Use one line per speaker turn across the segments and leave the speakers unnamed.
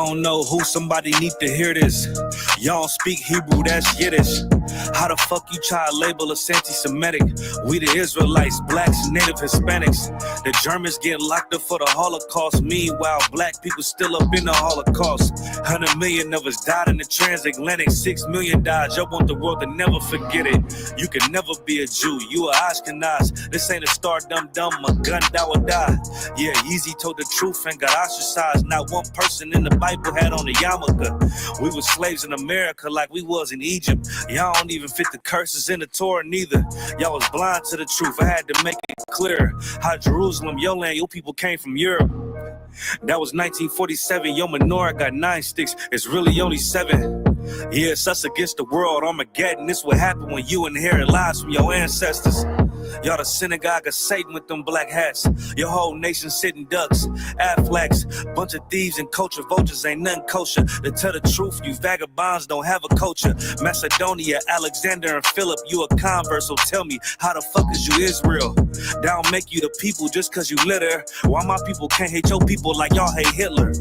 don't know who, somebody need to hear this. Y'all don't speak Hebrew, that's Yiddish. How the fuck you try to label us anti-Semitic? We the Israelites, blacks, native Hispanics. The Germans get locked up for the Holocaust. Meanwhile, black people still up in the Holocaust. 100 million of us died in the transatlantic. 6 million died. Y'all want the world to never forget it. You can never be a Jew. You a Ashkenaz. This ain't a star dum-dum. A gun that would die. Yeah, Yeezy told the truth and got ostracized. Not one person in the Bible had on a yarmulke. We were slaves in America like we was in Egypt. Y'all don't even fit the curses in the Torah neither. Y'all was blind to the truth. I had to make it clear how Jerusalem, your land, your people came from Europe. That was 1947. Your menorah got 9 sticks. It's really only 7. Yeah, it's us against the world. Armageddon. This what happened when you inherit lies from your ancestors. Y'all the synagogue of Satan with them black hats. Your whole nation sitting ducks, Aflacs, bunch of thieves and culture vultures ain't nothing kosher. To tell the truth, you vagabonds don't have a culture. Macedonia, Alexander and Philip, you a convert, so tell me, how the fuck is you Israel? That don't make you the people just cause you live there. Why my people can't hate your people like y'all hate Hitler?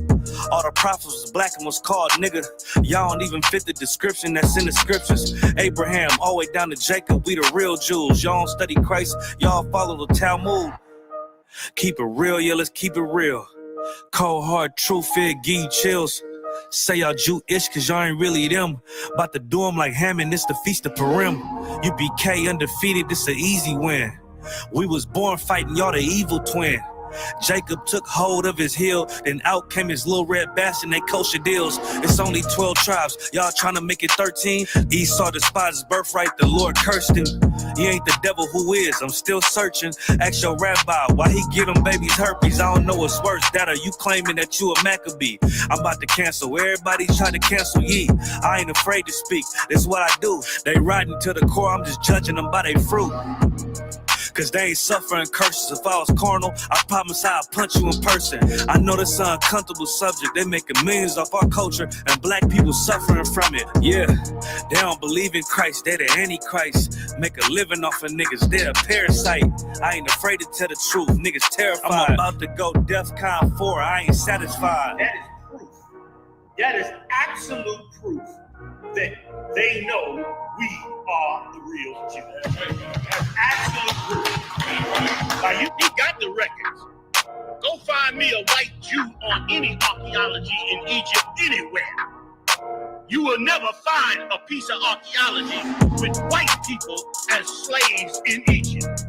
All the prophets was black and was called nigga. Y'all don't even fit the description that's in the scriptures. Abraham, all the way down to Jacob, we the real Jews. Y'all don't study Christ, y'all follow the Talmud. Keep it real, yeah, let's keep it real. Cold hard truth, it give you chills. Say y'all Jewish cause y'all ain't really them. About to do them like Hammond, this the feast of Purim. U.P.K undefeated, this an easy win. We was born fighting, y'all the evil twin. Jacob took hold of his heel, then out came his little red bastard, they kosher deals. It's only 12 tribes, y'all trying to make it 13. Esau despised his birthright, the Lord cursed him. He ain't the devil, who is? I'm still searching. Ask your rabbi why he give them babies herpes. I don't know what's worse, that or you claiming that you a Maccabee. I'm about to cancel, everybody try to cancel ye. I ain't afraid to speak, this what I do. They riding to the core, I'm just judging them by their fruit. Cause they ain't suffering curses. If I was carnal, I promise I'd punch you in person. I know this an uncomfortable subject. They making millions off our culture and black people suffering from it. Yeah, they don't believe in Christ. They the Antichrist. Make a living off of niggas. They're a parasite. I ain't afraid to tell the truth. Niggas terrified. I'm about to go DEFCON 4. I ain't satisfied.
That is proof. That is absolute proof that they know we are the real Jews. That's absolute proof. Now you got the records. Go find me a white Jew on any archaeology in Egypt anywhere. You will never find a piece of archaeology with white people as slaves in Egypt.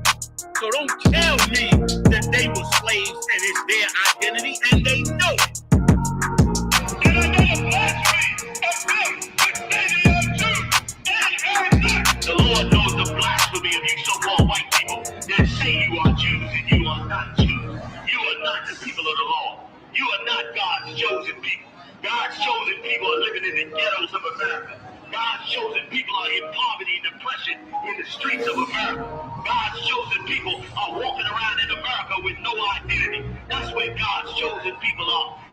So don't tell me that they were slaves and it's their identity, and they know it. And I know the blasphemy of them, but they are Jews. The Lord knows the blasphemy of you so-called white people that say you are Jews and you are not Jews. You are not the people of the Lord. You are not God's chosen people. God's chosen people are living in the ghettos of America. God's chosen people are in poverty and depression in the streets of America. God's chosen people are walking around in America with no identity. That's where God's chosen people are.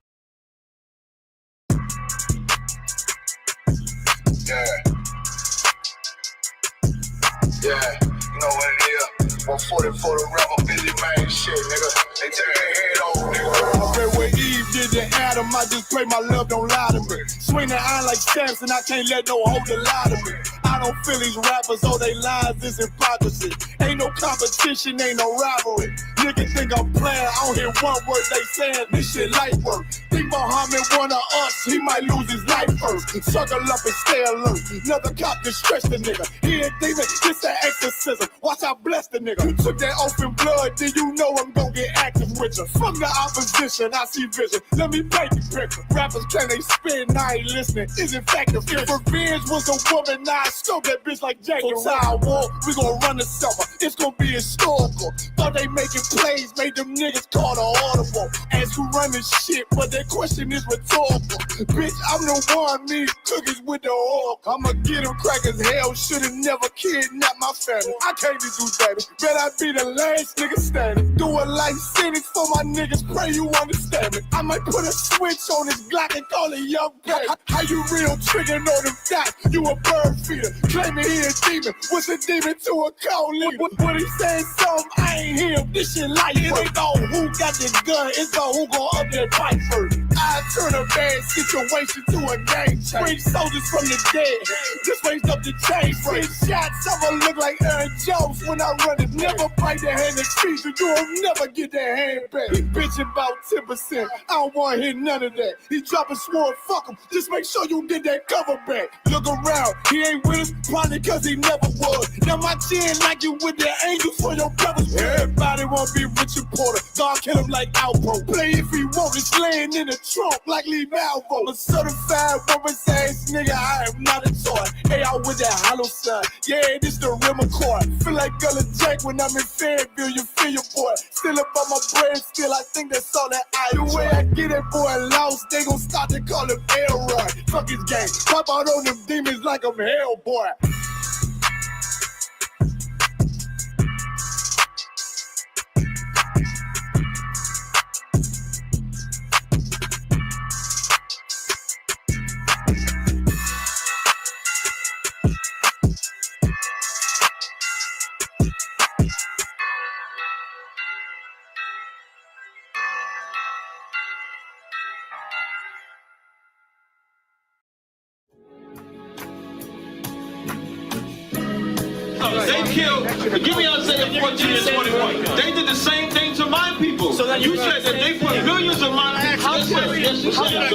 Yeah, you know what it is. 140 for the rapper, busy man, shit, nigga. They turn their head over, nigga. I pray where Eve did to Adam, I just pray my love don't lie to me. Swing the iron like Samson, I can't let no holder lie to me. I don't feel these rappers, all they lies is hypocrisy. Ain't no competition, ain't no rivalry. Niggas think I'm playing, I don't hear one word they saying, this shit light work. Think Muhammad one of us, he might lose his life first. Suckle up and stay alert. Another cop can stretch the nigga. He a demon, this an exorcism. Watch I bless the nigga. You took that oath in blood, then you know I'm gonna get active with you. From the opposition, I see vision. Let me paint the picture. Rappers can they spin, now I ain't listening. Is in fact if revenge was a woman, now I scope that bitch like Jack and Wild War. We gon' run the summer, it's gon' be historical. Thought they making plays, made them niggas call the audible. Ask who run this shit, but that question is rhetorical. Bitch, I'm the one, me cookies with the oil. I'ma get them crackers, hell, should've never kidnapped my family. I can't be do baby, bet I be the last nigga standing. Do a life sentence for my niggas, pray you understand me. I might put a switch on this Glock and call it young baby. How you real trigger know them dots? You a bird feeder, claiming he a demon. What's a demon to a cold leader? When he says something, I ain't hear him. This shit light. It ain't all who got the gun, it's all who gon' up that fight first. I turn a bad situation to a game changer. Bring soldiers from the dead, just raised up the chain. 6 shots, I'ma look like Aaron Jones when I run it. Never bite the hand that feeds you, you'll never get that hand back. He bitching about 10%, I don't want to hear none of that. He dropping sword, fuck him, just make sure you get that cover back. Look around, he ain't with us, probably cause he never was. Now my chin like you with the angels for your brothers. Everybody wanna be Richard Porter, God kill him like Alpo. Play if he want, it's laying in the trunk like Lee Malvo. I'm a certified woman's ass nigga, I am not a toy. Hey, I with that hollow son, yeah, this the rim accord. Feel like Gullah Jack when I'm in Fayetteville, you feel your boy. Still up on my bread, still I think that's all that I do. The way I get that boy lost, they gon' start to call him Elroy. Fuck his gang, pop out on them demons like I'm Hellboy.
They killed, give me Isaiah 14 and 21. They did the same thing to my people. So that you said that they put millions of my houses. Yes, you said.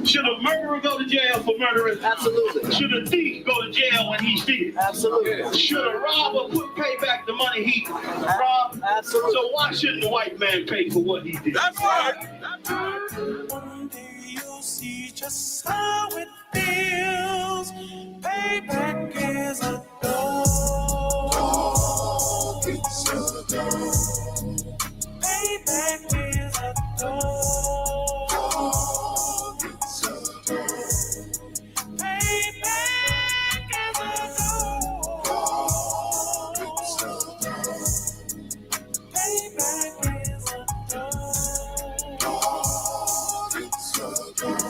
Should a murderer go to jail for murdering?
Absolutely.
Should a thief go to jail when he steals?
Absolutely.
Should a robber pay back the money he robbed?
Absolutely.
So why shouldn't the white man pay for what he did?
That's right. That's
right. One day you'll see just how it feels. Payback is a dog. It's a dog. Payback is a dog. It's a dog. Payback is a dog. It's a dog. Payback is a dog. It's a dog.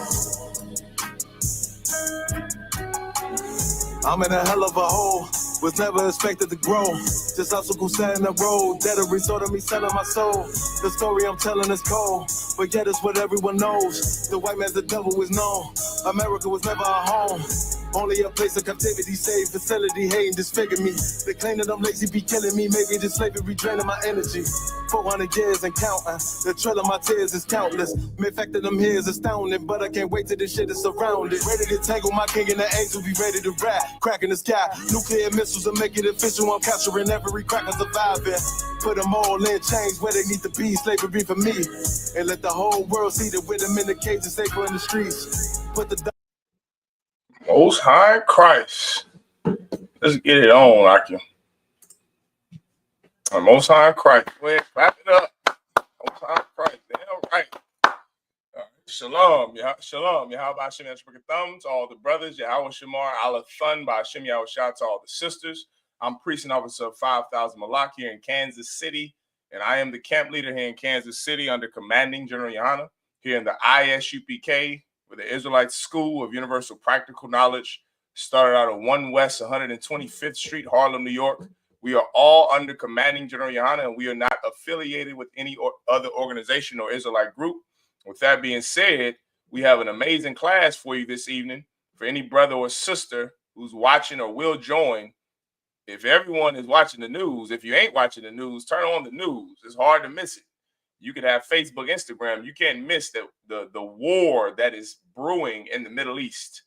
I'm in a hell of a hole, was never expected to grow. Just obstacle set in the road, that a result of me selling my soul. The story I'm telling is cold, but yet it's what everyone knows. The white man's the devil is known. America was never a home, only a place of captivity, safe facility, hating, disfigure me. They claim that I'm lazy, be killing me. Maybe this slavery draining my energy. 400 years and counting, the trail of my tears is countless. Main fact that I'm here is astounding, but I can't wait till this shit is surrounded. Ready to tangle my king and the angel, be ready to rap. Crack in the sky, nuclear missiles will make it official. I'm capturing every cracker surviving. Put them all in chains where they need to be, slavery for me. And let the whole world see that with them in the cages, safer in the streets. Put the
Most High Christ. Let's get it on, Akim. Most High Christ. Go ahead, clap it up. Most High Christ. Damn right. Shalom. Shalom. Yahweh Hashem Yashpaka Thumb to all the brothers. Yahweh Shamar Allah Thun by Hashem Yahweh Shah to all the sisters. I'm Priest and Officer of 5,000 Malak here in Kansas City. And I am the camp leader here in Kansas City under Commanding General Yahanna here in the I.S.U.P.K. with the Israelite School of Universal Practical Knowledge. Started out at 1 West 125th Street, Harlem, New York. We are all under Commanding General Yahanna, and we are not affiliated with any other organization or Israelite group. With that being said, we have an amazing class for you this evening. For any brother or sister who's watching or will join, if everyone is watching the news, if you ain't watching the news, turn on the news. It's hard to miss it. You could have Facebook, Instagram. You can't miss the war that is brewing in the Middle East.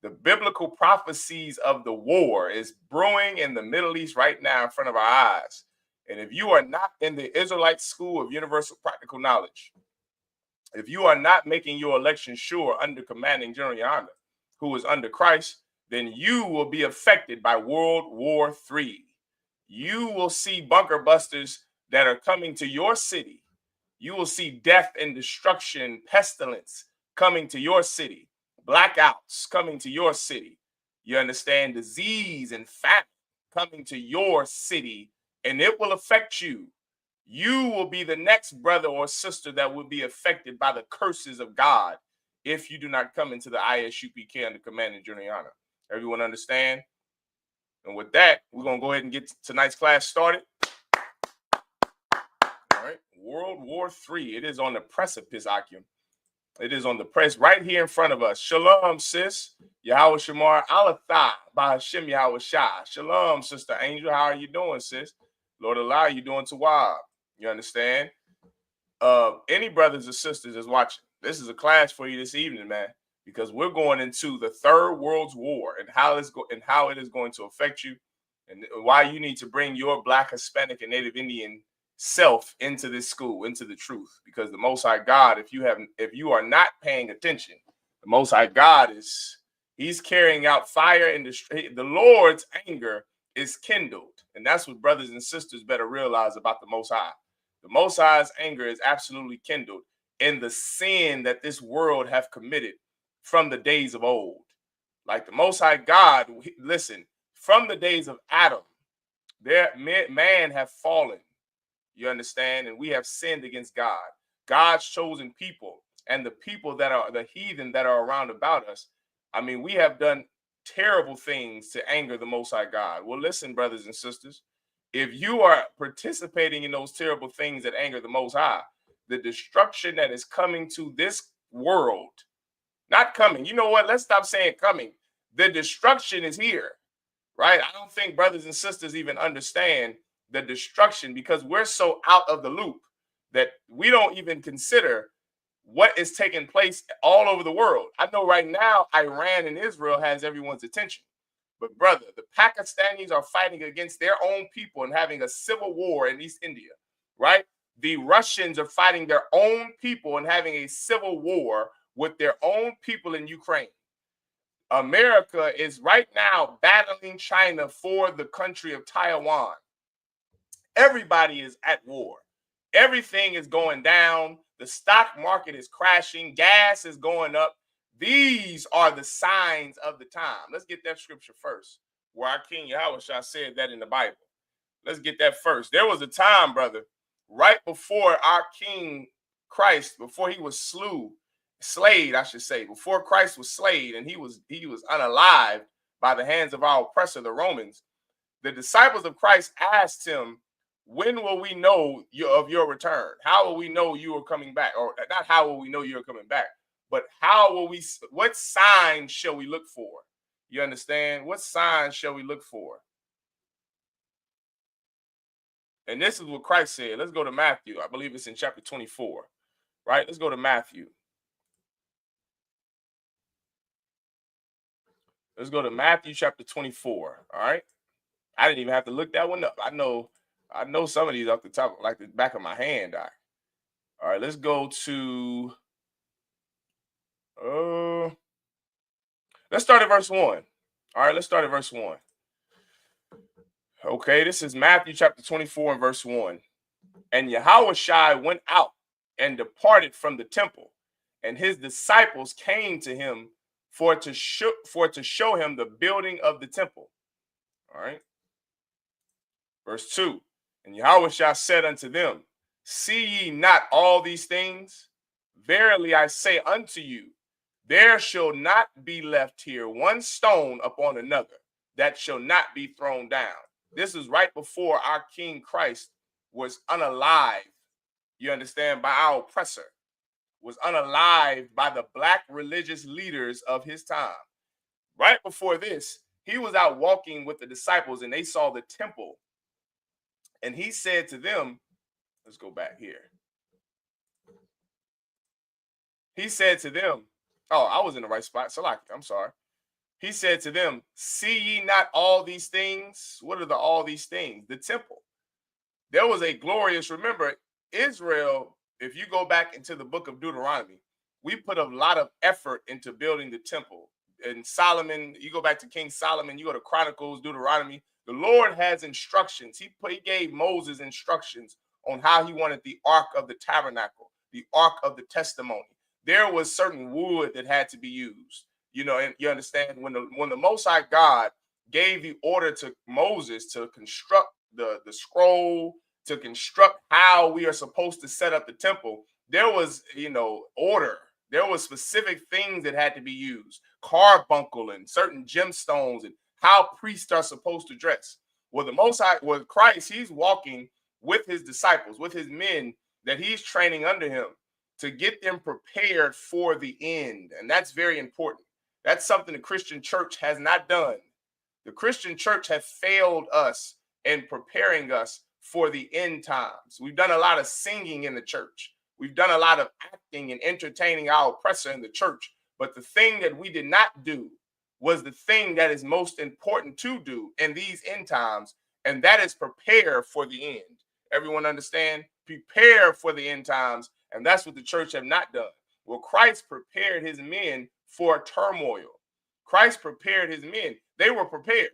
The biblical prophecies of the war is brewing in the Middle East right now in front of our eyes. And if you are not in the Israelite School of Universal Practical Knowledge, if you are not making your election sure under Commanding General Yahanna, who is under Christ, then you will be affected by World War III. You will see bunker busters that are coming to your city. You will see death and destruction, pestilence coming to your city, blackouts coming to your city. You understand? Disease and famine coming to your city, and it will affect you. You will be the next brother or sister that will be affected by the curses of God if you do not come into the I.S.U.P.K. under Commanding General Yahanna. Everyone understand? And with that, we're going to go ahead and get tonight's class started. All right. World War III. It is on the precipice, Akim. It is on the press right here in front of us. Shalom, sis. Yahweh Shamar Alatha by Hashem Yahweh Shah. Shalom, Sister Angel. How are you doing, sis? Lord Allah, you doing Tawab. You understand? Any brothers or sisters is watching. This is a class for you this evening, man, because we're going into the Third World War and how it is going to affect you, and why you need to bring your Black, Hispanic, and Native Indian self into this school, into the truth. Because the Most High God, if you are not paying attention, the Most High God he's carrying out fire in the Lord's anger is kindled, and that's what brothers and sisters better realize about the Most High. The Most High's anger is absolutely kindled in the sin that this world have committed from the days of old. Like the Most High God, listen, from the days of Adam, man have fallen. You understand? And we have sinned against God, God's chosen people, and the people that are the heathen that are around about us. I mean, we have done terrible things to anger the Most High God. Well, listen, brothers and sisters, if you are participating in those terrible things that anger the Most High, the destruction that is coming to this world, not coming. You know what? Let's stop saying coming. The destruction is here, right? I don't think brothers and sisters even understand the destruction, because we're so out of the loop that we don't even consider what is taking place all over the world. I know right now Iran and Israel has everyone's attention. But brother, the Pakistanis are fighting against their own people and having a civil war in East India, right? The Russians are fighting their own people and having a civil war with their own people in Ukraine. America is right now battling China for the country of Taiwan. Everybody is at war. Everything is going down. The stock market is crashing. Gas is going up. These are the signs of the time. Let's get that scripture first, where our King Yahushua said that in the Bible. Let's get that first. There was a time, brother, right before our King Christ, before he was slayed, I should say, before Christ was slayed and he was unalived by the hands of our oppressor, the Romans. The disciples of Christ asked him, when will we know of your return? How will we know you are coming back? Or not how will we know you're coming back, but what signs shall we look for? You understand? What signs shall we look for? And this is what Christ said. Let's go to Matthew. I believe it's in chapter 24, right? Let's go to Matthew. Let's go to Matthew chapter 24, all right? I didn't even have to look that one up. I know some of these off the top, like the back of my hand. All right, let's go to let's start at verse 1. All right, let's start at verse 1. Okay, this is Matthew chapter 24 and verse 1. And Yahushua went out and departed from the temple, and his disciples came to him for to show him the building of the temple. All right. Verse 2. And Yahushua said unto them, see ye not all these things? Verily I say unto you, there shall not be left here one stone upon another that shall not be thrown down. This is right before our King Christ was unalived, you understand, by our oppressor, was unalived by the black religious leaders of his time. Right before this, he was out walking with the disciples and they saw the temple. And he said to them, let's go back here. He said to them, oh, I was in the right spot. So I'm sorry. He said to them, see ye not all these things? What are all these things? The temple. There was a glorious, remember, Israel, if you go back into the book of Deuteronomy, we put a lot of effort into building the temple. And Solomon, you go back to King Solomon, you go to Chronicles, Deuteronomy, the Lord has instructions. He gave Moses instructions on how he wanted the Ark of the Tabernacle, the Ark of the Testimony. There was certain wood that had to be used. You know, and you understand, when the Most High God gave the order to Moses to construct the scroll, to construct how we are supposed to set up the temple, there was, order. There was specific things that had to be used, carbuncle and certain gemstones and how priests are supposed to dress. Well, the Most High, with Christ, he's walking with his disciples, with his men, that he's training under him to get them prepared for the end. And that's very important. That's something the Christian church has not done. The Christian church has failed us in preparing us for the end times. We've done a lot of singing in the church. We've done a lot of acting and entertaining our oppressor in the church. But the thing that we did not do was the thing that is most important to do in these end times, and that is prepare for the end. Everyone understand? Prepare for the end times, and that's what the church have not done. Well, Christ prepared his men for turmoil. Christ prepared his men. They were prepared.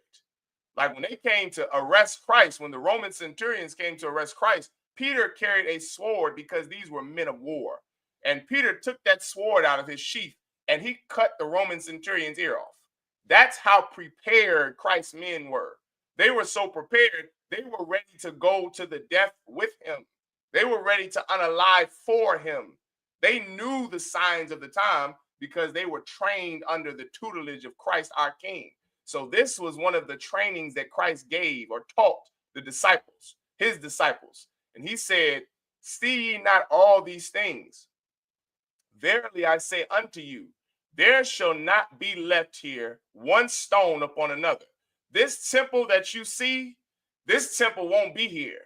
Like when they came to arrest Christ, when the Roman centurions came to arrest Christ, Peter carried a sword because these were men of war. And Peter took that sword out of his sheath and he cut the Roman centurion's ear off. That's how prepared Christ's men were. They were so prepared, they were ready to go to the death with him. They were ready to unalive for him. They knew the signs of the time because they were trained under the tutelage of Christ our King. So this was one of the trainings that Christ gave or taught the disciples, his disciples. And he said, see ye not all these things? Verily I say unto you, there shall not be left here one stone upon another. This temple that you see, this temple won't be here.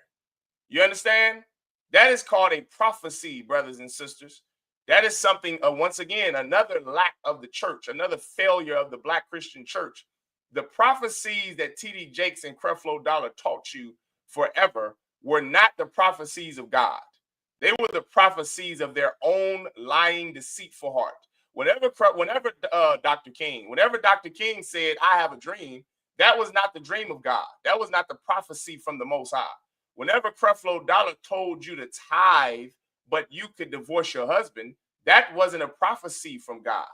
You understand? That is called a prophecy, brothers and sisters. That is something, once again, another lack of the church, another failure of the Black Christian church. The prophecies that T.D. Jakes and Creflo Dollar taught you forever were not the prophecies of God. They were the prophecies of their own lying, deceitful heart. Whenever Dr. King said, I have a dream, that was not the dream of God. That was not the prophecy from the Most High. Whenever Creflo Dollar told you to tithe, but you could divorce your husband, that wasn't a prophecy from God.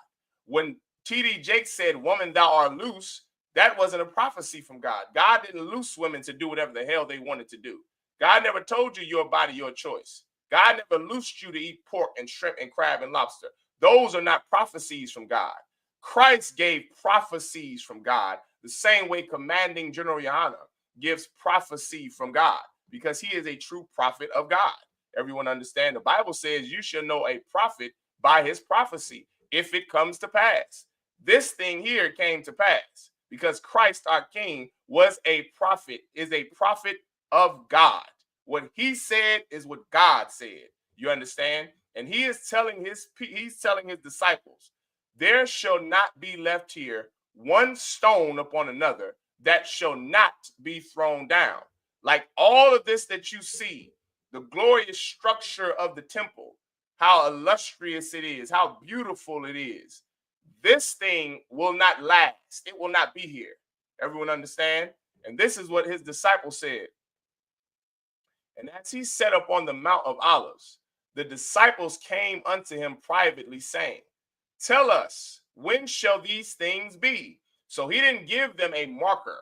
When T.D. Jakes said, woman, thou art loose, that wasn't a prophecy from God. God didn't loose women to do whatever the hell they wanted to do. God never told you your body, your choice. God never loosed you to eat pork and shrimp and crab and lobster. Those are not prophecies from God. Christ gave prophecies from God the same way commanding General Yahanna gives prophecy from God, because he is a true prophet of God. Everyone understand? The Bible says you shall know a prophet by his prophecy if it comes to pass. This thing here came to pass because Christ our King was a prophet, is a prophet of God. What he said is what God said. You understand? And he is telling his disciples, there shall not be left here one stone upon another that shall not be thrown down. Like all of this that you see, the glorious structure of the temple, how illustrious it is, how beautiful it is. This thing will not last. It will not be here. Everyone understand? And this is what his disciples said. And as he sat up on the Mount of Olives, the disciples came unto him privately, saying, tell us, when shall these things be? So he didn't give them a marker,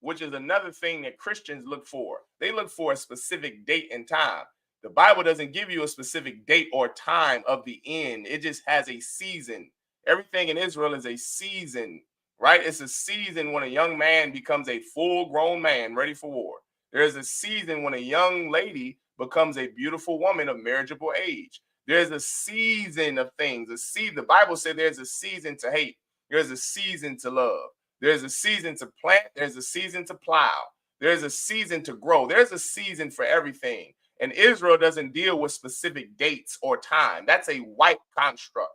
which is another thing that Christians look for. They look for a specific date and time. The Bible doesn't give you a specific date or time of the end. It just has a season. Everything in Israel is a season, right? It's a season when a young man becomes a full-grown man ready for war. There's a season when a young lady becomes a beautiful woman of marriageable age. There's a season of things. The Bible said there's a season to hate. There's a season to love. There's a season to plant. There's a season to plow. There's a season to grow. There's a season for everything. And Israel doesn't deal with specific dates or time. That's a white construct,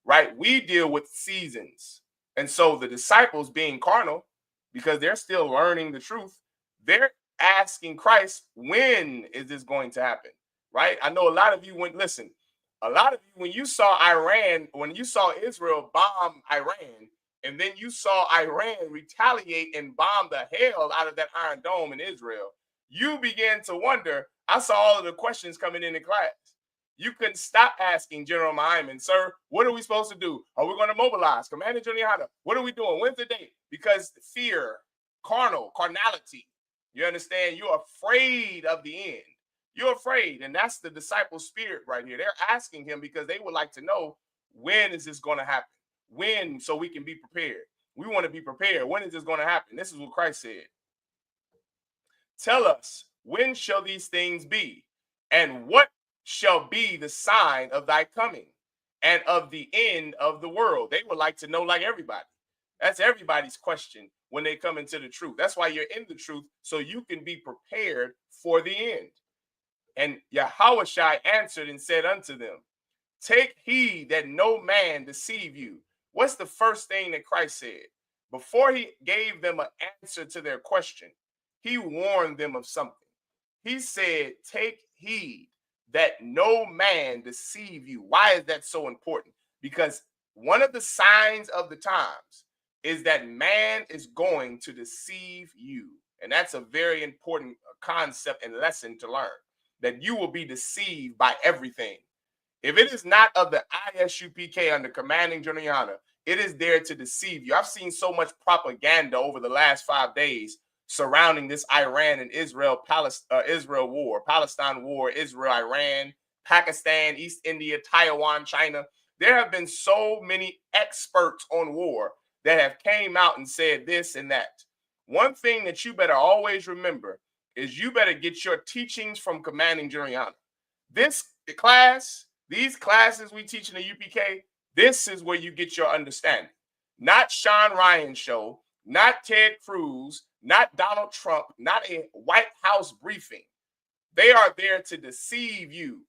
right? We deal with seasons. And so the disciples, being carnal, because they're still learning the truth, they're asking Christ, when is this going to happen? Right? I know a lot of you went, listen, a lot of you, when you saw Israel bomb Iran, and then you saw Iran retaliate and bomb the hell out of that Iron Dome in Israel, you began to wonder. I saw all of the questions coming in class. You couldn't stop asking General Maimon, sir, what are we supposed to do? Are we going to mobilize? Commander General Yahanna, what are we doing? When's the date? Because fear, carnality. You understand? You're afraid of the end. You're afraid. And that's the disciple spirit right here. They're asking him because they would like to know, when is this going to happen? When, so we can be prepared. We want to be prepared. When is this going to happen? This is what Christ said. Tell us, when shall these things be? And what shall be the sign of thy coming and of the end of the world. They would like to know, like everybody. That's everybody's question when they come into the truth. That's why you're in the truth, so you can be prepared for the end. And Yahushua answered and said unto them, take heed that no man deceive you. What's the first thing that Christ said? Before he gave them an answer to their question, he warned them of something. He said, take heed that no man deceive you. Why is that so important? Because one of the signs of the times is that man is going to deceive you. And that's a very important concept and lesson to learn, that you will be deceived by everything. If it is not of the I.S.U.P.K under commanding General Yahanna, it is there to deceive you. I've seen so much propaganda over the last 5 days surrounding this Iran and Israel war, Palestine war, Israel, Iran, Pakistan, East India, Taiwan, China. There have been so many experts on war that have came out and said this and that. One thing that you better always remember is you better get your teachings from commanding General Yahanna. These classes we teach in the UPK, this is where you get your understanding. Not Sean Ryan show, not Ted Cruz, not Donald Trump, not a White House briefing. They are there to deceive you.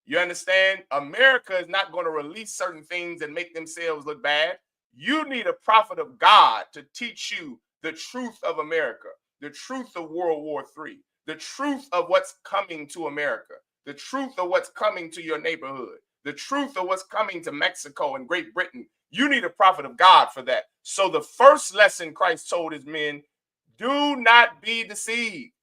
You understand? America is not going to release certain things and make themselves look bad. You need a prophet of God to teach you the truth of America, the truth of World War III, the truth of what's coming to America, the truth of what's coming to your neighborhood, the truth of what's coming to Mexico and Great Britain. You need a prophet of God for that. So the first lesson Christ told his men, do not be deceived,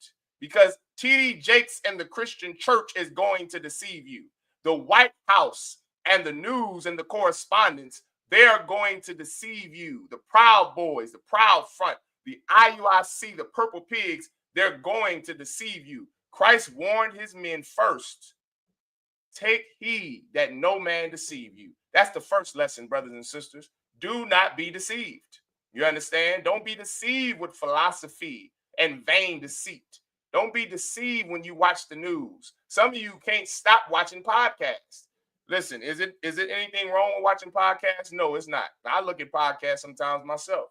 because T.D. Jakes and the Christian church is going to deceive you. The White House and the news and the correspondence, they are going to deceive you. The Proud Boys, the Proud Front, the IUIC, the Purple Pigs, they're going to deceive you. Christ warned his men first. Take heed that no man deceive you. That's the first lesson, brothers and sisters. Do not be deceived. You understand? Don't be deceived with philosophy and vain deceit. Don't be deceived when you watch the news. Some of you can't stop watching podcasts. Listen, is it anything wrong with watching podcasts? No, it's not. I look at podcasts sometimes myself.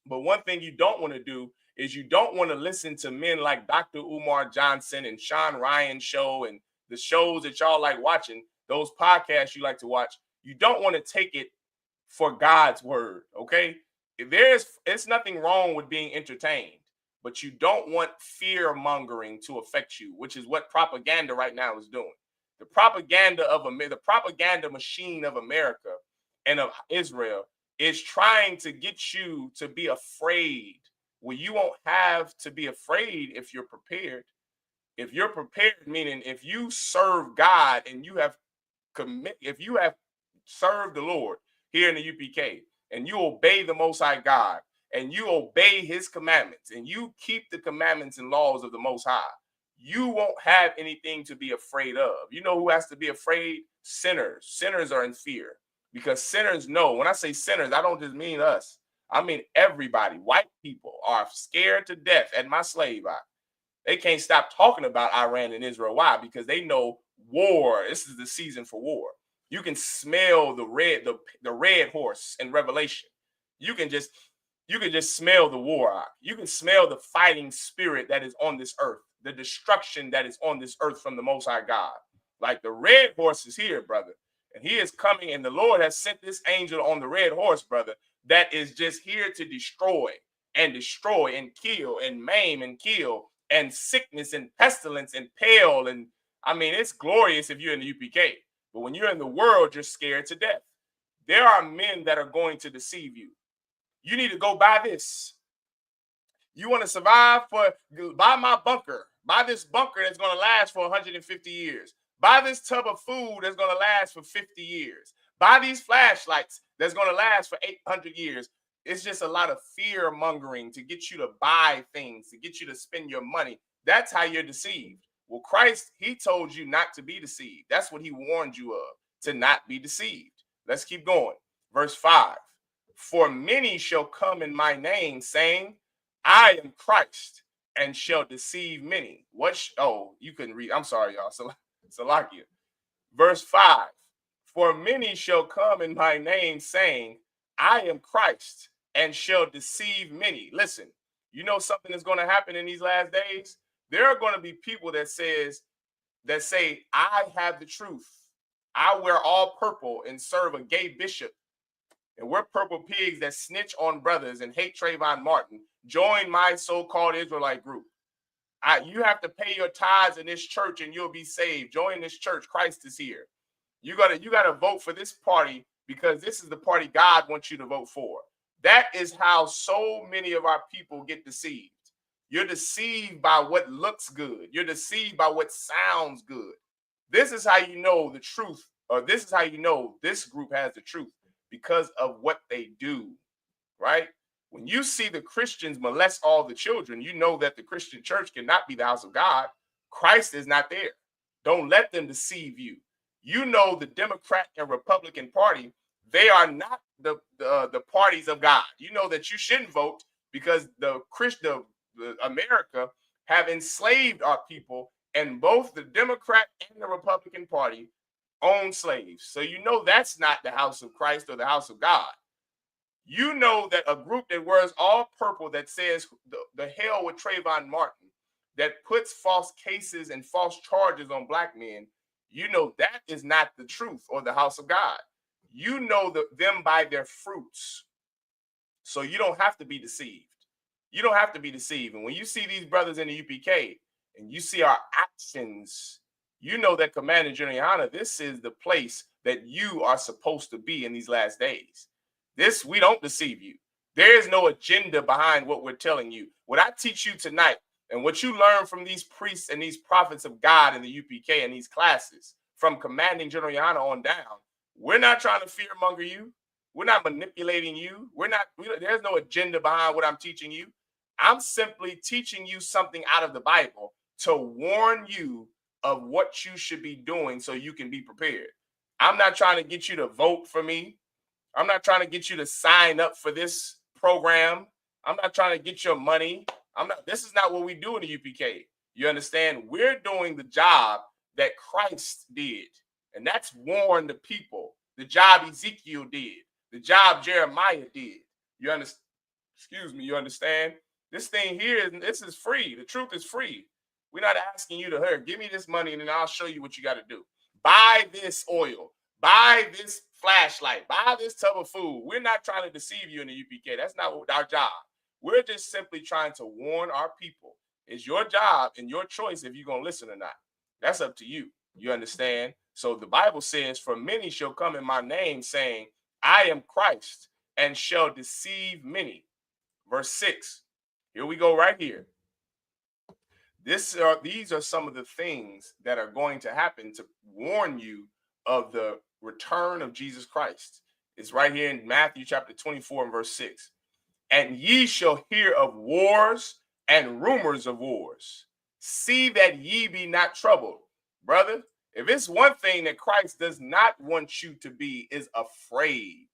But one thing you don't want to do is you don't want to listen to men like Dr. Umar Johnson and Sean Ryan show and the shows that y'all like watching, those podcasts you like to watch. You don't want to take it for God's word, okay? It's nothing wrong with being entertained, but you don't want fear mongering to affect you, which is what propaganda right now is doing. The propaganda machine of America and of Israel is trying to get you to be afraid. Well, you won't have to be afraid if you're prepared. If you're prepared, meaning if you serve God and if you have served the Lord here in the UPK and you obey the Most High God and you obey his commandments and you keep the commandments and laws of the Most High, you won't have anything to be afraid of. You know who has to be afraid? Sinners. Sinners are in fear because sinners know. When I say sinners, I don't just mean us. I mean everybody. White people are scared to death at my slave eye. They can't stop talking about Iran and Israel. Why? Because they know war. This is the season for war. You can smell the red horse in Revelation. You can just smell the war. You can smell the fighting spirit that is on this earth, the destruction that is on this earth from the Most High God. Like the red horse is here, brother, and he is coming, and the Lord has sent this angel on the red horse, brother, that is just here to destroy and kill and maim and kill and sickness and pestilence and pale. And I mean, it's glorious if you're in the UPK, but when you're in the world, you're scared to death. There are men that are going to deceive you. You need to go buy this. You want to survive? Buy my bunker. Buy this bunker that's going to last for 150 years. Buy this tub of food that's going to last for 50 years. Buy these flashlights that's going to last for 800 years. It's just a lot of fear mongering to get you to buy things, to get you to spend your money. That's how you're deceived. Well, Christ, he told you not to be deceived. That's what he warned you of, to not be deceived. Let's keep going. Verse 5. For many shall come in my name, saying, I am Christ, and shall deceive many. You couldn't read. I'm sorry, y'all. Salakia. Verse 5, for many shall come in my name saying, I am Christ, and shall deceive many. Listen, you know something that's going to happen in these last days? There are going to be people that say, I have the truth. I wear all purple and serve a gay bishop. And we're purple pigs that snitch on brothers and hate Trayvon Martin. Join my so-called Israelite group. You have to pay your tithes in this church and you'll be saved. Join this church. Christ is here. You gotta vote for this party because this is the party God wants you to vote for. That is how so many of our people get deceived. You're deceived by what looks good. You're deceived by what sounds good. This is how you know the truth, or this is how you know this group has the truth, because of what they do, right? When you see the Christians molest all the children, you know that the Christian church cannot be the house of God. Christ is not there. Don't let them deceive you. You know the Democrat and Republican Party, they are not the parties of God. You know that you shouldn't vote because the America have enslaved our people, and both the Democrat and the Republican Party own slaves. So you know that's not the house of Christ or the house of God. You know that a group that wears all purple that says the hell with Trayvon Martin, that puts false cases and false charges on black men, you know that is not the truth or the house of God. You know them by their fruits. So you don't have to be deceived. You don't have to be deceived. And when you see these brothers in the UPK and you see our actions, you know that Commander General Yahanna, this is the place that you are supposed to be in these last days. This, we don't deceive you. There is no agenda behind what we're telling you. What I teach you tonight and what you learn from these priests and these prophets of God in the UPK and these classes from Commanding General Yahanna on down, we're not trying to fearmonger you. We're not manipulating you. There's no agenda behind what I'm teaching you. I'm simply teaching you something out of the Bible to warn you of what you should be doing so you can be prepared. I'm not trying to get you to vote for me. I'm not trying to get you to sign up for this program. I'm not trying to get your money. This is not what we do in the UPK. You understand? We're doing the job that Christ did. And that's warn the people. The job Ezekiel did. The job Jeremiah did. You understand? Excuse me. You understand? This thing here, this is free. The truth is free. We're not asking you to give me this money and then I'll show you what you got to do. Buy this oil. Buy this flashlight. Buy this tub of food. We're not trying to deceive you in the UPK. That's not our job. We're just simply trying to warn our people. It's your job and your choice if you're going to listen or not. That's up to you. You understand? So the Bible says, for many shall come in my name saying, I am Christ, and shall deceive many. Verse 6. Here we go right here. These are some of the things that are going to happen to warn you of the return of Jesus Christ. It's right here in Matthew chapter 24 and verse 6. And ye shall hear of wars and rumors of wars. See that ye be not troubled. Brother, if it's one thing that Christ does not want you to be, is afraid.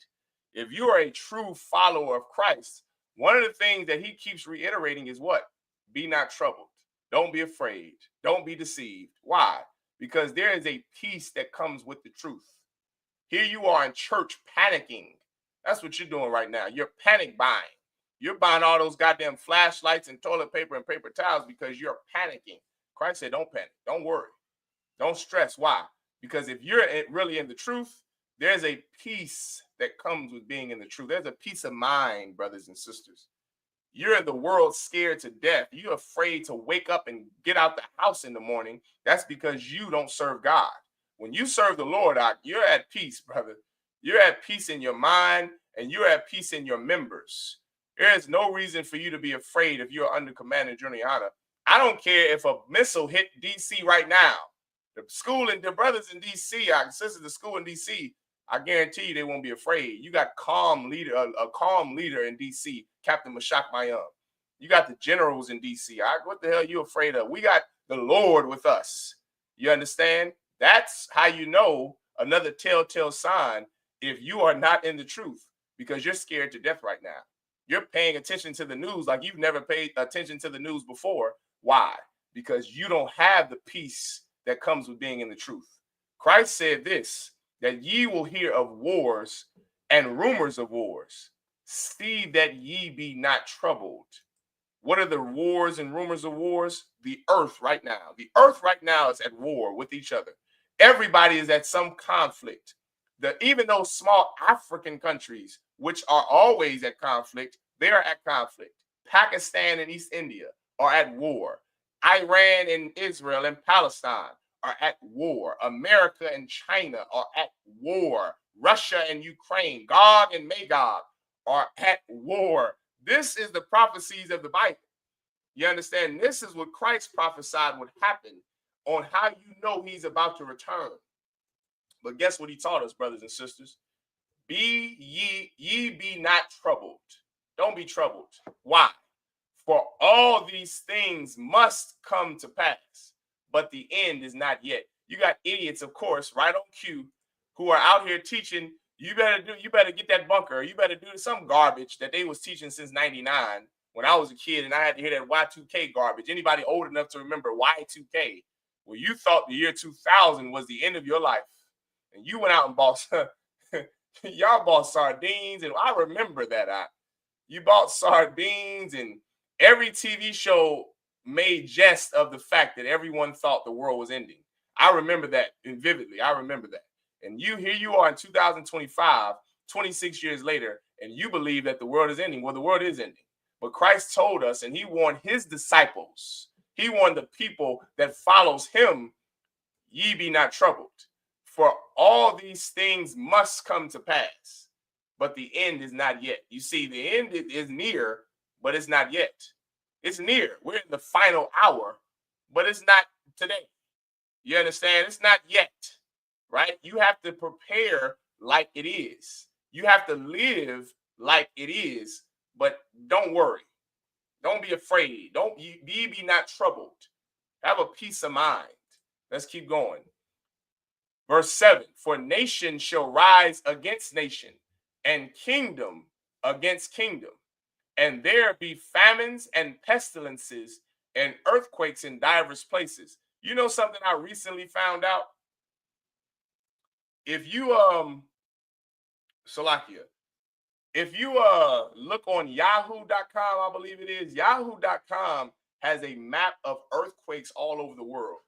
If you are a true follower of Christ, one of the things that he keeps reiterating is what? Be not troubled. Don't be afraid. Don't be deceived. Why? Because there is a peace that comes with the truth. Here you are in church panicking. That's what you're doing right now. You're panic buying. You're buying all those goddamn flashlights and toilet paper and paper towels because you're panicking. Christ said, don't panic. Don't worry. Don't stress. Why? Because if you're really in the truth, there's a peace that comes with being in the truth. There's a peace of mind, brothers and sisters. You're in the world scared to death. You're afraid to wake up and get out the house in the morning. That's because you don't serve God. When you serve the Lord, you're at peace, brother. You're at peace in your mind and you're at peace in your members. There is no reason for you to be afraid if you're under Commander General Yahanna. I don't care if a missile hit D.C. right now. The school and the brothers in D.C., our sisters, the school in D.C., I guarantee you they won't be afraid. You got a calm leader in D.C., Captain Mashak Mayum. You got the generals in D.C. What the hell are you afraid of? We got the Lord with us. You understand? That's how you know another telltale sign if you are not in the truth, because you're scared to death right now. You're paying attention to the news like you've never paid attention to the news before. Why? Because you don't have the peace that comes with being in the truth. Christ said this, that ye will hear of wars and rumors of wars. See that ye be not troubled. What are the wars and rumors of wars? The earth right now. The earth right now is at war with each other. Everybody is at some conflict. Even those small African countries, which are always at conflict, they are at conflict. Pakistan and East India are at war. Iran and Israel and Palestine are at war. America and China are at war. Russia and Ukraine, Gog and Magog are at war. This is the prophecies of the Bible. You understand? This is what Christ prophesied would happen on how you know he's about to return. But guess what he taught us, brothers and sisters? Ye be not troubled. Don't be troubled. Why? For all these things must come to pass, but the end is not yet. You got idiots, of course, right on cue, who are out here teaching, you better get that bunker, or you better do some garbage that they was teaching since 99 when I was a kid, and I had to hear that Y2K garbage. Anybody old enough to remember Y2K? Well, you thought the year 2000 was the end of your life, and you went out and bought y'all bought sardines, and I remember that. You bought sardines, and every TV show made jest of the fact that everyone thought the world was ending. I remember that vividly. I remember that. And here you are in 2025, 26 years later, and you believe that the world is ending. Well, the world is ending. But Christ told us, and he warned his disciples, he warned the people that follows him, ye be not troubled. For all these things must come to pass, but the end is not yet. You see, the end is near, but it's not yet. It's near. We're in the final hour, but it's not today. You understand? It's not yet, right? You have to prepare like it is. You have to live like it is, but don't worry. Don't be afraid. Be not troubled. Have a peace of mind. Let's keep going. Verse 7, for nation shall rise against nation, and kingdom against kingdom. And there be famines and pestilences and earthquakes in divers places. You know something I recently found out? If you if you look on yahoo.com, I believe it is, yahoo.com has a map of earthquakes all over the world.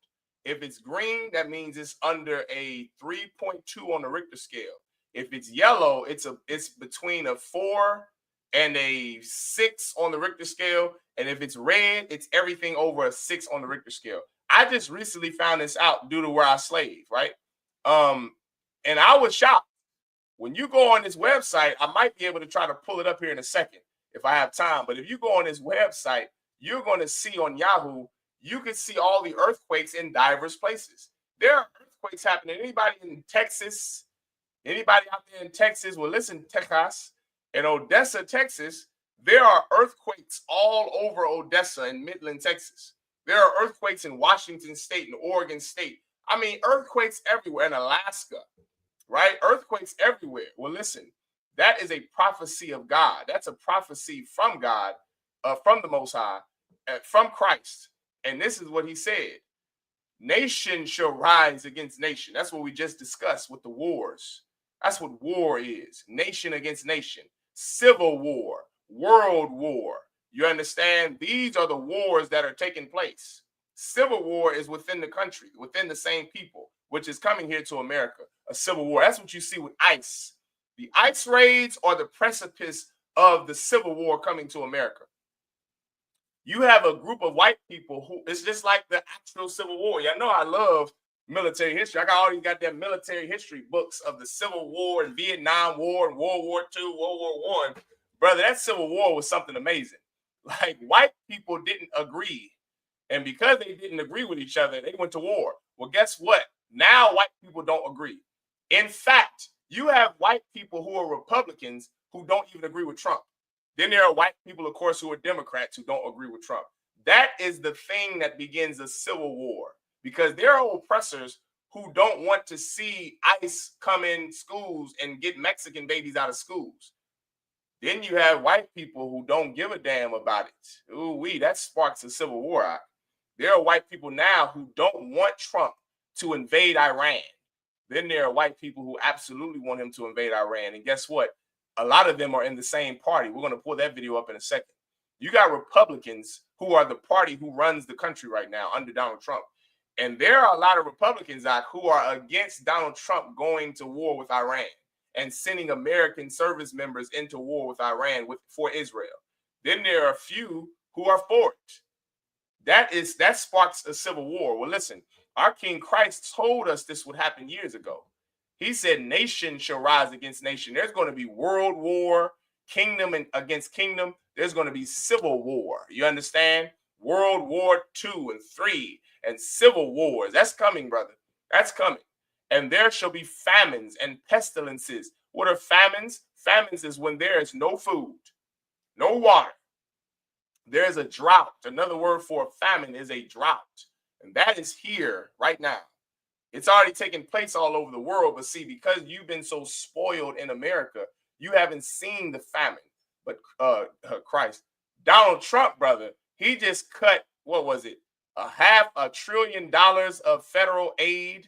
If it's green, that means it's under a 3.2 on the Richter scale. If it's yellow, it's between a 4 and a 6 on the Richter scale. And if it's red, it's everything over a 6 on the Richter scale. I just recently found this out due to where I slave, right? And I was shocked. When you go on this website, I might be able to try to pull it up here in a second if I have time. But if you go on this website, you're going to see on Yahoo, you can see all the earthquakes in diverse places. There are earthquakes happening. Anybody in Texas, anybody out there in Texas, well, listen, Texas, in Odessa, Texas, there are earthquakes all over Odessa and Midland, Texas. There are earthquakes in Washington State and Oregon State. I mean, earthquakes everywhere in Alaska, right? Earthquakes everywhere. Well, listen, that is a prophecy of God. That's a prophecy from God, from the Most High, from Christ. And this is what he said. Nation shall rise against nation. That's what we just discussed with the wars. That's what war is. Nation against nation. Civil war. World war. You understand? These are the wars that are taking place. Civil war is within the country, within the same people, which is coming here to America. A civil war. That's what you see with ICE. The ICE raids are the precipice of the civil war coming to America. You have a group of white people who it's just like the actual Civil War. Y'all know I love military history. I got all these goddamn military history books of the Civil War and Vietnam War and World War II, World War I. Brother, that Civil War was something amazing. Like, white people didn't agree. And because they didn't agree with each other, they went to war. Well, guess what? Now white people don't agree. In fact, you have white people who are Republicans who don't even agree with Trump. Then there are white people, of course, who are Democrats who don't agree with Trump. That is the thing that begins a civil war, because there are oppressors who don't want to see ICE come in schools and get Mexican babies out of schools. Then you have white people who don't give a damn about it. Ooh, that sparks a civil war. There are white people now who don't want Trump to invade Iran. Then there are white people who absolutely want him to invade Iran. And guess what? A lot of them are in the same party. We're going to pull that video up in a second. You got Republicans who are the party who runs the country right now under Donald Trump. And there are a lot of Republicans out who are against Donald Trump going to war with Iran and sending American service members into war with Iran for Israel. Then there are a few who are for it. That sparks a civil war. Well, listen, our King Christ told us this would happen years ago. He said, nation shall rise against nation. There's going to be world war, kingdom against kingdom. There's going to be civil war. You understand? World War II and III and civil wars. That's coming, brother. That's coming. And there shall be famines and pestilences. What are famines? Famines is when there is no food, no water. There's a drought. Another word for a famine is a drought. And that is here right now. It's already taking place all over the world. But see, because you've been so spoiled in America, you haven't seen the famine. But Christ, Donald Trump, brother, he just cut, what was it? $500 billion of federal aid.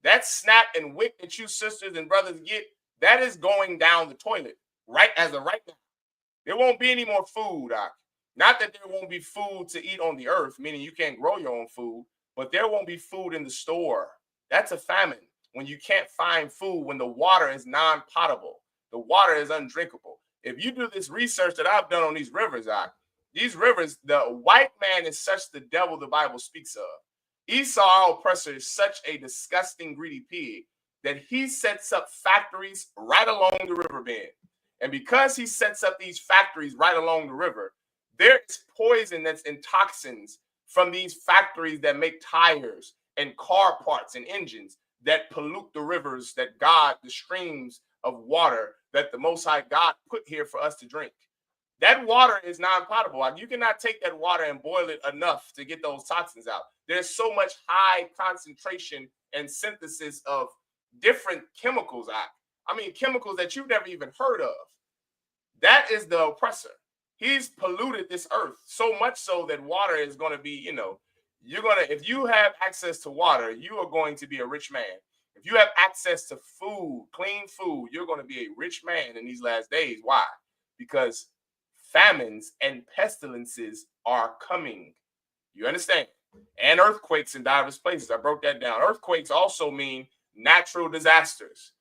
That SNAP and WIC that you sisters and brothers get, that is going down the toilet right as of right now. There won't be any more food. Not that there won't be food to eat on the earth, meaning you can't grow your own food, but there won't be food in the store. That's a famine. When you can't find food, when the water is non-potable, the water is undrinkable. If you do this research that I've done on these rivers, the white man is such the devil the Bible speaks of. Esau, our oppressor, is such a disgusting, greedy pig that he sets up factories right along the riverbed. And because he sets up these factories right along the river, there is poison that's in toxins from these factories that make tires and car parts and engines that pollute the rivers that God, the streams of water that the Most High God put here for us to drink. That water is non-potable. You cannot take that water and boil it enough to get those toxins out. There's so much high concentration and synthesis of different chemicals. Chemicals that you've never even heard of. That is the oppressor. He's polluted this earth so much so that water is going to be, if you have access to water, you are going to be a rich man. If you have access to food, clean food, you're going to be a rich man in these last days. Why? Because famines and pestilences are coming. You understand? And earthquakes in diverse places. I broke that down. Earthquakes also mean natural disasters.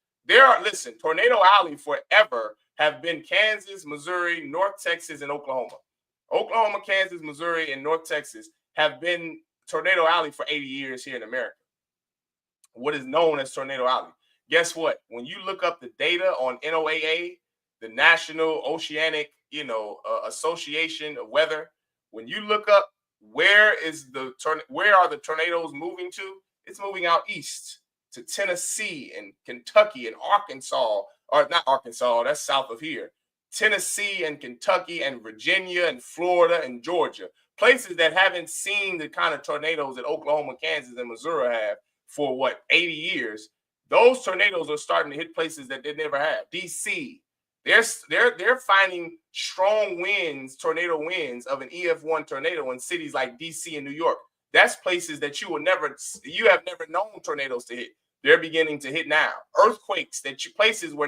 Tornado Alley forever have been Kansas, Missouri, North Texas, and Oklahoma. Oklahoma, Kansas, Missouri, and North Texas have been Tornado Alley for 80 years here in America. What is known as Tornado Alley. Guess what? When you look up the data on NOAA, the National Oceanic, Association of Weather, when you look up where are the tornadoes moving to, it's moving out east to Tennessee and Kentucky and Arkansas, or not Arkansas, that's south of here. Tennessee and Kentucky and Virginia and Florida and Georgia, places that haven't seen the kind of tornadoes that Oklahoma, Kansas, and Missouri have for 80 years. Those tornadoes are starting to hit places that they never have. DC, they're finding strong winds, tornado winds of an EF1 tornado in cities like DC and New York. That's places that you have never known tornadoes to hit. They're beginning to hit now. Earthquakes places where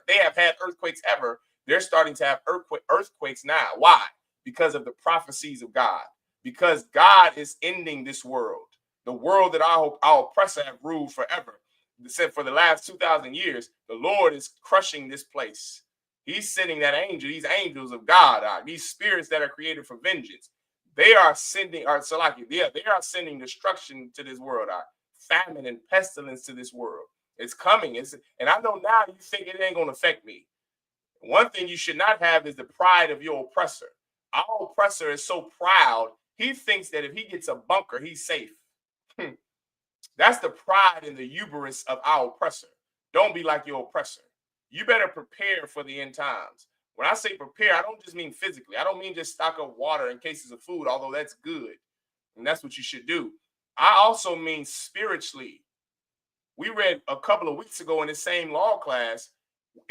they have had earthquakes ever. They're starting to have earthquakes now. Why? Because of the prophecies of God. Because God is ending this world. The world that our oppressor have ruled forever. For the last 2,000 years, the Lord is crushing this place. He's sending these angels of God out, these spirits that are created for vengeance. They are sending destruction to this world out. Famine and pestilence to this world. It's coming. And I know now you think it ain't going to affect me. One thing you should not have is the pride of your oppressor. Our oppressor is so proud, he thinks that if he gets a bunker, he's safe. That's the pride and the hubris of our oppressor. Don't be like your oppressor. You better prepare for the end times. When I say prepare, I don't just mean physically. I don't mean just stock up water in cases of food, although that's good. And that's what you should do. I also mean spiritually. We read a couple of weeks ago in the same law class,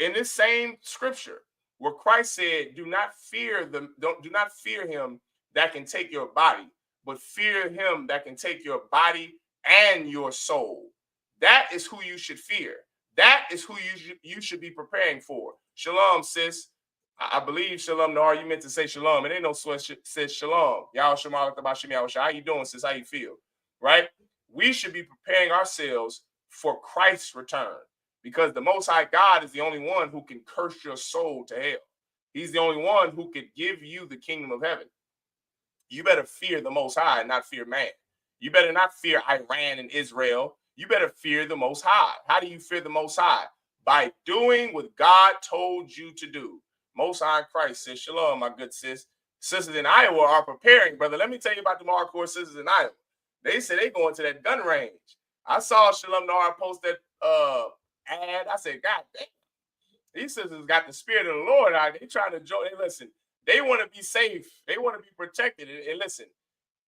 in this same scripture, where Christ said, do not fear him that can take your body, but fear him that can take your body and your soul. That is who you should fear. That is who you should be preparing for. Shalom, sis. I believe Shalom Nahar, you meant to say Shalom. It ain't no sweat, says Shalom. Y'all how you doing, sis? How you feel? Right? We should be preparing ourselves for Christ's return, because the Most High God is the only one who can curse your soul to hell. He's the only one who could give you the kingdom of heaven. You better fear the Most High and not fear man. You better not fear Iran and Israel. You better fear the Most High. How do you fear the Most High? By doing what God told you to do. Most High Christ says, Shalom, my good sis. Sisters in Iowa are preparing, brother. Let me tell you about the hardcore sisters in Iowa. They said they going to that gun range. I saw Shalom Nahar post that ad. I said, God damn. These sisters got the spirit of the Lord out. They trying to join. They listen. They want to be safe. They want to be protected. And listen,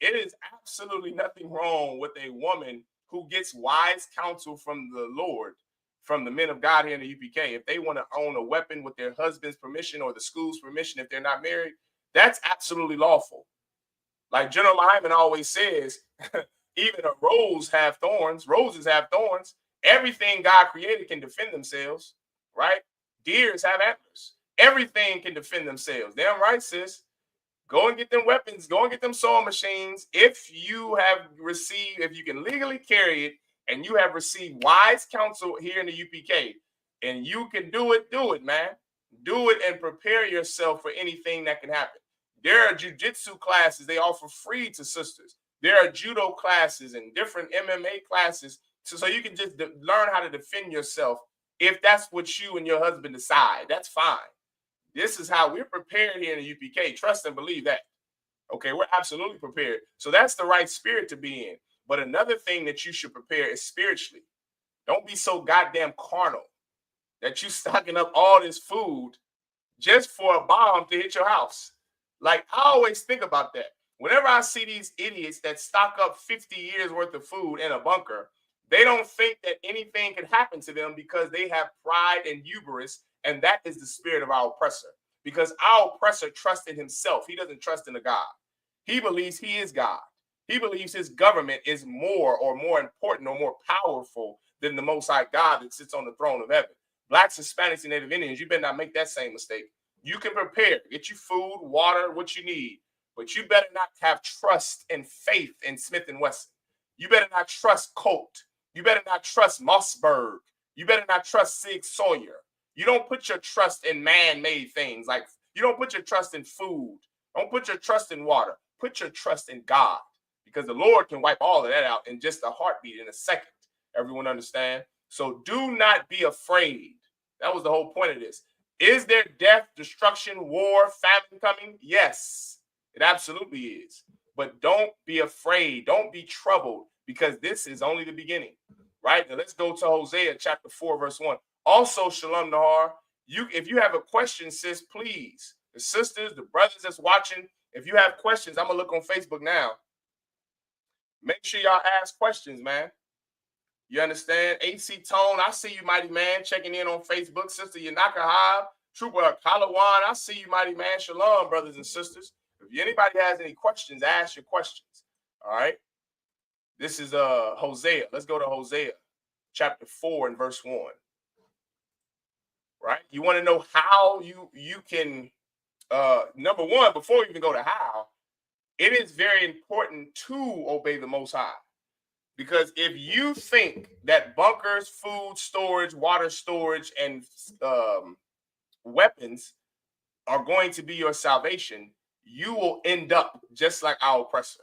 it is absolutely nothing wrong with a woman who gets wise counsel from the Lord, from the men of God here in the UPK. If they want to own a weapon with their husband's permission or the school's permission, if they're not married, that's absolutely lawful. Like General Lyman always says, even a rose have thorns. Roses have thorns. Everything God created can defend themselves, right? Deers have antlers. Everything can defend themselves. Damn right, sis. Go and get them weapons. Go and get them sewing machines. If you have received, if you can legally carry it, and you have received wise counsel here in the UPK, and you can do it, man. Do it and prepare yourself for anything that can happen. There are jiu-jitsu classes they offer free to sisters. There are judo classes and different MMA classes, so you can just learn how to defend yourself. If that's what you and your husband decide, that's fine. This is how we're prepared here in the UPK. Trust and believe that. Okay, we're absolutely prepared. So that's the right spirit to be in. But another thing that you should prepare is spiritually. Don't be so goddamn carnal that you stocking up all this food just for a bomb to hit your house. Like, I always think about that. Whenever I see these idiots that stock up 50 years worth of food in a bunker, they don't think that anything can happen to them because they have pride and hubris, and that is the spirit of our oppressor. Because our oppressor trusts in himself. He doesn't trust in a God. He believes he is God. He believes his government is more important or more powerful than the Most High God that sits on the throne of heaven. Blacks, Hispanics, and Native Indians, you better not make that same mistake. You can prepare, get you food, water, what you need, but you better not have trust and faith in Smith & Wesson. You better not trust Colt. You better not trust Mossberg. You better not trust Sig Sauer. You don't put your trust in man-made things. Like, you don't put your trust in food. Don't put your trust in water. Put your trust in God, because the Lord can wipe all of that out in just a heartbeat, in a second. Everyone understand? So do not be afraid. That was the whole point of this. Is there death, destruction, war, famine coming? Yes, it absolutely is. But don't be afraid. Don't be troubled, because this is only the beginning. Right? Now let's go to Hosea chapter 4, verse 1. Also, Shalom Nahar, if you have a question, sis, please. The sisters, the brothers that's watching, if you have questions, I'm going to look on Facebook now. Make sure y'all ask questions, man. You understand? AC Tone, I see you, mighty man, checking in on Facebook. Sister Yanaka Hive, Trooper Kalawan, I see you, mighty man. Shalom, brothers and sisters. If anybody has any questions, ask your questions. All right? This is Hosea. Let's go to Hosea chapter 4 and verse 1. Right? You want to know how you can, number one, before we even go to how, it is very important to obey the Most High. Because if you think that bunkers, food storage, water storage, and weapons are going to be your salvation, you will end up just like our oppressor.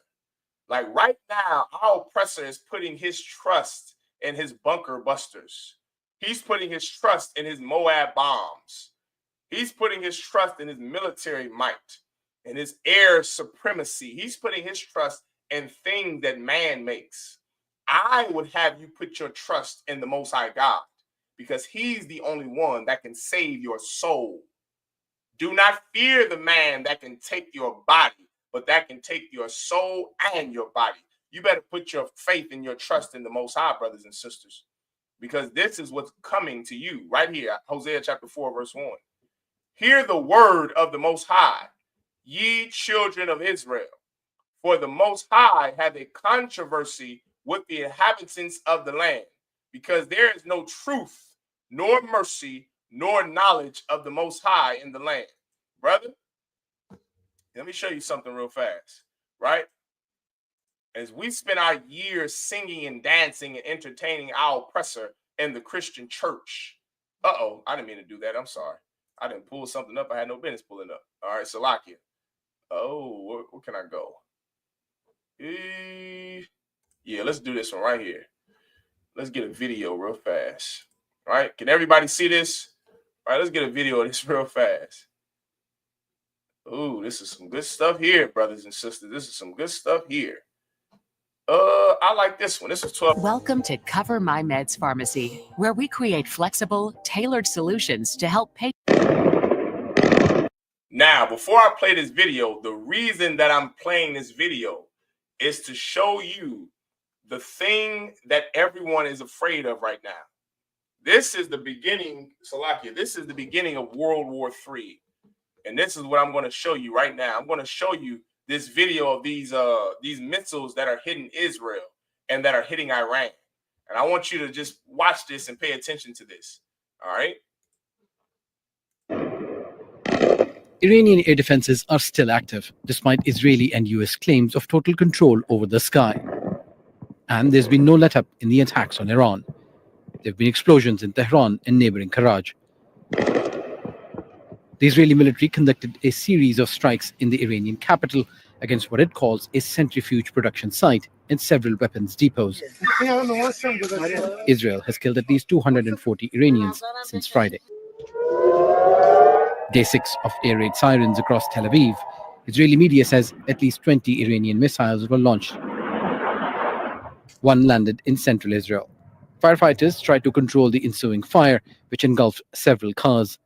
Like right now, our oppressor is putting his trust in his bunker busters. He's putting his trust in his Moab bombs. He's putting his trust in his military might and his air supremacy. He's putting his trust in things that man makes. I would have you put your trust in the Most High God, because he's the only one that can save your soul. Do not fear the man that can take your body, but that can take your soul and your body. You better put your faith and your trust in the Most High, brothers and sisters, because this is what's coming to you right here. Hosea chapter 4, verse 1. Hear the word of the Most High, ye children of Israel. For the Most High hath a controversy with the inhabitants of the land, because there is no truth, nor mercy, nor knowledge of the Most High in the land. Brother, let me show you something real fast, right? As we spend our years singing and dancing and entertaining our oppressor in the Christian church. Uh-oh, I didn't mean to do that. I'm sorry. I didn't pull something up I had no business pulling up. All right, Salakia. Oh, where can I go? Yeah, let's do this one right here. Let's get a video real fast. All right, can everybody see this? All right, let's get a video of this real fast. Ooh, this is some good stuff here, brothers and sisters. This is some good stuff here. I like this one. This is 12.
Welcome to Cover My Meds Pharmacy, where we create flexible, tailored solutions to help patients.
Now, before I play this video, the reason that I'm playing this video is to show you the thing that everyone is afraid of right now. This is the beginning, Salakia, this is the beginning of World War III. And this is what I'm going to show you right now. I'm going to show you this video of these missiles that are hitting Israel and that are hitting Iran. And I want you to just watch this and pay attention to this. All right.
Iranian air defenses are still active, despite Israeli and US claims of total control over the sky. And there's been no let-up in the attacks on Iran. There have been explosions in Tehran and neighboring Karaj. The Israeli military conducted a series of strikes in the Iranian capital against what it calls a centrifuge production site and several weapons depots. Israel has killed at least 240 Iranians since Friday. Day 6 of air raid sirens across Tel Aviv. Israeli media says at least 20 Iranian missiles were launched. One landed in central Israel. Firefighters tried to control the ensuing fire, which engulfed several cars.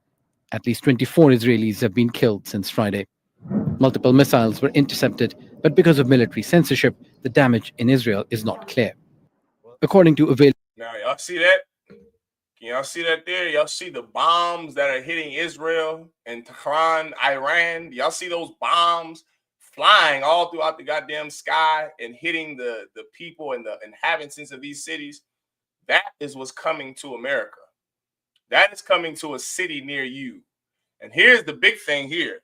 At least 24 Israelis have been killed since Friday. Multiple missiles were intercepted, but because of military censorship, the damage in Israel is not clear. According to available...
Now, y'all see that? Can y'all see that there? Y'all see the bombs that are hitting Israel and Tehran, Iran? Y'all see those bombs flying all throughout the goddamn sky and hitting the people and the inhabitants of these cities? That is what's coming to America. That is coming to a city near you. And here's the big thing here.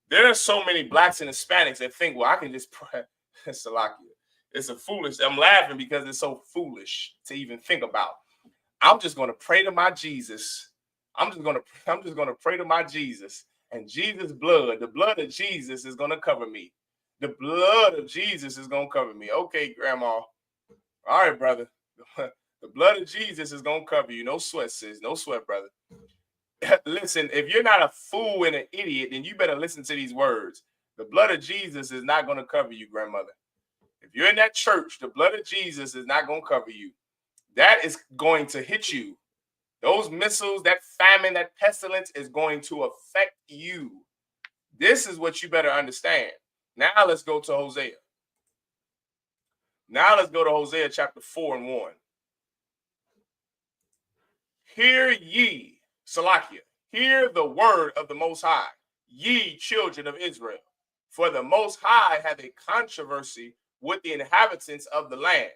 There are so many blacks and Hispanics that think, well, I can just pray. It's a foolish. I'm laughing because it's so foolish to even think about. I'm just going to pray to my Jesus. I'm just going to pray to my Jesus, and Jesus' blood, the blood of Jesus is going to cover me. The blood of Jesus is going to cover me. Okay, Grandma. All right, brother. The blood of Jesus is going to cover you. No sweat, sis. No sweat, brother. Listen, if you're not a fool and an idiot, then you better listen to these words. The blood of Jesus is not going to cover you, grandmother. If you're in that church, the blood of Jesus is not going to cover you. That is going to hit you. Those missiles, that famine, that pestilence is going to affect you. This is what you better understand. Now let's go to Hosea. Now let's go to Hosea chapter 4 and 1. Hear ye, Salakia, hear the word of the Most High, ye children of Israel. For the Most High hath a controversy with the inhabitants of the land,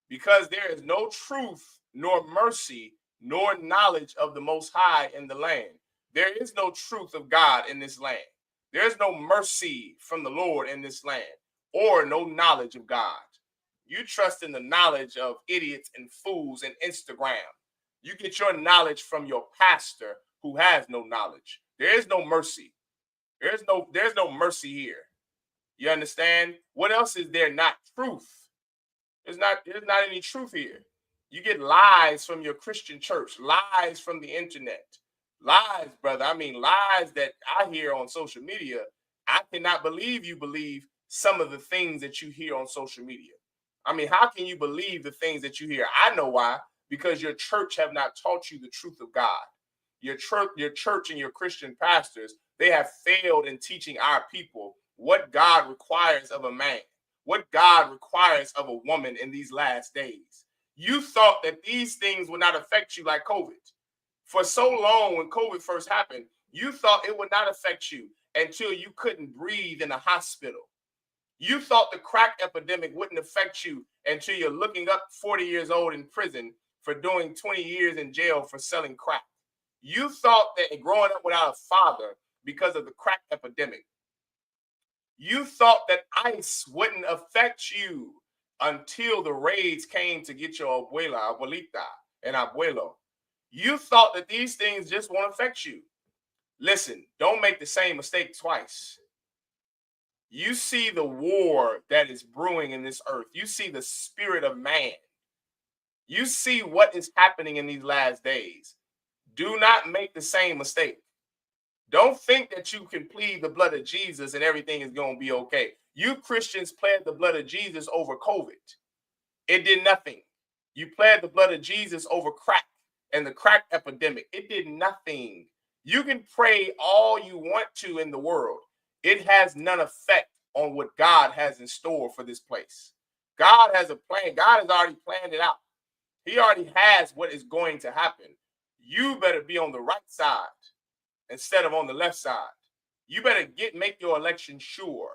because there is no truth, nor mercy, nor knowledge of the Most High in the land. There is no truth of God in this land. There is no mercy from the Lord in this land, or no knowledge of God. You trust in the knowledge of idiots and fools and Instagram. You get your knowledge from your pastor who has no knowledge. There is no mercy. There's no mercy here. You understand? What else is there not? Truth. There's not any truth here. You get lies from your Christian church, lies from the internet. Lies, brother. I mean, lies that I hear on social media. I cannot believe you believe some of the things that you hear on social media. I mean, how can you believe the things that you hear? I know why. Because your church have not taught you the truth of God. Your church and your Christian pastors, they have failed in teaching our people what God requires of a man, what God requires of a woman in these last days. You thought that these things would not affect you like COVID. For so long, when COVID first happened, you thought it would not affect you until you couldn't breathe in a hospital. You thought the crack epidemic wouldn't affect you until you're looking up 40 years old in prison for doing 20 years in jail for selling crack. You thought that growing up without a father because of the crack epidemic. You thought that ICE wouldn't affect you until the raids came to get your abuelita, and abuelo. You thought that these things just won't affect you. Listen, don't make the same mistake twice. You see the war that is brewing in this earth. You see the spirit of man. You see what is happening in these last days. Do not make the same mistake. Don't think that you can plead the blood of Jesus and everything is going to be okay. You Christians pled the blood of Jesus over COVID. It did nothing. You pled the blood of Jesus over crack and the crack epidemic. It did nothing. You can pray all you want to in the world. It has none effect on what God has in store for this place. God has a plan. God has already planned it out. He already has what is going to happen. You better be on the right side instead of on the left side. You better make your election sure,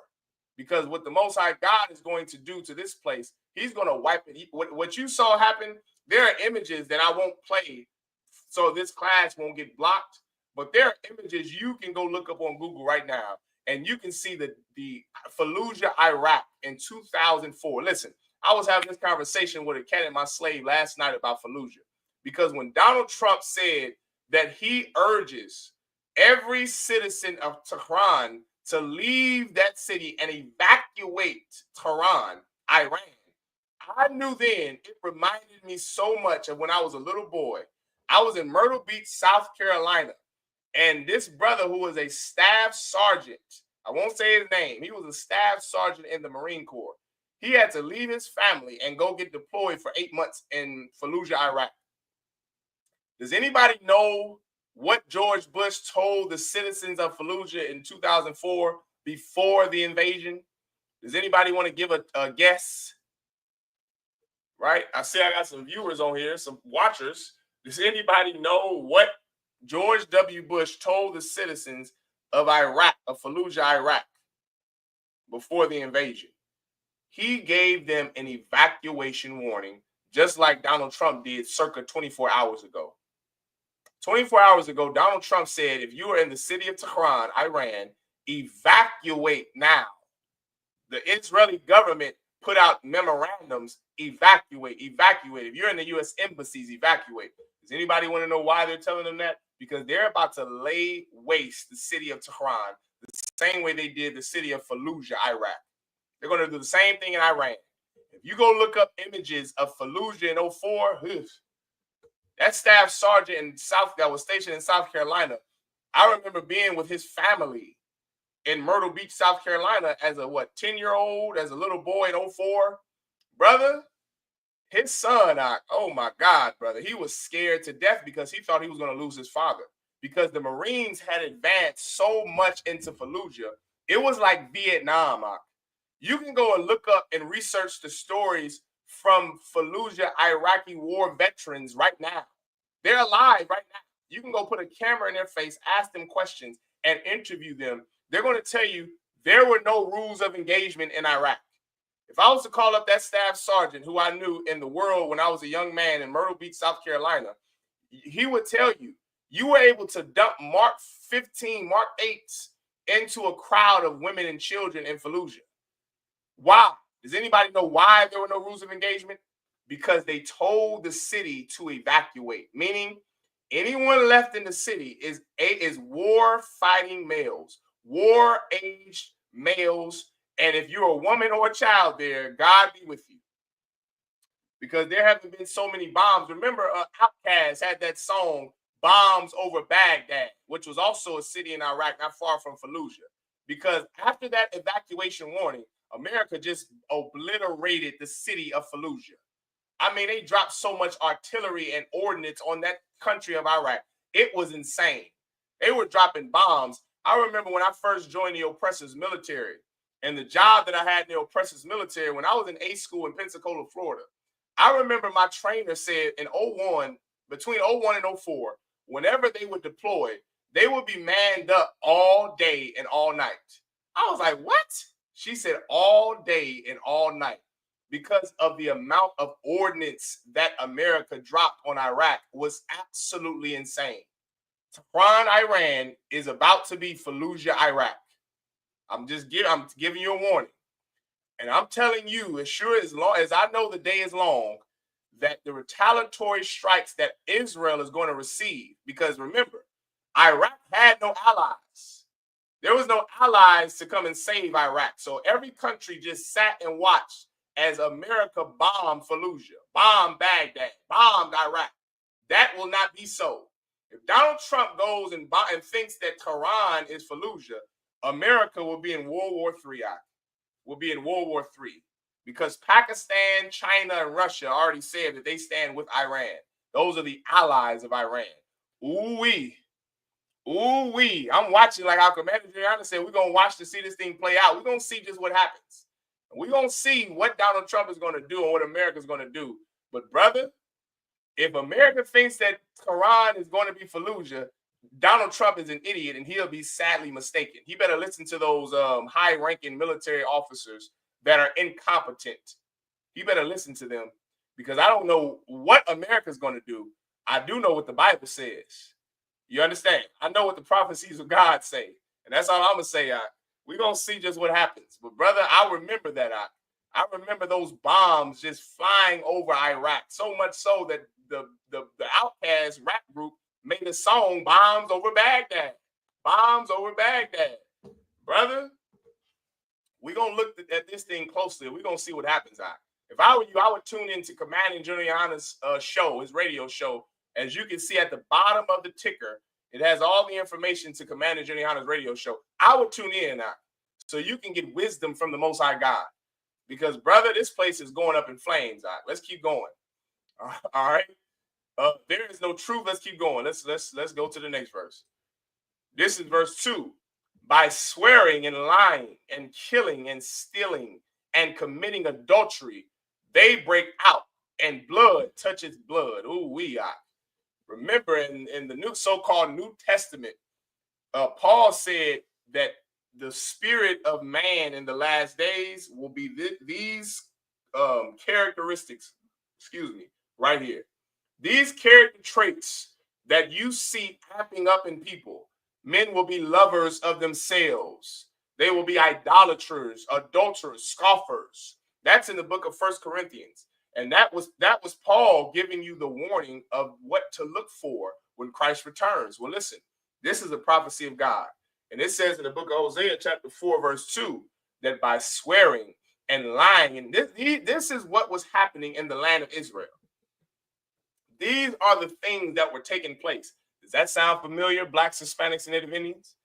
because what the Most High God is going to do to this place, he's going to wipe it. What you saw happen, there are images that I won't play so this class won't get blocked, but there are images you can go look up on Google right now, and you can see the Fallujah, Iraq in 2004. Listen, I was having this conversation with a cat and my slave last night about Fallujah, because when Donald Trump said that he urges every citizen of Tehran to leave that city and evacuate Tehran, Iran, I knew then it reminded me so much of when I was a little boy. I was in Myrtle Beach, South Carolina, and this brother who was a staff sergeant, I won't say his name, he was a staff sergeant in the Marine Corps. He had to leave his family and go get deployed for 8 months in Fallujah, Iraq. Does anybody know what George Bush told the citizens of Fallujah in 2004 before the invasion? Does anybody want to give a guess? Right? I see I got some viewers on here, some watchers. Does anybody know what George W. Bush told the citizens of Iraq, of Fallujah, Iraq, before the invasion? He gave them an evacuation warning, just like Donald Trump did circa 24 hours ago. 24 hours ago, Donald Trump said, if you are in the city of Tehran, Iran, evacuate now. The Israeli government put out memorandums, evacuate. If you're in the U.S. embassies, evacuate. Does anybody want to know why they're telling them that? Because they're about to lay waste the city of Tehran the same way they did the city of Fallujah, Iraq. They're going to do the same thing in Iran. If you go look up images of Fallujah in 2004, that staff sergeant that was stationed in South Carolina, I remember being with his family in Myrtle Beach, South Carolina as a 10-year-old, as a little boy in 2004. Brother, his son, oh my God, brother, he was scared to death because he thought he was going to lose his father, because the Marines had advanced so much into Fallujah. It was like Vietnam. You can go and look up and research the stories from Fallujah Iraqi war veterans right now. They're alive right now. You can go put a camera in their face, ask them questions, and interview them. They're going to tell you there were no rules of engagement in Iraq. If I was to call up that staff sergeant who I knew in the world when I was a young man in Myrtle Beach, South Carolina, he would tell you, you were able to dump Mark 15, Mark 8s into a crowd of women and children in Fallujah. Why? Does anybody know why there were no rules of engagement? Because they told the city to evacuate, meaning anyone left in the city is war-fighting males, war-aged males, and if you're a woman or a child there, God be with you. Because there haven't been so many bombs. Remember, Outkast had that song, Bombs Over Baghdad, which was also a city in Iraq not far from Fallujah. Because after that evacuation warning, America just obliterated the city of Fallujah. I mean, they dropped so much artillery and ordnance on that country of Iraq. It was insane. They were dropping bombs. I remember when I first joined the oppressor's military, and the job that I had in the oppressor's military when I was in A school in Pensacola, Florida. I remember my trainer said in 01, between 01 and 04, whenever they would deploy, they would be manned up all day and all night. I was like, what? She said all day and all night, because of the amount of ordnance that America dropped on Iraq was absolutely insane. Tehran, Iran is about to be Fallujah, Iraq. I'm giving you a warning. And I'm telling you, as sure as long as I know the day is long, that the retaliatory strikes that Israel is going to receive, because remember, Iraq had no allies. There was no allies to come and save Iraq. So every country just sat and watched as America bombed Fallujah, bombed Baghdad, bombed Iraq. That will not be so. If Donald Trump goes and thinks that Tehran is Fallujah, America will be in World War III. Will be in World War III, because Pakistan, China, and Russia already said that they stand with Iran. Those are the allies of Iran. Ooh-wee. Ooh-wee. I'm watching, like our commander Yahanna said, we're going to watch to see this thing play out. We're going to see just what happens. We're going to see what Donald Trump is going to do and what America's going to do. But, brother, if America thinks that Tehran is going to be Fallujah, Donald Trump is an idiot, and he'll be sadly mistaken. He better listen to those high-ranking military officers that are incompetent. He better listen to them, because I don't know what America's going to do. I do know what the Bible says. You understand? I know what the prophecies of God say, and that's all I'm going to say. We're going to see just what happens. But, brother, I remember that. I remember those bombs just flying over Iraq, so much so that the Outcast rap group made a song, Bombs Over Baghdad. Bombs over Baghdad. Brother, we're going to look at this thing closely. We're going to see what happens. If I were you, I would tune into Commanding General Yahanna's show, his radio show. As you can see at the bottom of the ticker, it has all the information to Commanding General Yahanna's radio show. I would tune in so you can get wisdom from the Most High God. Because, brother, this place is going up in flames. Let's keep going. All right. There is no truth. Let's keep going. Let's go to the next verse. This is verse 2. By swearing and lying and killing and stealing and committing adultery, they break out, and blood touches blood. Ooh, we are. Remember, in the new so-called New Testament, Paul said that the spirit of man in the last days will be these characteristics. Excuse me, right here. These character traits that you see popping up in people. Men will be lovers of themselves. They will be idolaters, adulterers, scoffers. That's in the book of 1 Corinthians. And that was Paul giving you the warning of what to look for when Christ returns. Well, listen, this is a prophecy of God. And it says in the book of Hosea, chapter 4, verse 2, that by swearing and lying, and this is what was happening in the land of Israel. These are the things that were taking place. Does that sound familiar, Blacks, Hispanics, and Native Indians?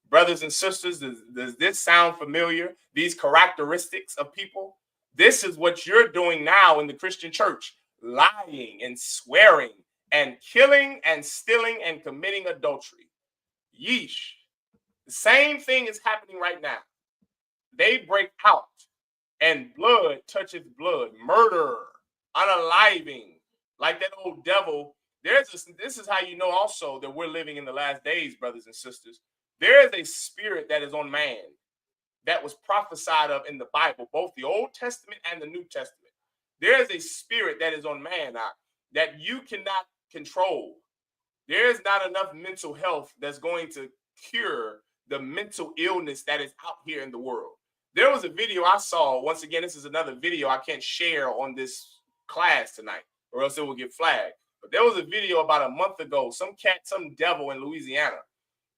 Brothers and sisters, does this sound familiar? These characteristics of people? This is what you're doing now in the Christian church. Lying and swearing and killing and stealing and committing adultery. Yeesh. The same thing is happening right now. They break out and blood touches blood. Murder, unaliving, like that old devil. This is how you know also that we're living in the last days, brothers and sisters. There is a spirit that is on man that was prophesied of in the Bible, both the Old Testament and the New Testament. There is a spirit that is on man that you cannot control. There is not enough mental health that's going to cure the mental illness that is out here in the world. There was a video I saw. Once again, this is another video I can't share on this class tonight, or else it will get flagged. But there was a video about a month ago. Some devil in Louisiana.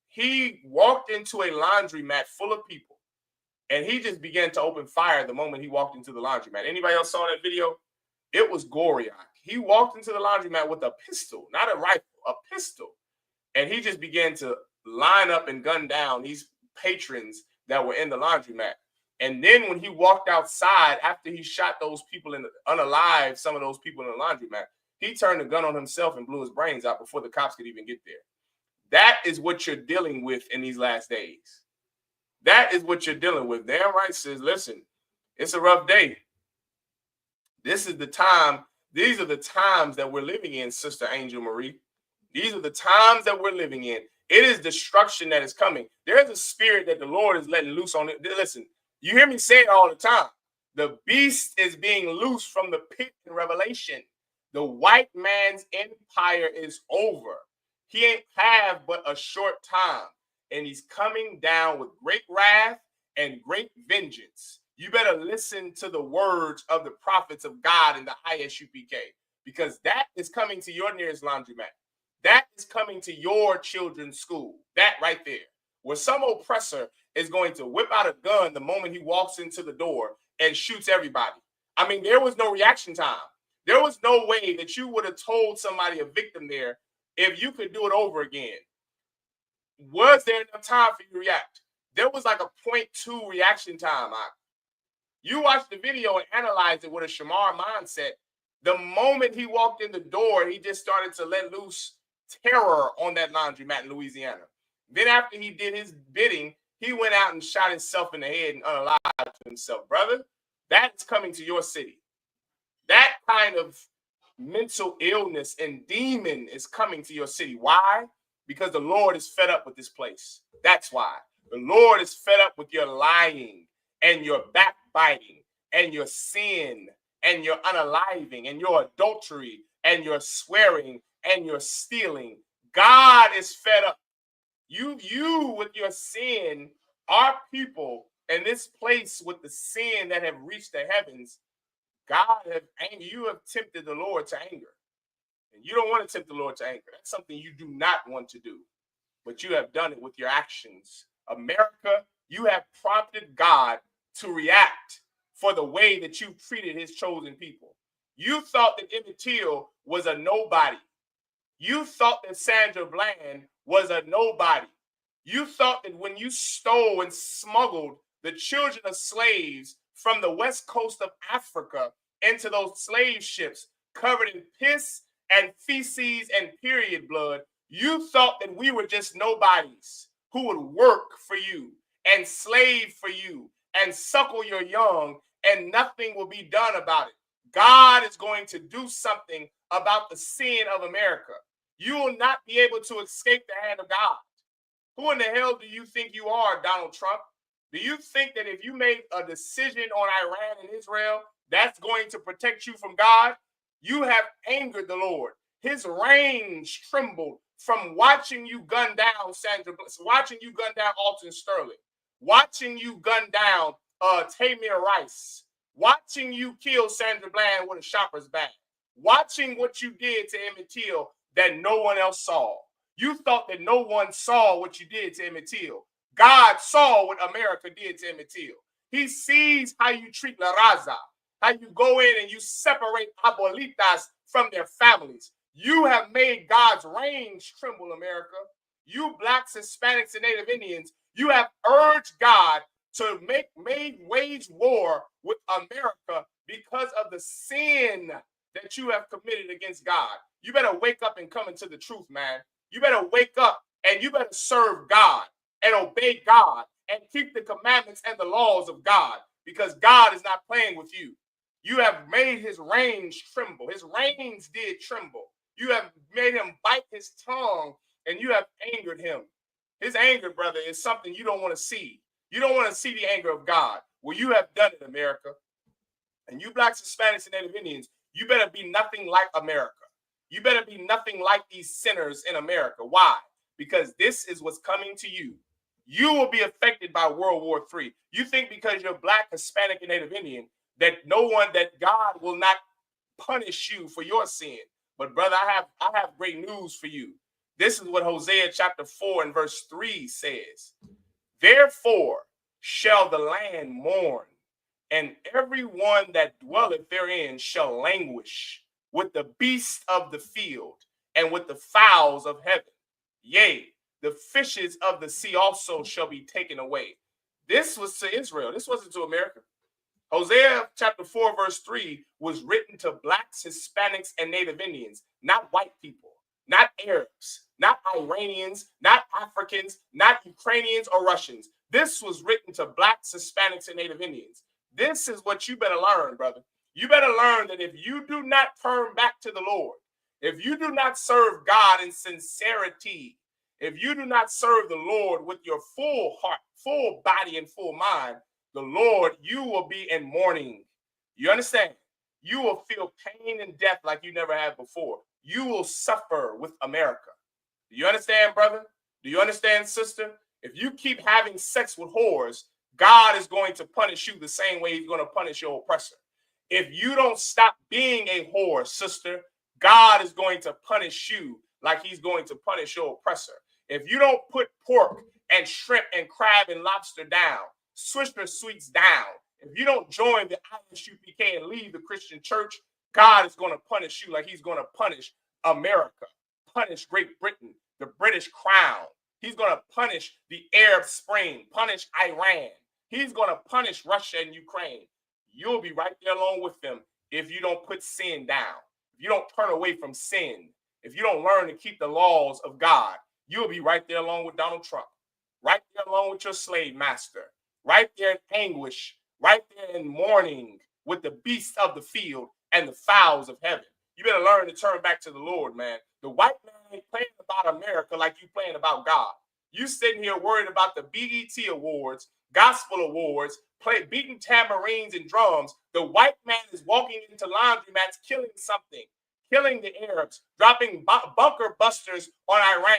He walked into a laundromat full of people, and he just began to open fire the moment he walked into the laundromat. Anybody else saw that video? It was gory. He walked into the laundromat with a pistol, not a rifle, a pistol. And he just began to line up and gun down these patrons that were in the laundromat. And then when he walked outside, after he shot those people unalive, some of those people in the laundromat, he turned the gun on himself and blew his brains out before the cops could even get there. That is what you're dealing with in these last days. That is what you're dealing with. Damn right says, listen, it's a rough day. This is the time. These are the times that we're living in, Sister Angel Marie. These are the times that we're living in. It is destruction that is coming. There is a spirit that the Lord is letting loose on it. Listen, You hear me say it all the time. The beast is being loosed from the pit in Revelation. The white man's empire is over. He ain't have but a short time, and he's coming down with great wrath and great vengeance. You better listen to the words of the prophets of God in the I.S.U.P.K, because that is coming to your nearest laundromat. That is coming to your children's school. That right there, where some oppressor is going to whip out a gun the moment he walks into the door and shoots everybody. I mean, there was no reaction time. There was no way that you would have told somebody, a victim there, if you could do it over again. Was there enough time for you to react? There was like a 0.2 reaction time. You watch the video and analyze it with a Shamar mindset. The moment he walked in the door, he just started to let loose terror on that laundromat in Louisiana. Then after he did his bidding, he went out and shot himself in the head and unalived himself. Brother, that's coming to your city. That kind of mental illness and demon is coming to your city. Why? Because the Lord is fed up with this place. That's why. The Lord is fed up with your lying and your backbiting and your sin and your unaliving and your adultery and your swearing and your stealing. God is fed up. You with your sin, our people, and this place with the sin that have reached the heavens, you have tempted the Lord to anger. And you don't want to tempt the Lord to anger. That's something you do not want to do. But you have done it with your actions. America, you have prompted God to react for the way that you treated his chosen people. You thought that Emmett Till was a nobody. You thought that Sandra Bland was a nobody. You thought that when you stole and smuggled the children of slaves from the west coast of Africa into those slave ships covered in piss and feces and period blood, you thought that we were just nobodies who would work for you and slave for you and suckle your young, and nothing will be done about it. God is going to do something about the sin of America. You will not be able to escape the hand of God. Who in the hell do you think you are, Donald Trump? Do you think that if you made a decision on Iran and Israel, that's going to protect you from God? You have angered the Lord. His reins trembled from watching you gun down watching you gun down Alton Sterling, watching you gun down Tamir Rice, watching you kill Sandra Bland with a shopper's bag, watching what you did to Emmett Till that no one else saw. You thought that no one saw what you did to Emmett Till. God saw what America did to Emmett Till. He sees how you treat La Raza, how you go in and you separate abuelitas from their families. You have made God's reins tremble, America. You blacks, Hispanics, and Native Indians, you have urged God to wage war with America because of the sin that you have committed against God. You better wake up and come into the truth, man. You better wake up and you better serve God and obey God and keep the commandments and the laws of God, because God is not playing with you. You have made his reins tremble. His reins did tremble. You have made him bite his tongue, and you have angered him. His anger, brother, is something you don't want to see. You don't want to see the anger of God. Well, you have done it, America. And you blacks, Hispanics, and Native Indians, you better be nothing like America. You better be nothing like these sinners in America. Why? Because this is what's coming to you. You will be affected by World War III. You think because you're black, Hispanic, and Native Indian that God will not punish you for your sin. But brother, I have great news for you. This is what Hosea chapter 4 and verse 3 says. Therefore shall the land mourn, and everyone that dwelleth therein shall languish with the beasts of the field and with the fowls of heaven. Yea, the fishes of the sea also shall be taken away. This was to Israel. This wasn't to America. Hosea chapter 4 verse 3 was written to blacks, Hispanics, and Native Indians, not white people, not Arabs, not Iranians, not Africans, not Ukrainians or Russians. This was written to blacks, Hispanics, and Native Indians. This is what you better learn, brother. You better learn that if you do not turn back to the Lord, if you do not serve God in sincerity, if you do not serve the Lord with your full heart, full body, and full mind, the Lord, you will be in mourning. You understand? You will feel pain and death like you never have before. You will suffer with America. Do you understand, brother? Do you understand, sister? If you keep having sex with whores, God is going to punish you the same way he's going to punish your oppressor. If you don't stop being a whore, sister, God is going to punish you like he's going to punish your oppressor. If you don't put pork and shrimp and crab and lobster down, Swisher sweets down, if you don't join the I.S.U.P.K and leave the Christian church, God is going to punish you like he's going to punish America, punish Great Britain, the British crown. He's going to punish the Arab Spring, punish Iran. He's going to punish Russia and Ukraine. You'll be right there along with them if you don't put sin down, if you don't turn away from sin, if you don't learn to keep the laws of God. You'll be right there along with Donald Trump, right there along with your slave master, right there in anguish, right there in mourning with the beasts of the field and the fowls of heaven. You better learn to turn back to the Lord, man. The white man ain't playing about America like you playing about God. You sitting here worried about the BET Awards, Gospel Awards, beating tambourines and drums. The white man is walking into laundromats, killing something, killing the Arabs, dropping bunker busters on Iran.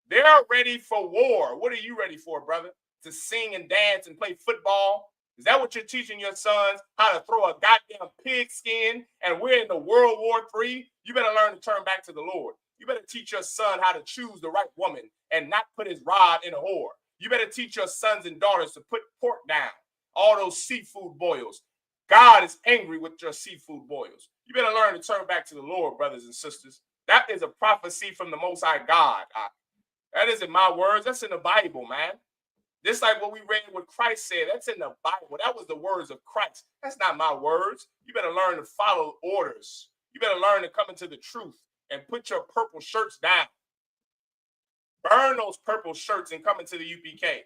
They're ready for war. What are you ready for, brother? To sing and dance and play football? Is that what you're teaching your sons? How to throw a goddamn pigskin and we're in the World War III? You better learn to turn back to the Lord. You better teach your son how to choose the right woman and not put his rod in a whore. You better teach your sons and daughters to put pork down, all those seafood boils. God is angry with your seafood boils. You better learn to turn back to the Lord, brothers and sisters. That is a prophecy from the Most High God. That isn't my words. That's in the Bible, man. Just like what we read what Christ said, that's in the Bible. That was the words of Christ. That's not my words. You better learn to follow orders. You better learn to come into the truth and put your purple shirts down. Burn those purple shirts and come into the UPK.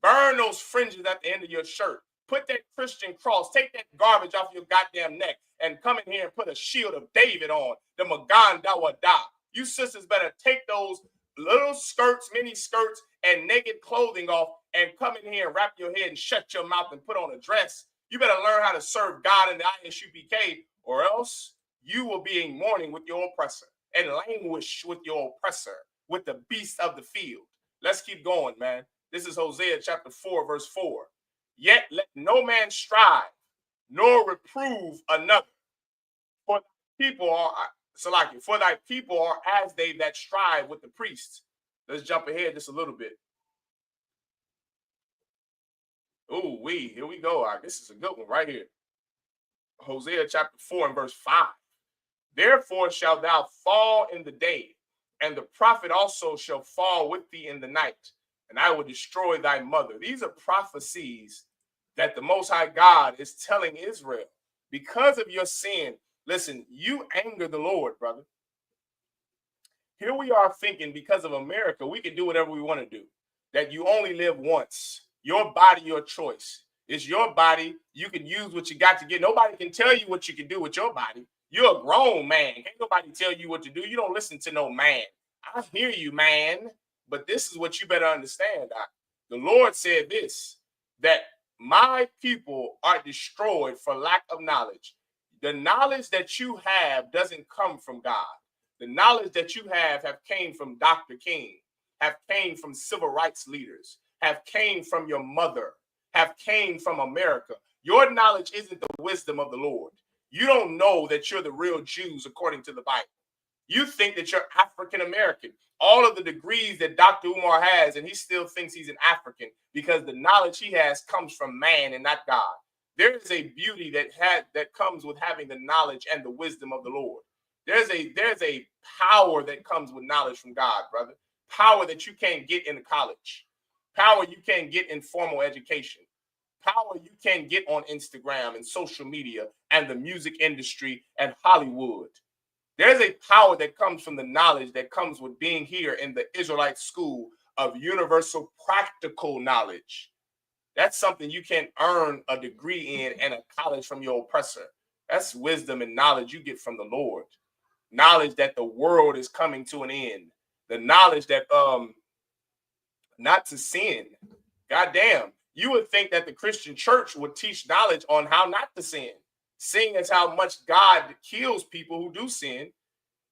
Burn those fringes at the end of your shirt. Put that Christian cross. Take that garbage off your goddamn neck and come in here and put a shield of David on. The Magan Dawada. You sisters better take those little skirts, mini skirts, and naked clothing off and come in here and wrap your head and shut your mouth and put on a dress. You better learn how to serve God in the I.S.U.P.K, or else you will be in mourning with your oppressor and languish with your oppressor, with the beast of the field. Let's keep going, man. This is Hosea chapter 4, verse 4. Yet let no man strive, nor reprove another. For people are for thy people are as they that strive with the priests. Let's jump ahead just a little bit. Oh, here we go. This is a good one right here. Hosea chapter 4 and verse 5. Therefore shalt thou fall in the day, and the prophet also shall fall with thee in the night, and I will destroy thy mother. These are prophecies that the Most High God is telling Israel. Because of your sin, listen, you anger the Lord, brother. Here we are thinking because of America, we can do whatever we want to do, that you only live once. Your body, your choice. It's your body. You can use what you got to get. Nobody can tell you what you can do with your body. You're a grown man. Can't nobody tell you what to do. You don't listen to no man. I hear you, man. But this is what you better understand, Doc. The Lord said this, that my people are destroyed for lack of knowledge. The knowledge that you have doesn't come from God. The knowledge that you have came from Dr. King, have came from civil rights leaders, have came from your mother, have came from America. Your knowledge isn't the wisdom of the Lord. You don't know that you're the real Jews according to the Bible. You think that you're African American. All of the degrees that Dr. Umar has, and he still thinks he's an African because the knowledge he has comes from man and not God. There is a beauty that comes with having the knowledge and the wisdom of the Lord. There's a power that comes with knowledge from God, brother. Power that you can't get in college. Power you can't get in formal education. Power you can't get on Instagram and social media and the music industry and Hollywood. There's a power that comes from the knowledge that comes with being here in the Israelite school of universal practical knowledge. That's something you can't earn a degree in and a college from your oppressor. That's wisdom and knowledge you get from the Lord. Knowledge that the world is coming to an end. The knowledge that not to sin. God damn. You would think that the Christian church would teach knowledge on how not to sin, seeing as how much God kills people who do sin.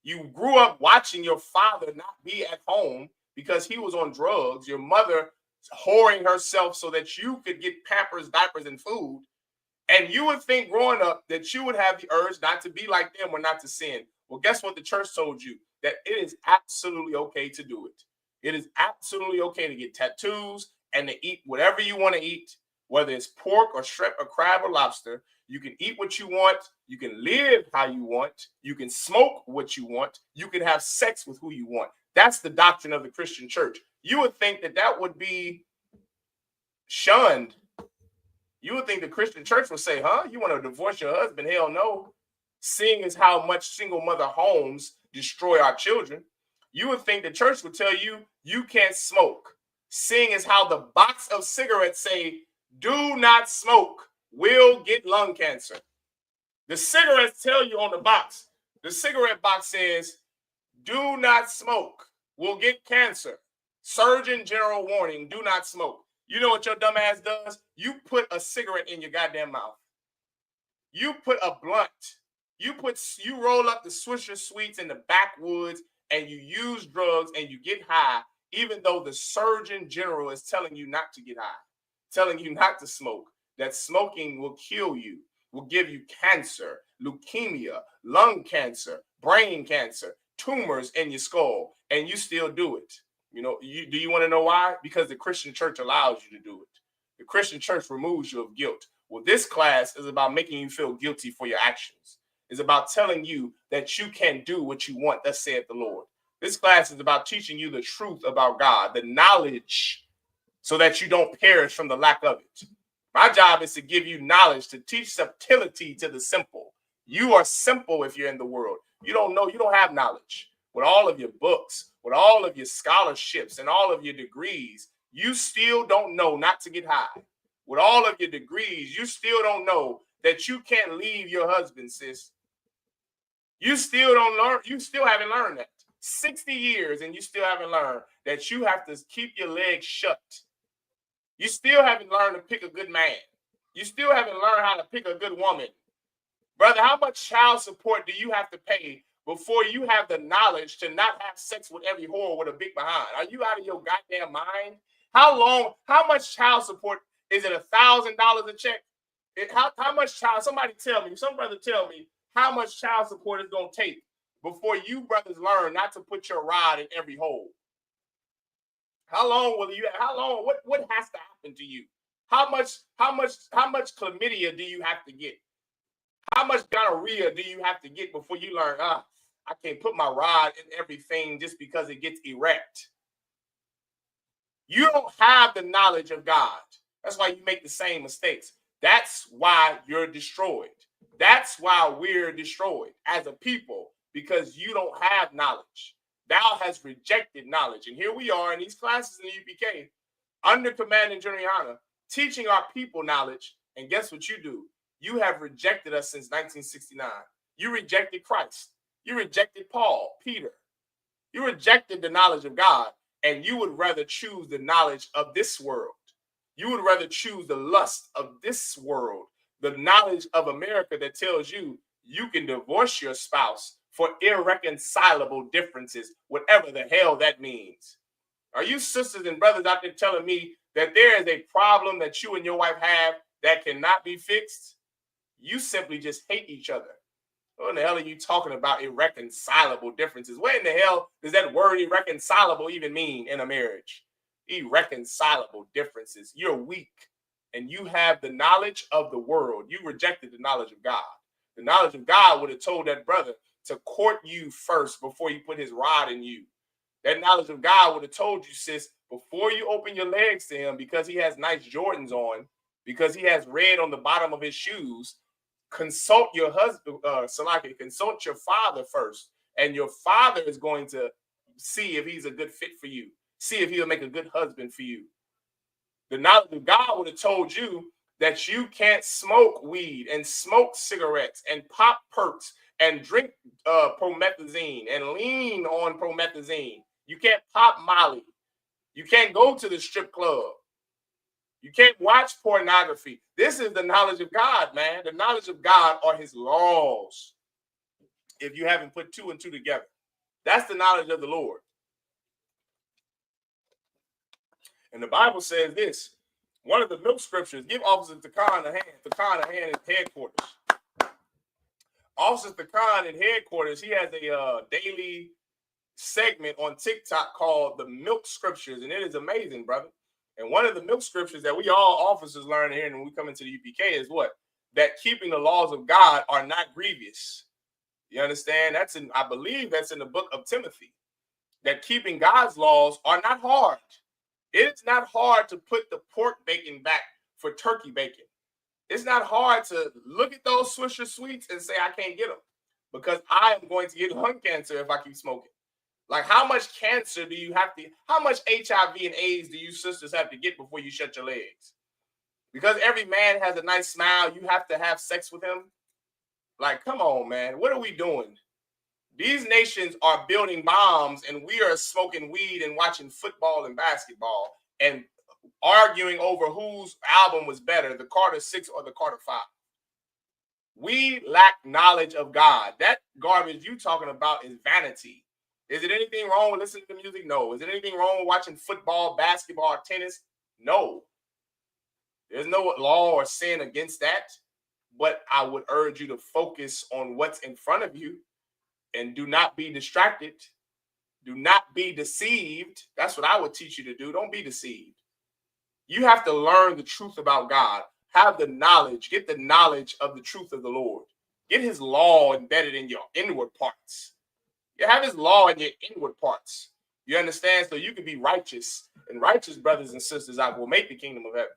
You grew up watching your father not be at home because he was on drugs, your mother whoring herself so that you could get Pampers, diapers, and food. And you would think growing up that you would have the urge not to be like them or not to sin. Well, guess what the church told you? That it is absolutely okay to do it. It is absolutely okay to get tattoos and to eat whatever you want to eat, whether it's pork or shrimp or crab or lobster. You can eat what you want. You can live how you want. You can smoke what you want. You can have sex with who you want. That's the doctrine of the Christian church. You would think that that would be shunned. You would think the Christian church would say, huh? You want to divorce your husband? Hell no. Seeing as how much single mother homes destroy our children. You would think the church would tell you, you can't smoke. Seeing as how the box of cigarettes say, do not smoke, will get lung cancer. The cigarettes tell you on the box. The cigarette box says, do not smoke, will get cancer. Surgeon General warning, do not smoke. You know what your dumb ass does? You put a cigarette in your goddamn mouth. You put a blunt. You roll up the Swisher Sweets in the backwoods and you use drugs and you get high, even though the Surgeon General is telling you not to get high, telling you not to smoke, that smoking will kill you, will give you cancer, leukemia, lung cancer, brain cancer, tumors in your skull, and you still do it. You know, do you want to know why? Because the Christian church allows you to do it. The Christian church removes you of guilt. Well, this class is about making you feel guilty for your actions. It's about telling you that you can do what you want, thus saith the Lord. This class is about teaching you the truth about God, the knowledge, so that you don't perish from the lack of it. My job is to give you knowledge, to teach subtlety to the simple. You are simple if you're in the world. You don't know, you don't have knowledge. With all of your books, with all of your scholarships and all of your degrees, you still don't know not to get high. With all of your degrees, you still don't know that you can't leave your husband, sis. You still don't learn, you still haven't learned that. 60 years and you still haven't learned that you have to keep your legs shut. You still haven't learned to pick a good man. You still haven't learned how to pick a good woman. Brother, how much child support do you have to pay before you have the knowledge to not have sex with every whore with a big behind? Are you out of your goddamn mind? How much child support? Is it $1,000 a check? How much child, somebody tell me, some brother tell me how much child support is going to take before you brothers learn not to put your rod in every hole? How long, what has to happen to you? How much chlamydia do you have to get? How much gonorrhea do you have to get before you learn, I can't put my rod in everything just because it gets erect? You don't have the knowledge of God. That's why you make the same mistakes. That's why you're destroyed. That's why we're destroyed as a people, because you don't have knowledge. Thou has rejected knowledge. And here we are in these classes in the UPK, under command in General Yahanna, teaching our people knowledge. And guess what you do? You have rejected us since 1969. You rejected Christ. You rejected Paul, Peter. You rejected the knowledge of God, and you would rather choose the knowledge of this world. You would rather choose the lust of this world, the knowledge of America that tells you you can divorce your spouse for irreconcilable differences, whatever the hell that means. Are you sisters and brothers out there telling me that there is a problem that you and your wife have that cannot be fixed? You simply just hate each other. What in the hell are you talking about, irreconcilable differences? What in the hell does that word irreconcilable even mean in a marriage? Irreconcilable differences. You're weak and you have the knowledge of the world. You rejected the knowledge of God. The knowledge of God would have told that brother to court you first before he put his rod in you. That knowledge of God would have told you, sis, before you open your legs to him because he has nice Jordans on, because he has red on the bottom of his shoes, consult your husband, Salaki, consult your father first. And your father is going to see if he's a good fit for you. See if he'll make a good husband for you. The knowledge of God would have told you that you can't smoke weed and smoke cigarettes and pop perks and drink promethazine and lean on promethazine. You can't pop Molly. You can't go to the strip club. You can't watch pornography. This is the knowledge of God, man. The knowledge of God are his laws. If you haven't put 2 and 2 together, that's the knowledge of the Lord. And the Bible says this, one of the milk scriptures, give Officer Takan a hand in headquarters. Officer Takan in headquarters, he has a daily segment on TikTok called the milk scriptures, and it is amazing, brother. And one of the milk scriptures that we all officers learn here when we come into the UPK is what? That keeping the laws of God are not grievous. You understand? I believe that's in the book of Timothy. That keeping God's laws are not hard. It's not hard to put the pork bacon back for turkey bacon. It's not hard to look at those Swisher Sweets and say, I can't get them because I am going to get lung cancer if I keep smoking. Like, how much cancer do you have to, how much HIV and AIDS do you sisters have to get before you shut your legs? Because every man has a nice smile, you have to have sex with him? Like, come on, man. What are we doing? These nations are building bombs and we are smoking weed and watching football and basketball and arguing over whose album was better, the Carter 6 or the Carter 5. We lack knowledge of God. That garbage you talking about is vanity. Is it anything wrong with listening to music? No. Is it anything wrong with watching football, basketball, tennis? No. There's no law or sin against that. But I would urge you to focus on what's in front of you and do not be distracted. Do not be deceived. That's what I would teach you to do. Don't be deceived. You have to learn the truth about God. Have the knowledge. Get the knowledge of the truth of the Lord. Get his law embedded in your inward parts. You have his law in your inward parts. You understand? So you can be righteous. And righteous brothers and sisters will make the kingdom of heaven.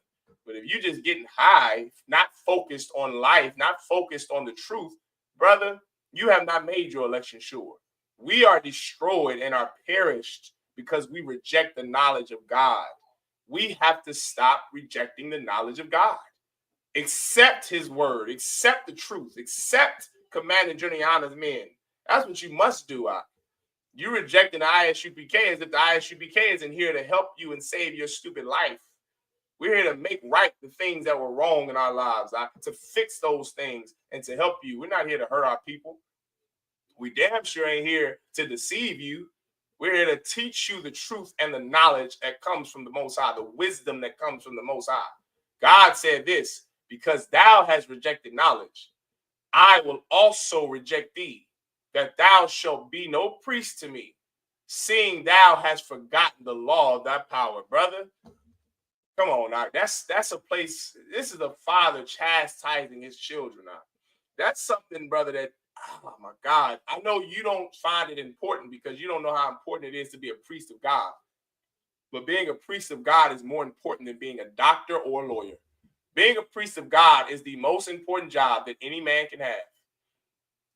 But if you're just getting high, not focused on life, not focused on the truth, brother, you have not made your election sure. We are destroyed and are perished because we reject the knowledge of God. We have to stop rejecting the knowledge of God. Accept his word, accept the truth, accept Commander Yahanna's men. That's what you must do. You rejecting the I.S.U.P.K as if the I.S.U.P.K isn't here to help you and save your stupid life. We're here to make right the things that were wrong in our lives, to fix those things and to help you. We're not here to hurt our people. We damn sure ain't here to deceive you. We're here to teach you the truth and the knowledge that comes from the Most High, the wisdom that comes from the Most High. God said this, because thou hast rejected knowledge, I will also reject thee, that thou shalt be no priest to me, seeing thou hast forgotten the law of thy power. Brother, come on now. That's a place. This is a father chastising his children now. That's something, brother, that, oh my God, I know you don't find it important because you don't know how important it is to be a priest of God. But being a priest of God is more important than being a doctor or a lawyer. Being a priest of God is the most important job that any man can have.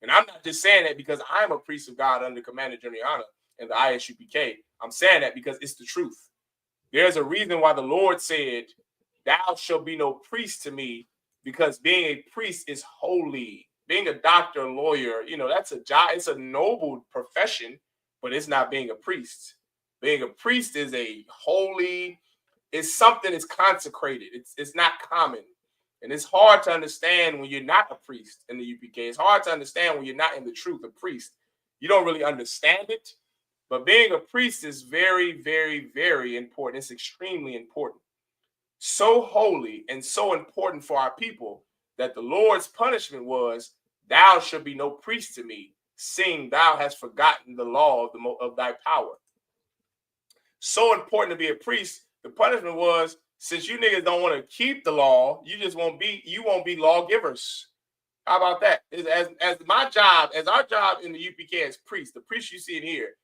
And I'm not just saying that because I'm a priest of God under Commander Yahanna and the I.S.U.P.K. I'm saying that because it's the truth. There's a reason why the Lord said, thou shalt be no priest to me, because being a priest is holy. Being a doctor, a lawyer, that's a job. It's a noble profession, but it's not being a priest. Being a priest is a holy, it's something that's consecrated. It's not common. And it's hard to understand when you're not a priest in the UPK. It's hard to understand when you're not in the truth, a priest. You don't really understand it. But being a priest is very, very, very important. It's extremely important. So holy and so important for our people that the Lord's punishment was, thou shalt be no priest to me, seeing thou hast forgotten the law of thy power. So important to be a priest. The punishment was, since you niggas don't want to keep the law, you won't be lawgivers. How about that? As our job in the UPK as priests, the priests you see in here,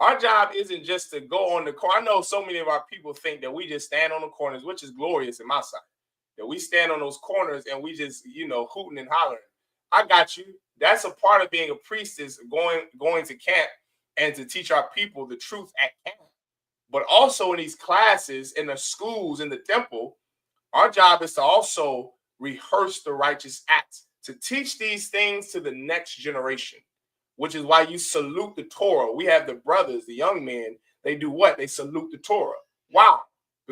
our job isn't just to go on the corner. I know so many of our people think that we just stand on the corners, which is glorious in my sight. That we stand on those corners and we just, hooting and hollering. I got you. That's a part of being a priest, is going to camp and to teach our people the truth at camp. But also in these classes, in the schools, in the temple, our job is to also rehearse the righteous acts, to teach these things to the next generation, which is why you salute the Torah. We have the brothers, the young men, they do what? They salute the Torah. Why?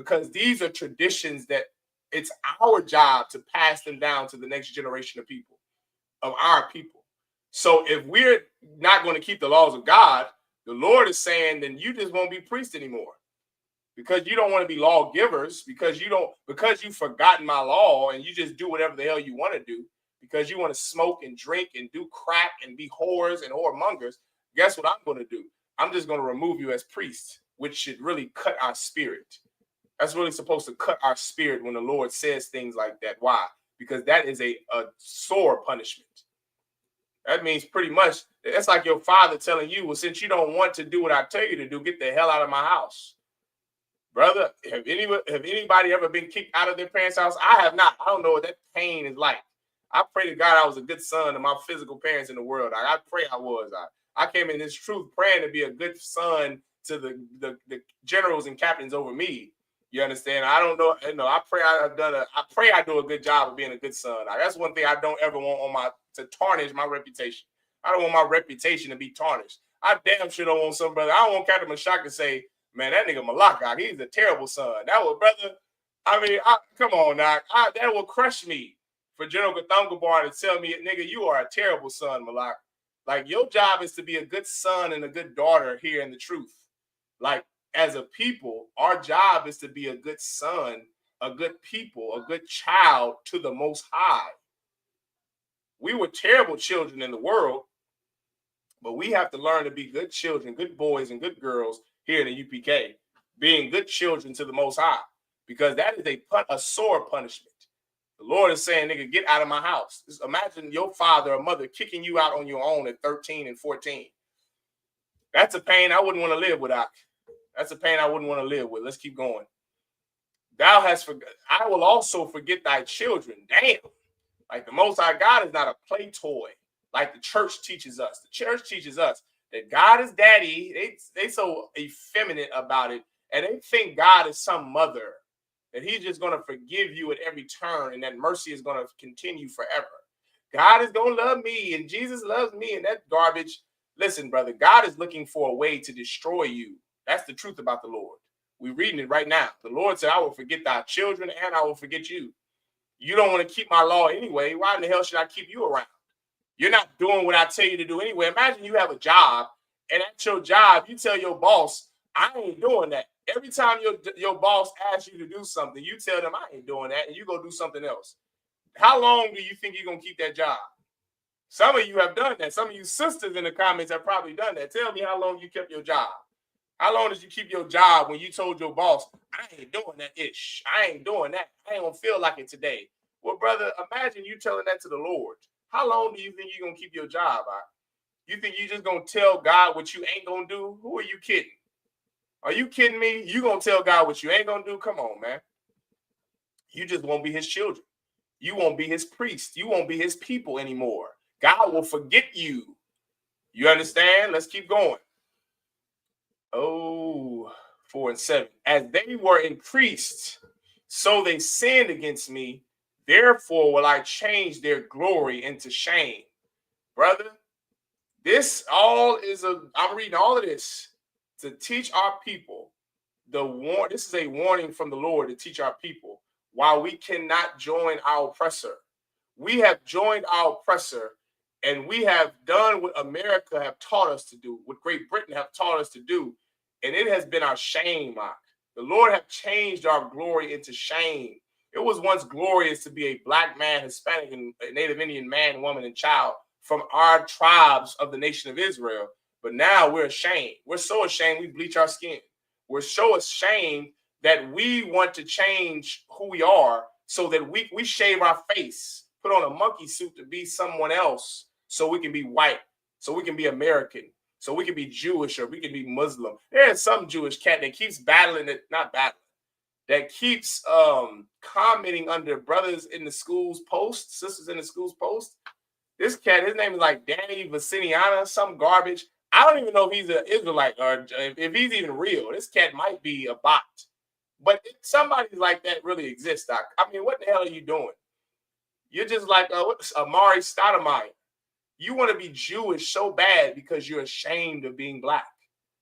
because these are traditions that it's our job to pass them down to the next generation of people, of our people. So if we're not going to keep the laws of God, the Lord is saying, then you just won't be priests anymore, because you don't want to be lawgivers, because you've forgotten my law and you just do whatever the hell you want to do, because you want to smoke and drink and do crack and be whores and whoremongers. Guess what I'm going to do? I'm just going to remove you as priests, which should really cut our spirit. That's really supposed to cut our spirit when the Lord says things like that. Why? Because that is a sore punishment. That means pretty much, that's like your father telling you, well, since you don't want to do what I tell you to do, get the hell out of my house. Brother, have anybody ever been kicked out of their parents' house? I have not. I don't know what that pain is like. I pray to God I was a good son to my physical parents in the world. I pray I was. I came in this truth praying to be a good son to the generals and captains over me. You understand? I don't know. You know, I pray I do a good job of being a good son. That's one thing I don't ever want to tarnish my reputation. I don't want my reputation to be tarnished. I damn sure don't want some brother. I don't want Captain Mashak to say, man, that nigga Malaka, he's a terrible son. That would, brother, I mean, come on now. That will crush me for General Gathungabar to tell me, nigga, you are a terrible son, Malak. Like, your job is to be a good son and a good daughter here in the truth. Like, as a people, our job is to be a good son, a good people, a good child to the Most High. We were terrible children in the world, but we have to learn to be good children, good boys and good girls here in the UPK, being good children to the Most High, because that is a sore punishment. The Lord is saying, nigga, get out of my house. Just imagine your father or mother kicking you out on your own at 13 and 14. That's a pain I wouldn't want to live without. That's a pain I wouldn't want to live with. Let's keep going. Thou hast forgot. I will also forget thy children. Damn. Like, the Most High God is not a play toy like the church teaches us. The church teaches us that God is daddy. They so effeminate about it, and they think God is some mother, that he's just going to forgive you at every turn and that mercy is going to continue forever. God is going to love me and Jesus loves me and that garbage. Listen, brother, God is looking for a way to destroy you. That's the truth about the Lord. We're reading it right now. The Lord said, I will forget thy children and I will forget you. You don't want to keep my law anyway. Why in the hell should I keep you around? You're not doing what I tell you to do anyway. Imagine you have a job, and at your job, you tell your boss, I ain't doing that. Every time your boss asks you to do something, you tell them, I ain't doing that, and you go do something else. How long do you think you're going to keep that job? Some of you have done that. Some of you sisters in the comments have probably done that. Tell me how long you kept your job. How long did you keep your job when you told your boss, I ain't doing that ish. I ain't doing that. I ain't going to feel like it today. Well, brother, imagine you telling that to the Lord. How long do you think you're going to keep your job? You think you're just going to tell God what you ain't going to do? Who are you kidding? Are you kidding me? You going to tell God what you ain't going to do? Come on, man. You just won't be his children. You won't be his priest. You won't be his people anymore. God will forget you. You understand? Let's keep going. 4 and 7. As they were increased, so they sinned against me. Therefore will I change their glory into shame. Brother, this all is I'm reading all of this to teach our people. This is a warning from the Lord to teach our people why we cannot join our oppressor. We have joined our oppressor, and we have done what America have taught us to do, what Great Britain have taught us to do, and it has been our shame, Mark. The Lord have changed our glory into shame. It was once glorious to be a black man, Hispanic, and Native Indian man, woman, and child from our tribes of the nation of Israel. But now we're ashamed. We're so ashamed we bleach our skin. We're so ashamed that we want to change who we are so that we shave our face, put on a monkey suit to be someone else so we can be white, so we can be American, so we can be Jewish or we can be Muslim. There's some Jewish cat that keeps battling it, not battling, that keeps commenting under brothers in the school's post, sisters in the school's post. This cat, his name is like Danny Viciniana, some garbage. I don't even know if he's an Israelite or if he's even real. This cat might be a bot. But if somebody like that really exists, Doc, I mean, what the hell are you doing? You're just like Amari Stoudemire. You want to be Jewish so bad because you're ashamed of being black.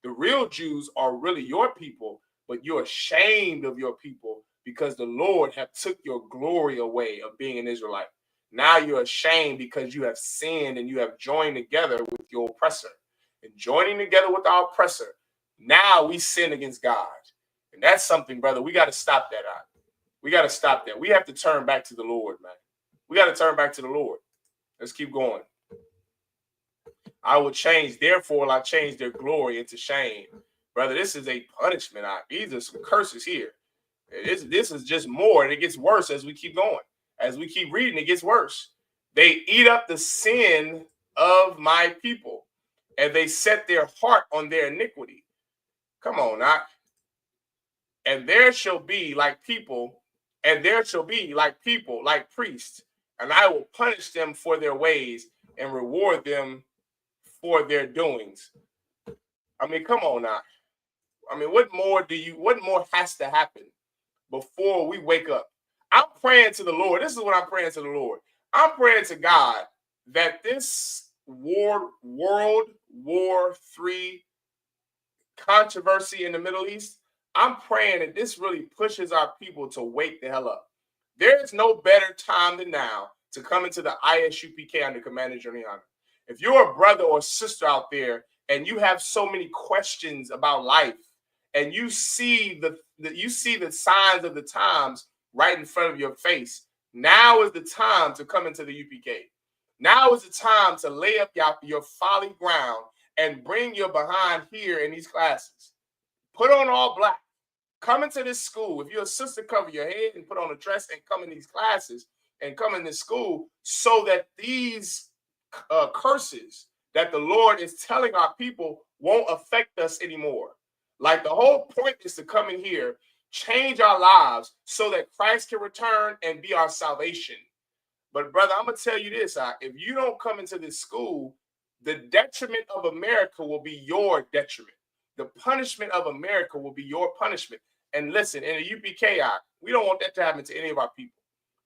The real Jews are really your people, but you're ashamed of your people because the Lord have took your glory away of being an Israelite. Now you're ashamed because you have sinned and you have joined together with your oppressor. And joining together with our oppressor, now we sin against God. And that's something, brother, we got to stop that out. We got to stop that. We have to turn back to the Lord, man. We got to turn back to the Lord. Let's keep going. I will change, therefore I change their glory into shame. Brother, this is a punishment. These are some curses here. This is just more, and it gets worse as we keep going. As we keep reading, it gets worse. They eat up the sin of my people, and they set their heart on their iniquity. Come on, now. And there shall be like people, and there shall be like people, like priests, and I will punish them for their ways and reward them for their doings. I mean, come on now. I mean, what more has to happen before we wake up? I'm praying to the Lord. This is what I'm praying to the Lord. I'm praying to God that this World War III controversy in the Middle East, I'm praying that this really pushes our people to wake the hell up. There is no better time than now to come into the I.S.U.P.K under Commander General Yahanna. If you're a brother or sister out there and you have so many questions about life, and you see the signs of the times right in front of your face, now is the time to come into the UPK. Now is the time to lay up your folly ground and bring your behind here in these classes. Put on all black. Come into this school. If you're a sister, cover your head and put on a dress and come in these classes and come in this school so that these curses that the Lord is telling our people won't affect us anymore. Like, the whole point is to come in here, change our lives so that Christ can return and be our salvation. But brother, I'm going to tell you this, if you don't come into this school, the detriment of America will be your detriment. The punishment of America will be your punishment. And listen, in the UPK, we don't want that to happen to any of our people.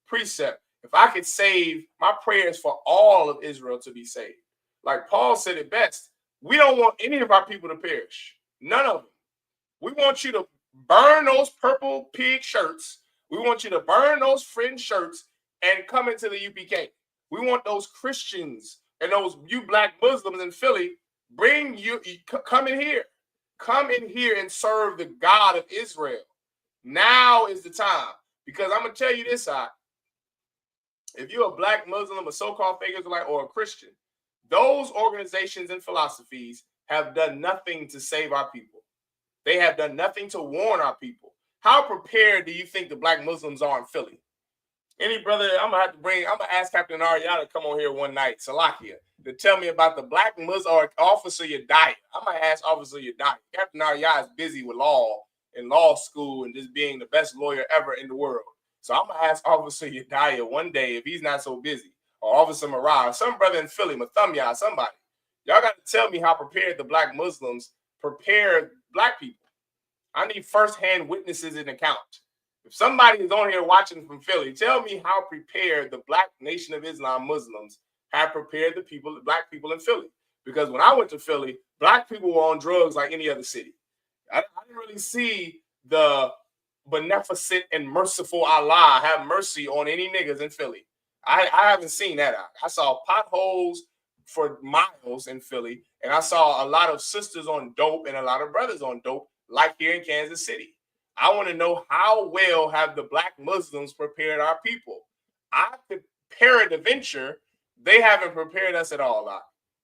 Precept, if I could save, my prayers for all of Israel to be saved. Like Paul said it best, we don't want any of our people to perish. None of them. We want you to burn those purple pig shirts. We want you to burn those fringe shirts and come into the UPK. We want those Christians and those you black Muslims in Philly, come in here. Come in here and serve the God of Israel. Now is the time. Because I'm going to tell you this, if you're a black Muslim, a so-called fake Israelite, or a Christian, those organizations and philosophies have done nothing to save our people. They have done nothing to warn our people. How prepared do you think the black Muslims are in Philly? Any brother, I'm gonna ask Captain Ariana to come on here one night, Salakia, to tell me about the black Muslim or Officer Yedaya. I'm gonna ask Officer Yedaya. Captain Ariana is busy with law in law school and just being the best lawyer ever in the world. So I'm gonna ask Officer Yedaya one day if he's not so busy, or Officer Marah, some brother in Philly, Mathumya, somebody. Y'all got to tell me how prepared the black Muslims prepare black people. I need firsthand witnesses and accounts. If somebody is on here watching from Philly, tell me how prepared the Black Nation of Islam Muslims have prepared the black people in Philly. Because when I went to Philly, black people were on drugs like any other city. I didn't really see the beneficent and merciful Allah have mercy on any niggas in Philly. I haven't seen that. I saw potholes for miles in Philly, and I saw a lot of sisters on dope and a lot of brothers on dope, like here in Kansas City. I want to know how well have the black Muslims prepared our people. I could parrot a venture. They haven't prepared us at all.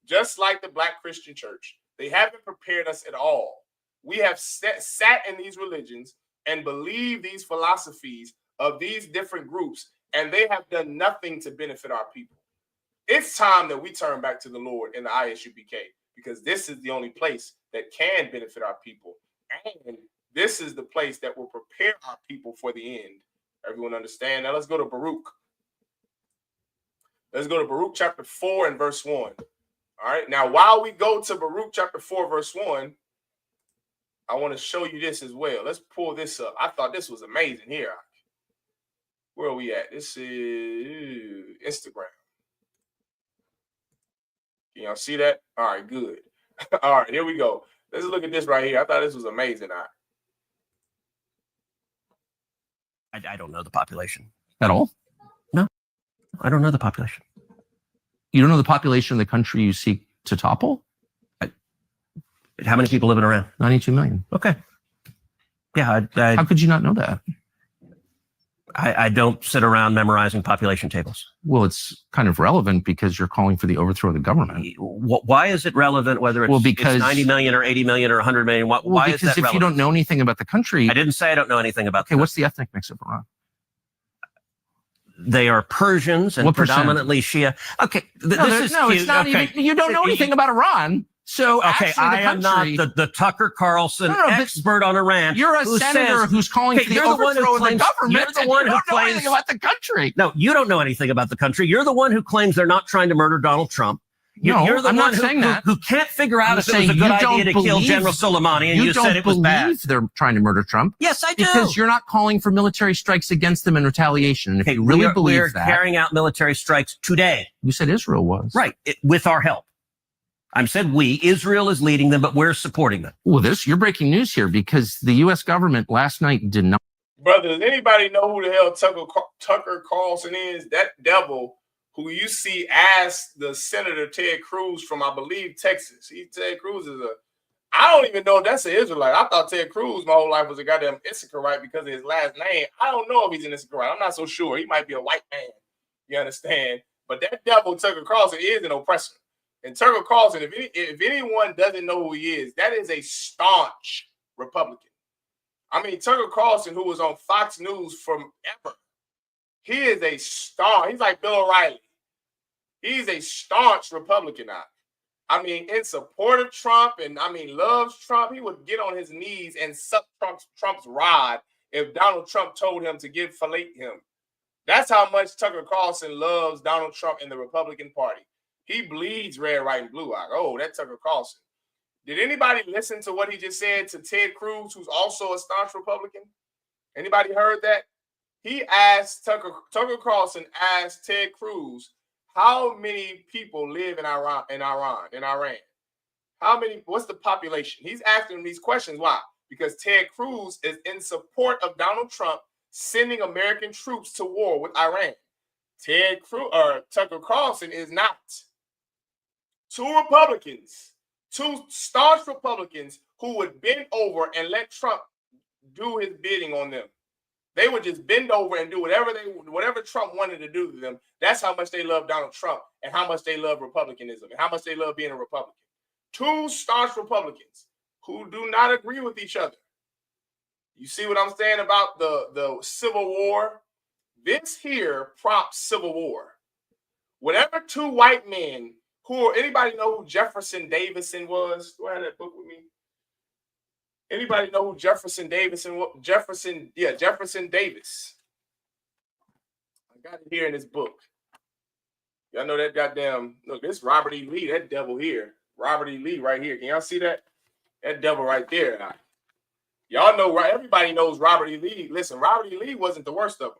Just like the Black Christian Church, they haven't prepared us at all. We have sat in these religions and believed these philosophies of these different groups, and they have done nothing to benefit our people. It's time that we turn back to the Lord in the I.S.U.P.K, because this is the only place that can benefit our people. And this is the place that will prepare our people for the end. Everyone understand? Now let's go to Baruch. Let's go to Baruch chapter 4 and verse 1. All right. Now, while we go to Baruch chapter 4, verse 1, I want to show you this as well. Let's pull this up. I thought this was amazing here. Where are we at? This is Instagram. Can y'all see that? All right, good. All right, here we go. Let's look at this right here. I thought this was amazing.
I don't know the population.
At all?
No, I don't know the population.
You don't know the population of the country you seek to topple?
How many people living around?
92 million.
Okay. Yeah.
How could you not know that?
I don't sit around memorizing population tables.
Well, it's kind of relevant because you're calling for the overthrow of the government.
Why is it relevant whether it's,
because
it's 90 million or 80 million or 100 million? Why is that relevant?
Because if you don't know anything about the country...
I didn't say I don't know anything about
Okay, what's the ethnic mix of Iran?
They are Persians and
what
predominantly Shia. Okay,
it's not even... You don't know anything about Iran. So
okay, I am not the Tucker Carlson expert on Iran.
You're a senator who's calling for the overthrow of the government.
You're the one who
claims know anything about the country.
No, you don't know anything about the country. You're the one who claims they're not trying to murder Donald Trump. You're the one who can't figure out if it was a good idea to kill General Soleimani, and you said it was bad.
They're trying to murder Trump.
Yes, I do.
Because you're not calling for military strikes against them in retaliation. And if you really believe that,
we're carrying out military strikes today.
You said Israel was
right with our help. I said we. Israel is leading them, but we're supporting them.
Well, you're breaking news here because the U.S. government last night did not.
Brother, does anybody know who the hell Tucker Carlson is? That devil who you see asked the Senator Ted Cruz from, I believe, Texas. Ted Cruz is I don't even know if that's an Israelite. I thought Ted Cruz my whole life was a goddamn Issacharite because of his last name. I don't know if he's an Issacharite. I'm not so sure. He might be a white man. You understand? But that devil Tucker Carlson is an oppressor. And Tucker Carlson, if anyone doesn't know who he is, that is a staunch Republican. I mean, Tucker Carlson, who was on Fox News forever, he is a staunch. He's like Bill O'Reilly. He's a staunch Republican now. I mean, in support of Trump and, loves Trump. He would get on his knees and suck Trump's rod if Donald Trump told him to fillet him. That's how much Tucker Carlson loves Donald Trump and the Republican Party. He bleeds red, white, and blue. Oh, that's Tucker Carlson. Did anybody listen to what he just said to Ted Cruz, who's also a staunch Republican? Anybody heard that? He asked Tucker Carlson asked Ted Cruz, how many people live in Iran? How many? What's the population? He's asking him these questions. Why? Because Ted Cruz is in support of Donald Trump sending American troops to war with Iran. Tucker Carlson is not. Two staunch Republicans who would bend over and let Trump do his bidding on them. They would just bend over and do whatever Trump wanted to do to them. That's how much they love Donald Trump and how much they love Republicanism and how much they love being a Republican. Two staunch Republicans who do not agree with each other. You see what I'm saying about the Civil War? This here prompts Civil War. Whenever two white men anybody know who Jefferson Davidson was? Do I have that book with me? Anybody know who Jefferson Davidson was? Jefferson Davis. I got it here in this book. Y'all know that goddamn, look, this Robert E. Lee, that devil here. Robert E. Lee right here. Can y'all see that? That devil right there. Y'all know, right? Everybody knows Robert E. Lee. Listen, Robert E. Lee wasn't the worst of them.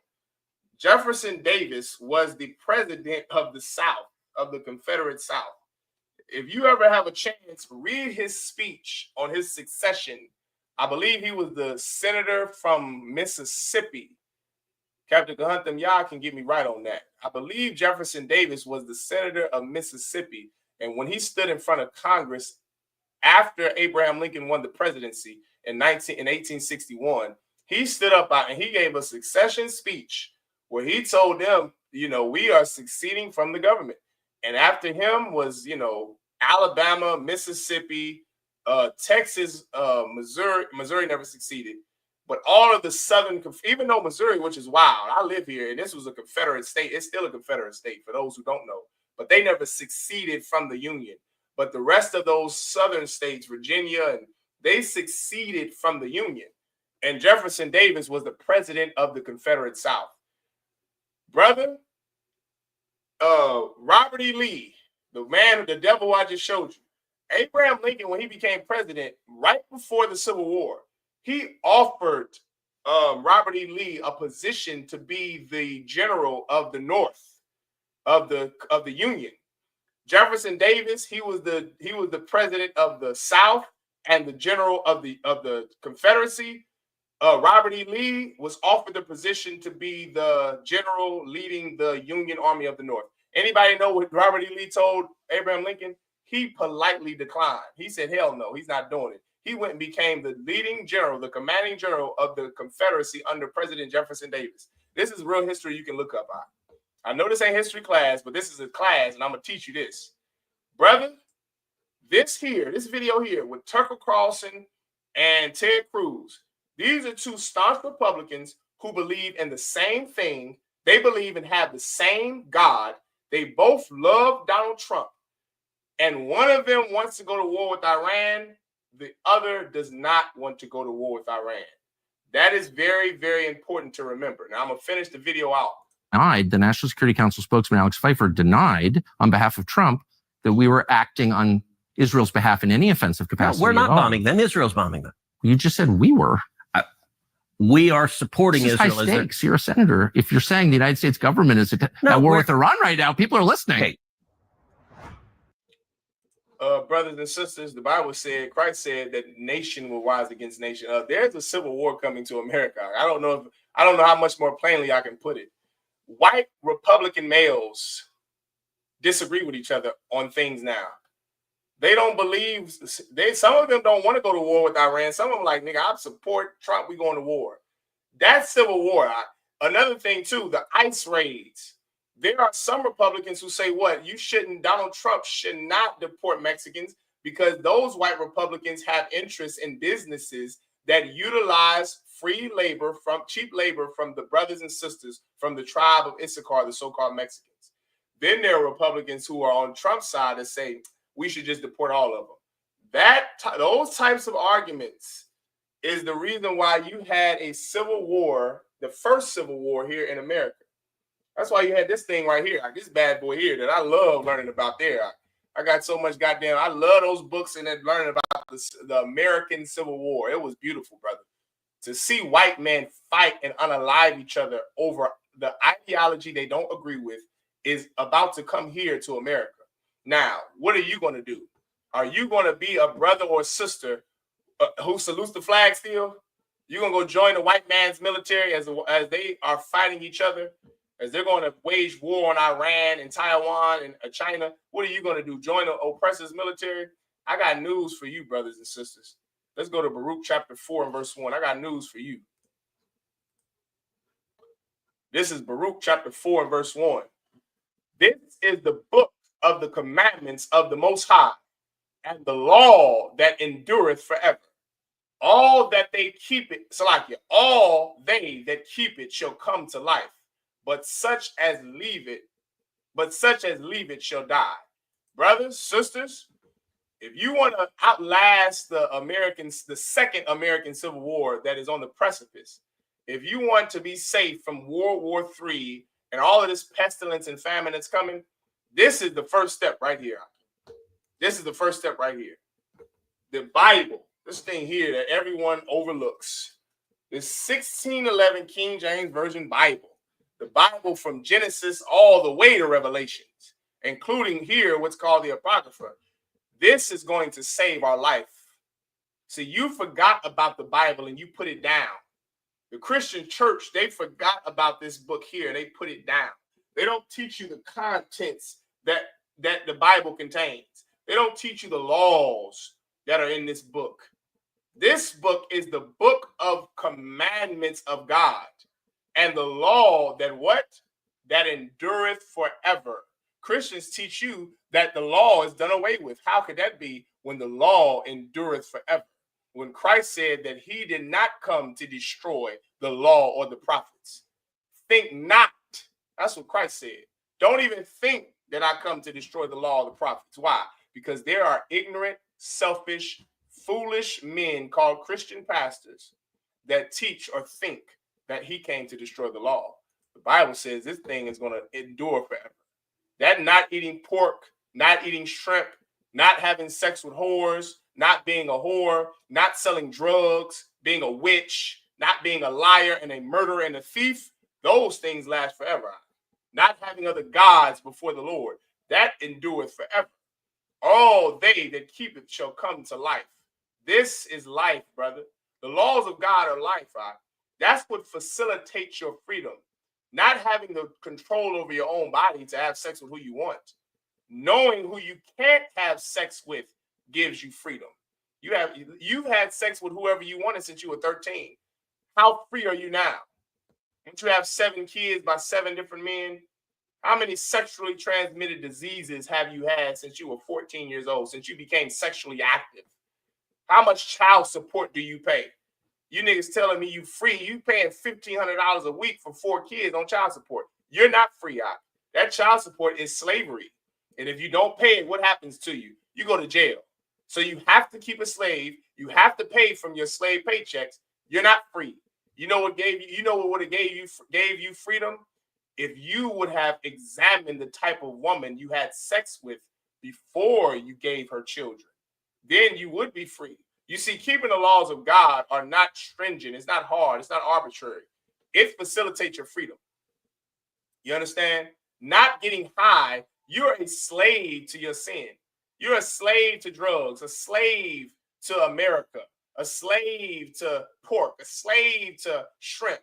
Jefferson Davis was the president of the South, of the Confederate South. If you ever have a chance, read his speech on his succession. I believe he was the senator from Mississippi. Captain Kahuntham Yah can get me right on that. I believe Jefferson Davis was the senator of Mississippi. And when he stood in front of Congress after Abraham Lincoln won the presidency in 1861, he stood up and he gave a succession speech where he told them, we are succeeding from the government. And after him was, Alabama, Mississippi, Texas, Missouri never succeeded. But all of the southern, even though Missouri, which is wild, I live here, and this was a Confederate state. It's still a Confederate state for those who don't know. But they never succeeded from the Union. But the rest of those southern states, Virginia, and they succeeded from the Union. And Jefferson Davis was the president of the Confederate South. Brother, Robert E. Lee, the devil I just showed you, Abraham Lincoln, when he became president, right before the Civil War, he offered Robert E. Lee a position to be the general of the North of the Union. Jefferson Davis, he was the president of the South and the general of the Confederacy. Robert E. Lee was offered the position to be the general leading the Union Army of the North. Anybody know what Robert E. Lee told Abraham Lincoln? He politely declined. He said, hell no, he's not doing it. He went and became the leading general, the commanding general of the Confederacy under President Jefferson Davis. This is real history you can look up. I know this ain't history class, but this is a class, and I'm going to teach you this. Brother, this video here with Tucker Carlson and Ted Cruz, these are two staunch Republicans who believe in the same thing. They believe and have the same God. They both love Donald Trump. And one of them wants to go to war with Iran. The other does not want to go to war with Iran. That is very, very important to remember. Now, I'm going to finish the video out.
The National Security Council spokesman, Alex Pfeiffer, denied on behalf of Trump that we were acting on Israel's behalf in any offensive capacity.
No, we're not bombing them. Israel's bombing them.
You just said we were.
We are supporting Israel.
High stakes. You're a senator. If you're saying the United States government is at war with Iran right now, people are listening.
Hey.
Brothers and sisters, the Bible said, Christ said that nation will rise against nation. There's a civil war coming to America. I don't know how much more plainly I can put it. White Republican males disagree with each other on things now. They don't believe, some of them don't want to go to war with Iran. Some of them like, nigga, I support Trump, we going to war. That's civil war. Another thing too, the ICE raids. There are some Republicans who say Donald Trump should not deport Mexicans because those white Republicans have interests in businesses that utilize free labor cheap labor from the brothers and sisters from the tribe of Issachar, the so-called Mexicans. Then there are Republicans who are on Trump's side that say we should just deport all of them. Those types of arguments is the reason why you had a civil war, the first civil war here in America. That's why you had this thing right here, this bad boy here that I love learning about there. I got so much I love those books and then learning about the American Civil War. It was beautiful, brother. To see white men fight and unalive each other over the ideology they don't agree with is about to come here to America. Now, what are you going to do? Are you going to be a brother or sister who salutes the flag still? You're going to go join the white man's military as they are fighting each other, as they're going to wage war on Iran and Taiwan and China? What are you going to do? Join the oppressor's military? I got news for you, brothers and sisters. Let's go to Baruch chapter 4 and verse 1. I got news for you. This is Baruch chapter 4 and verse 1. This is the book of the commandments of the Most High and the law that endureth forever. All that they keep it, Salakia, all they that keep it shall come to life, but such as leave it shall die. Brothers, sisters, if you want to outlast the second American Civil War that is on the precipice, if you want to be safe from World War III and all of this pestilence and famine that's coming, this is the first step right here. This is the first step right here. The Bible, this thing here that everyone overlooks, this 1611 King James Version Bible, the Bible from Genesis all the way to Revelations, including here what's called the Apocrypha. This is going to save our life. See, you forgot about the Bible and you put it down. The Christian church, they forgot about this book here and they put it down. They don't teach you the contents that the Bible contains. They don't teach you the laws that are in this book. This book is the book of commandments of God and the law that endureth forever. Christians teach you that the law is done away with. How could that be when the law endureth forever? When Christ said that he did not come to destroy the law or the prophets. Think not. That's what Christ said. Don't even think that I come to destroy the law or the prophets. Why? Because there are ignorant, selfish, foolish men called Christian pastors that teach or think that he came to destroy the law. The Bible says this thing is going to endure forever. That not eating pork, not eating shrimp, not having sex with whores, not being a whore, not selling drugs, being a witch, not being a liar and a murderer and a thief, those things last forever. Not having other gods before the Lord, that endureth forever. All they that keep it shall come to life. This is life, brother. The laws of God are life. That's what facilitates your freedom. Not having the control over your own body to have sex with who you want. Knowing who you can't have sex with gives you freedom. You've had sex with whoever you wanted since you were 13. How free are you now? Don't you have 7 kids by 7 different men? How many sexually transmitted diseases have you had since you were 14 years old, since you became sexually active? How much child support do you pay? You niggas telling me you free. You paying $1,500 a week for 4 kids on child support. You're not free. That child support is slavery. And if you don't pay it, what happens to you? You go to jail. So you have to keep a slave. You have to pay from your slave paychecks. You're not free. You know what gave you? You know what would have gave you freedom? If you would have examined the type of woman you had sex with before you gave her children, then you would be free. You see, keeping the laws of God are not stringent. It's not hard. It's not arbitrary. It facilitates your freedom. You understand? Not getting high. You're a slave to your sin. You're a slave to drugs, a slave to America, a slave to pork, a slave to shrimp,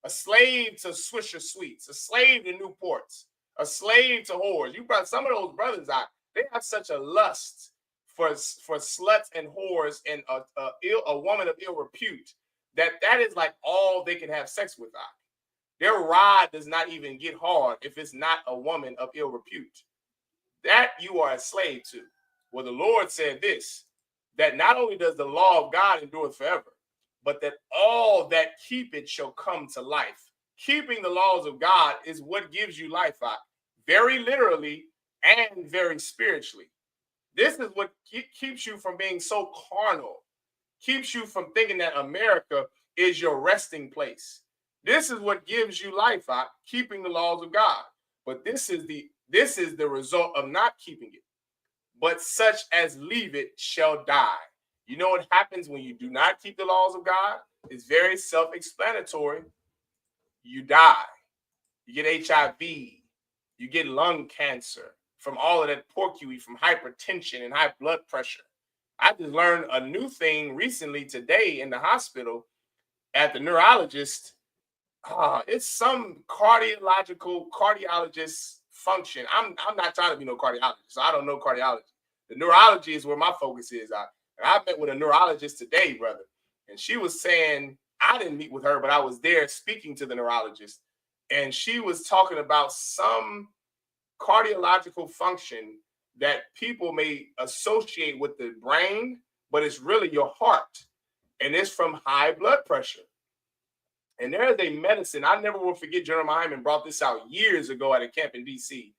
a slave to Swisher Sweets, a slave to Newports, a slave to whores. You brought some of those brothers out. They have such a lust for sluts and whores and a woman of ill repute that is like all they can have sex with. Their rod does not even get hard if it's not a woman of ill repute. That you are a slave to. Well, the Lord said this, that not only does the law of God endure forever, but that all that keep it shall come to life. Keeping the laws of God is what gives you life, very literally and very spiritually. This is what keeps you from being so carnal, keeps you from thinking that America is your resting place. This is what gives you life, keeping the laws of God. But this is the result of not keeping it. But such as leave it shall die. You know what happens when you do not keep the laws of God? It's very self-explanatory. You die. You get HIV. You get lung cancer from all of that pork you eat, from hypertension and high blood pressure. I just learned a new thing recently today in the hospital at the neurologist. It's some cardiologist function. I'm not trying to be no cardiologist, so I don't know cardiology. The neurology is where my focus is. I met with a neurologist today, brother, and she was saying, I didn't meet with her, but I was there speaking to the neurologist, and she was talking about some cardiological function that people may associate with the brain, but it's really your heart, and it's from high blood pressure. And there is a medicine, I never will forget, General Hyman brought this out years ago at a camp in DC.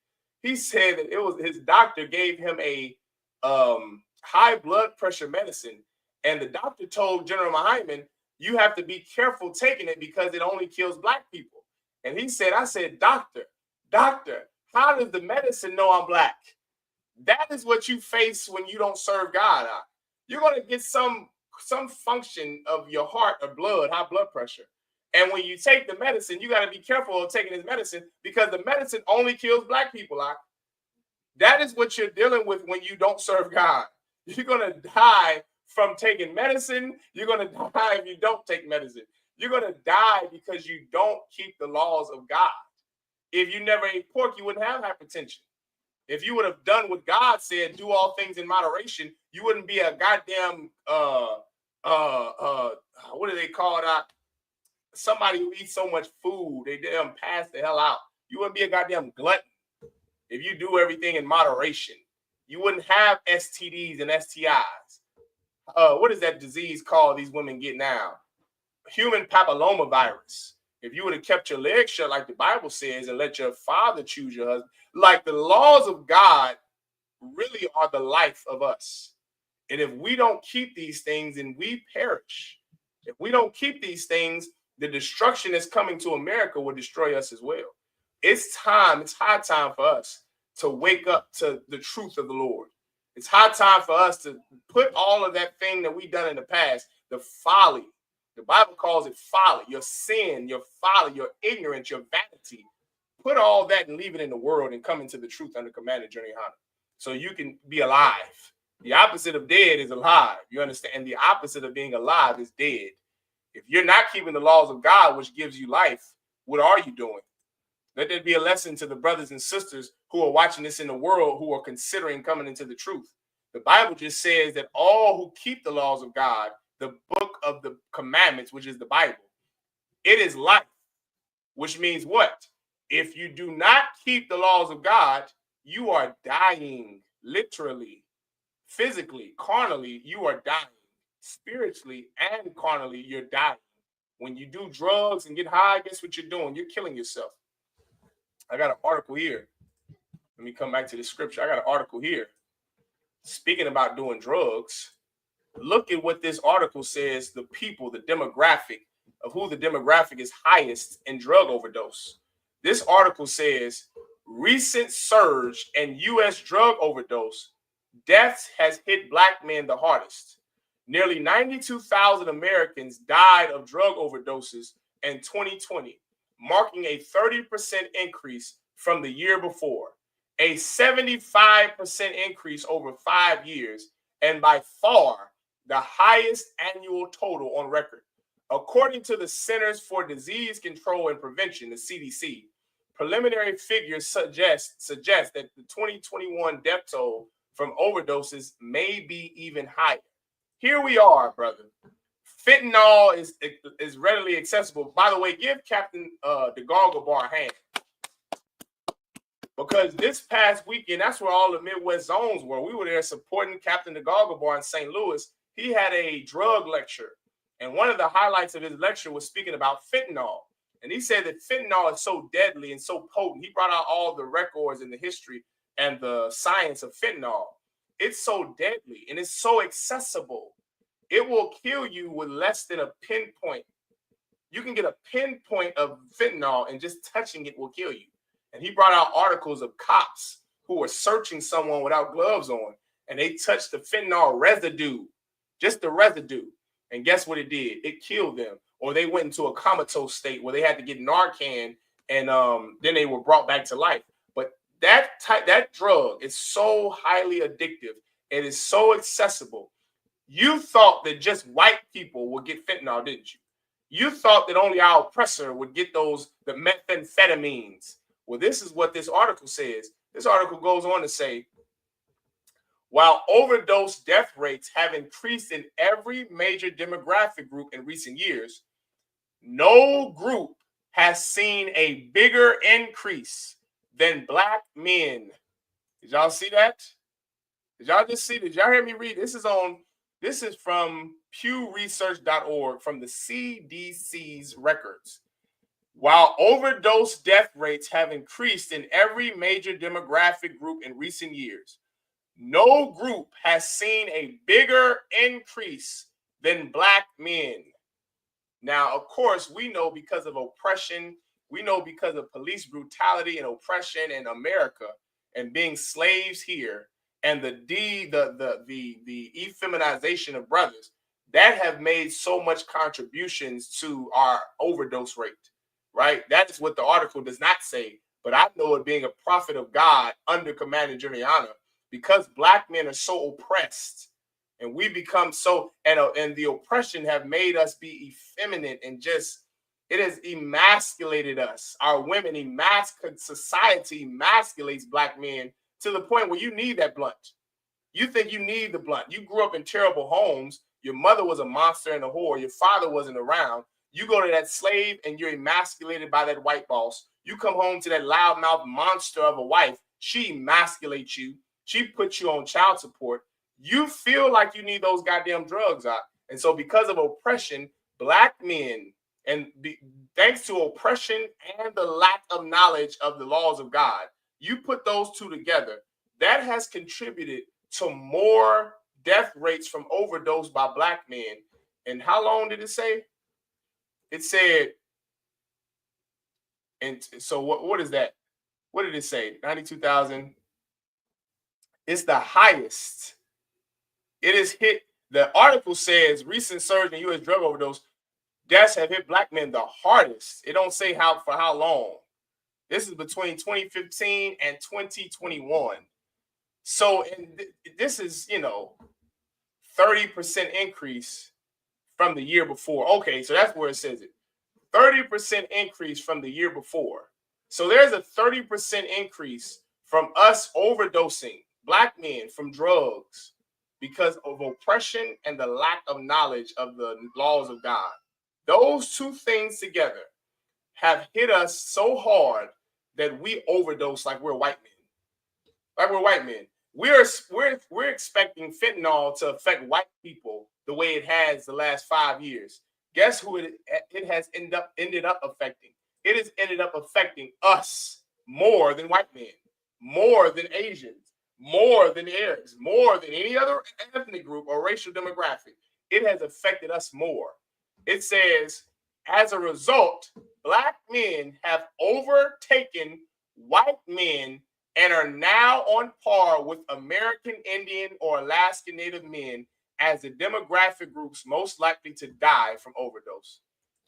He said that it was his doctor gave him a high blood pressure medicine. And the doctor told General Hyman, you have to be careful taking it because it only kills Black people. And he said, I said, doctor, how does the medicine know I'm Black? That is what you face when you don't serve God. You're going to get some function of your heart or blood, high blood pressure. And when you take the medicine, you got to be careful of taking this medicine because the medicine only kills Black people. That is what you're dealing with when you don't serve God. You're going to die from taking medicine. You're going to die if you don't take medicine. You're going to die because you don't keep the laws of God. If you never ate pork, you wouldn't have hypertension. If you would have done what God said, do all things in moderation, you wouldn't be a goddamn, what do they call it? Somebody who eats so much food, they damn pass the hell out. You wouldn't be a goddamn glutton if you do everything in moderation. You wouldn't have STDs and STIs. What is that disease called these women get now? Human papillomavirus. If you would have kept your legs shut like the Bible says and let your father choose your husband, like the laws of God really are the life of us. And if we don't keep these things, then we perish. If we don't keep these things, the destruction that's coming to America will destroy us as well. It's high time for us to wake up to the truth of the Lord. It's high time for us to put all of that thing that we've done in the past, the folly. The Bible calls it folly, your sin, your folly, your ignorance, your vanity. Put all that and leave it in the world and come into the truth under command of Yahanna, so you can be alive. The opposite of dead is alive. You understand? And the opposite of being alive is dead. If you're not keeping the laws of God, which gives you life, what are you doing? Let that be a lesson to the brothers and sisters who are watching this in the world, who are considering coming into the truth. The Bible just says that all who keep the laws of God, the book of the commandments, which is the Bible, it is life, which means what? If you do not keep the laws of God, you are dying, literally, physically, carnally, you are dying. Spiritually and carnally, you're dying. When you do drugs and get high, guess what you're doing? You're killing yourself. I got an article here. Let me come back to the scripture. I got an article here. Speaking about doing drugs, look at what this article says, the people, the demographic of who the demographic is highest in drug overdose. This article says, recent surge in U.S. drug overdose deaths has hit Black men the hardest. Nearly 92,000 Americans died of drug overdoses in 2020, marking a 30% increase from the year before, a 75% increase over 5 years, and by far the highest annual total on record. According to the Centers for Disease Control and Prevention, the CDC, preliminary figures suggest that the 2021 death toll from overdoses may be even higher. Here we are, brother. Fentanyl is readily accessible. By the way, give Captain DeGargo Bar a hand. Because this past weekend, that's where all the Midwest zones were. We were there supporting Captain DeGargo Bar in St. Louis. He had a drug lecture. And one of the highlights of his lecture was speaking about fentanyl. And he said that fentanyl is so deadly and so potent. He brought out all the records and the history and the science of fentanyl. It's so deadly and it's so accessible. It will kill you with less than a pinpoint. You can get a pinpoint of fentanyl and just touching it will kill you. And he brought out articles of cops who were searching someone without gloves on, and they touched the fentanyl residue, just the residue. And guess what it did? It killed them. Or they went into a comatose state where they had to get Narcan, and then they were brought back to life. But that drug is so highly addictive. It is so accessible. You thought that just white people would get fentanyl, didn't you? You thought that only our oppressor would get the methamphetamines. Well, this is what this article says. This article goes on to say, while overdose death rates have increased in every major demographic group in recent years, no group has seen a bigger increase than Black men. Did y'all see that? Did y'all just see? Did y'all hear me read? This is from pewresearch.org from the CDC's records. While overdose death rates have increased in every major demographic group in recent years, no group has seen a bigger increase than Black men. Now, of course, we know because of oppression, we know because of police brutality and oppression in America and being slaves here, and the effeminization of brothers that have made so much contributions to our overdose rate, right? That is what the article does not say, but I know it being a prophet of God under Commander General Yahanna, because Black men are so oppressed and we become so, and the oppression have made us be effeminate and just, it has emasculated us. Our women, society emasculates Black men to the point where you need that blunt. You think you need the blunt. You grew up in terrible homes. Your mother was a monster and a whore. Your father wasn't around. You go to that slave and you're emasculated by that white boss. You come home to that loudmouth monster of a wife. She emasculates you. She puts you on child support. You feel like you need those goddamn drugs out. And so because of oppression, Black men, and thanks to oppression and the lack of knowledge of the laws of God, you put those two together, that has contributed to more death rates from overdose by Black men. And how long did it say? It said, and so what is that? What did it say? 92,000. It's the highest. It is hit. The article says recent surge in U.S. drug overdose deaths have hit Black men the hardest. It don't say for how long. This is between 2015 and 2021. So, and this is, 30% increase from the year before. Okay, so that's where it says it. 30% increase from the year before. So there's a 30% increase from us overdosing Black men from drugs because of oppression and the lack of knowledge of the laws of God. Those two things together have hit us so hard that we overdose like we're white men. Like we're white men. We're expecting fentanyl to affect white people the way it has the last 5 years. Guess who it has ended up affecting? It has ended up affecting us more than white men, more than Asians, more than Arabs, more than any other ethnic group or racial demographic. It has affected us more. It says, as a result, Black men have overtaken white men and are now on par with American Indian or Alaskan Native men as the demographic groups most likely to die from overdose.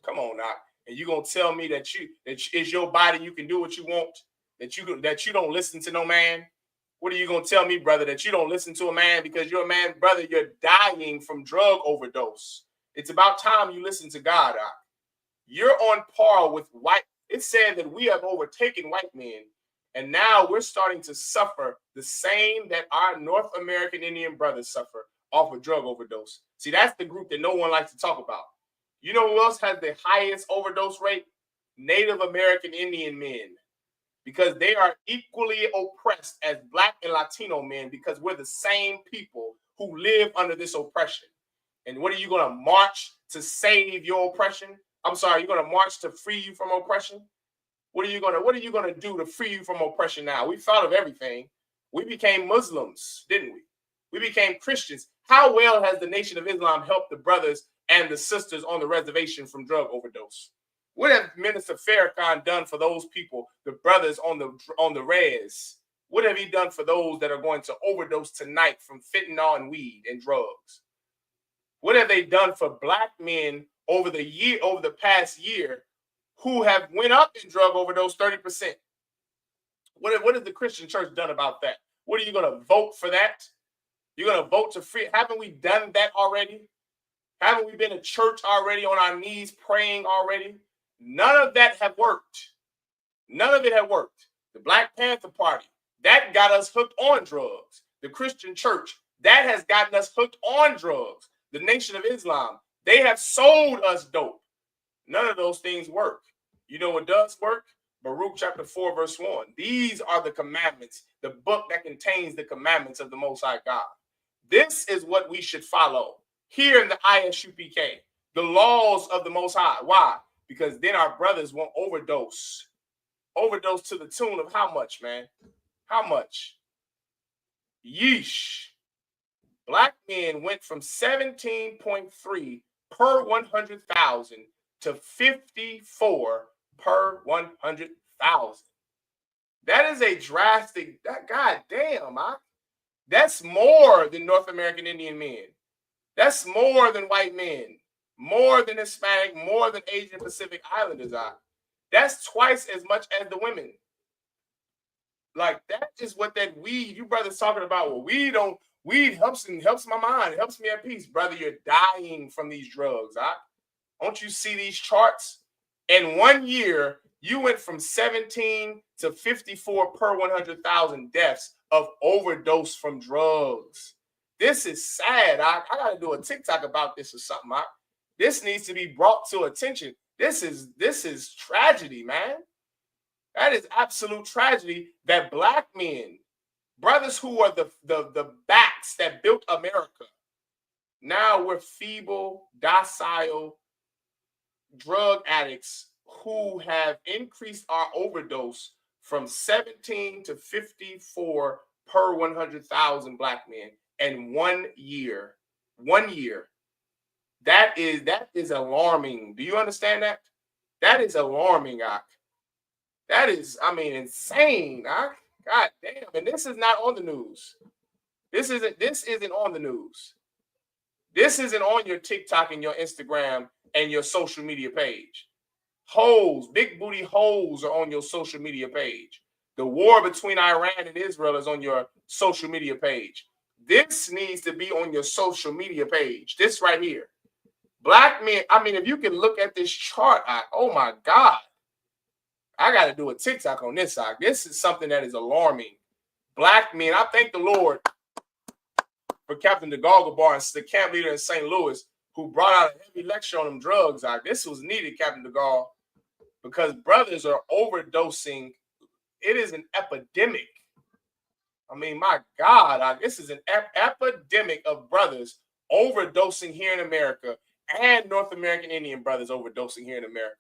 Come on now. And you're going to tell me that it's your body, you can do what you want, that you don't listen to no man? What are you going to tell me, brother, that you don't listen to a man because you're a man, brother, you're dying from drug overdose. It's about time you listen to God. You're on par with white. It said that we have overtaken white men, and now we're starting to suffer the same that our North American Indian brothers suffer off of drug overdose. See, that's the group that no one likes to talk about. You know who else has the highest overdose rate? Native American Indian men, because they are equally oppressed as Black and Latino men because we're the same people who live under this oppression. And what are you going to march to save your oppression? I'm sorry, you're going to march to free you from oppression? What are you going to do to free you from oppression now? We thought of everything. We became Muslims, didn't we? We became Christians. How well has the Nation of Islam helped the brothers and the sisters on the reservation from drug overdose? What have Minister Farrakhan done for those people, the brothers on the res? What have he done for those that are going to overdose tonight from fentanyl and weed and drugs? What have they done for Black men over the past year who have went up in drug overdose 30%? What has the Christian church done about that? What are you going to vote for that? You're going to vote to free? Haven't we done that already? Haven't we been to church already on our knees praying already? None of that have worked. None of it had worked. The Black Panther Party, that got us hooked on drugs. The Christian church, that has gotten us hooked on drugs. The Nation of Islam, they have sold us dope. None of those things work. You know what does work? Baruch chapter 4, verse 1. These are the commandments, the book that contains the commandments of the Most High God. This is what we should follow here in the I.S.U.P.K, the laws of the Most High. Why? Because then our brothers won't overdose. Overdose to the tune of how much, man? How much? Yeesh. Black men went from 17.3 per 100,000 to 54 per 100,000. That is a drastic, God damn, that's more than North American Indian men. That's more than white men, more than Hispanic, more than Asian Pacific Islanders are. That's twice as much as the women. Like, that is what that weed, you brothers talking about, well, weed helps my mind, helps me at peace. Brother, you're dying from these drugs. Don't you see these charts? In 1 year, you went from 17 to 54 per 100,000 deaths of overdose from drugs. This is sad. I got to do a TikTok about this or something. This needs to be brought to attention. This is tragedy, man. That is absolute tragedy that Black men, brothers who are the backs that built America, now we're feeble, docile drug addicts who have increased our overdose from 17 to 54 per 100,000 Black men in 1 year. 1 year. That is alarming. Do you understand that? That is alarming, Ak. That is, insane, Ak. God damn. And this is not on the news. This isn't on the news. This isn't on your TikTok and your Instagram and your social media page. Hoes, big booty hoes are on your social media page. The war between Iran and Israel is on your social media page. This needs to be on your social media page. This right here. Black men, I mean, if you can look at this chart, oh my God. I got to do a TikTok on this side. This is something that is alarming. Black men, I thank the Lord for Captain DeGaulle Bar, the camp leader in St. Louis, who brought out a heavy lecture on them drugs. This was needed, Captain DeGaulle, because brothers are overdosing. It is an epidemic. I mean, my God, this is an epidemic of brothers overdosing here in America and North American Indian brothers overdosing here in America.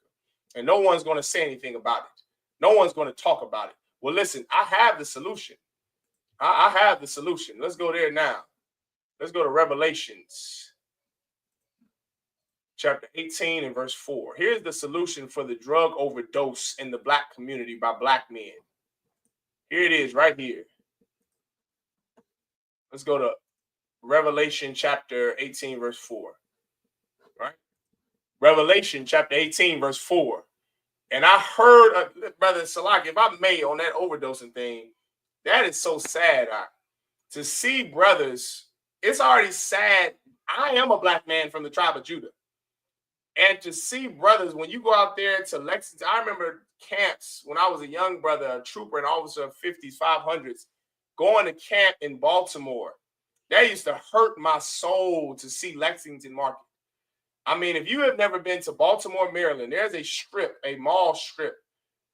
And no one's going to say anything about it. No one's going to talk about it. Well, listen, I have the solution. I have the solution. Let's go there now. Let's go to Revelations chapter 18 and verse 4. Here's the solution for the drug overdose in the black community by black men. Here it is right here. Let's go to Revelation chapter 18, verse 4. Right? Revelation chapter 18, verse 4. And I heard, Brother Salak, if I may, on that overdosing thing, that is so sad. To see brothers, it's already sad. I am a black man from the tribe of Judah. And to see brothers, when you go out there to Lexington, I remember camps when I was a young brother, a trooper, an officer of 50s, 500s, going to camp in Baltimore. That used to hurt my soul to see Lexington Market. I mean, if you have never been to Baltimore, Maryland, there's a strip, a mall strip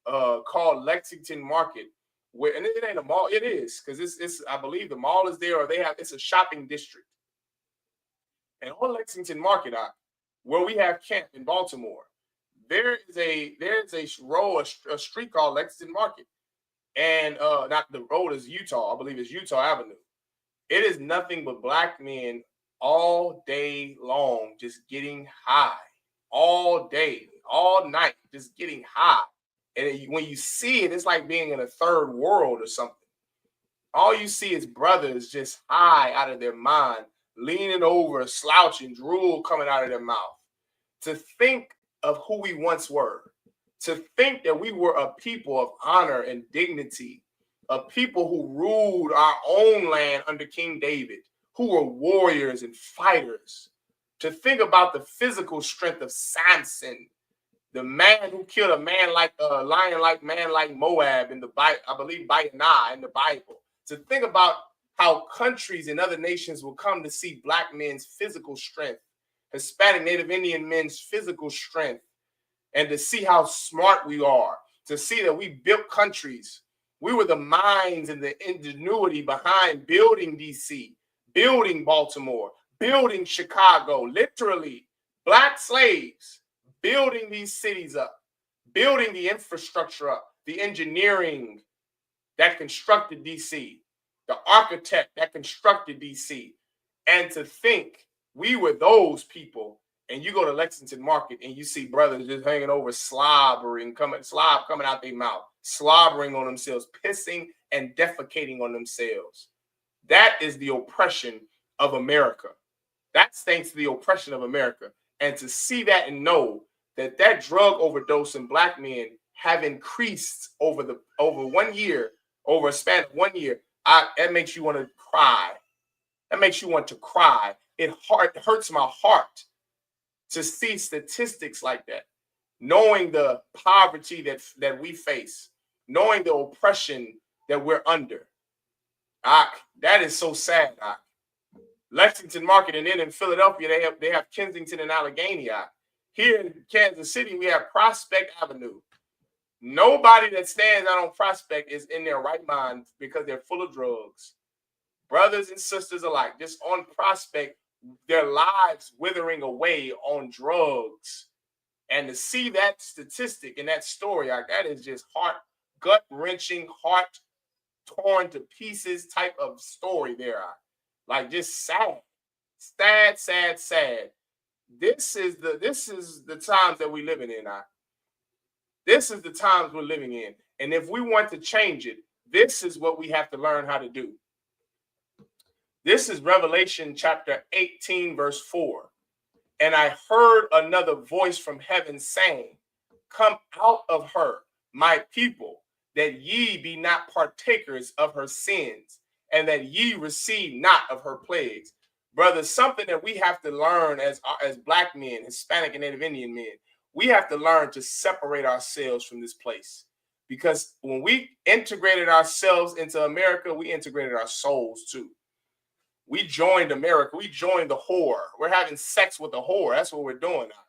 called Lexington Market. Where, and it ain't a mall, it is, because it's I believe the mall is there, or it's a shopping district. And on Lexington Market, where we have camp in Baltimore, there's a street called Lexington Market. And not the road is Utah, I believe it's Utah Avenue. It is nothing but black men all day long, just getting high, all day, all night, just getting high. And when you see it, it's like being in a third world or something. All you see is brothers just high out of their mind, leaning over, slouching, drool coming out of their mouth. To think of who we once were, to think that we were a people of honor and dignity, a people who ruled our own land under King David, who were warriors and fighters, to think about the physical strength of Samson, the man who killed a man like a lion like man like Moab in the Bible, I believe Yahanna in the Bible, to think about how countries and other nations will come to see black men's physical strength, Hispanic Native Indian men's physical strength, and to see how smart we are, to see that we built countries. We were the minds and the ingenuity behind building DC, building Baltimore, building Chicago, literally black slaves, building these cities up, building the infrastructure up, the engineering that constructed DC, the architect that constructed DC. And to think we were those people, and you go to Lexington Market and you see brothers just hanging over, slob coming out their mouth, slobbering on themselves, pissing and defecating on themselves. That is the oppression of America. That's thanks to the oppression of America. And to see that and know that that drug overdose in black men have increased over 1 year, over a span of 1 year, that makes you want to cry. That makes you want to cry. It hurts my heart to see statistics like that, knowing the poverty that we face, knowing the oppression that we're under. That is so sad. Lexington Market, and then in Philadelphia, they have Kensington and Allegheny. Here in Kansas City, we have Prospect Avenue. Nobody that stands out on Prospect is in their right mind because they're full of drugs. Brothers and sisters alike, just on Prospect, their lives withering away on drugs. And to see that statistic and that story, that is just gut-wrenching, heart torn to pieces type of story there. Like just sad. This is the times that we're living in. This is the times we're living in. And if we want to change it, this is what we have to learn how to do. This is Revelation chapter 18, verse 4. And I heard another voice from heaven saying, "Come out of her, my people, that ye be not partakers of her sins, and that ye receive not of her plagues. Brothers, something that we have to learn as black men, Hispanic and Native Indian men, we have to learn to separate ourselves from this place. Because when we integrated ourselves into America, we integrated our souls too. We joined America. We joined the whore. We're having sex with a whore. That's what we're doing now.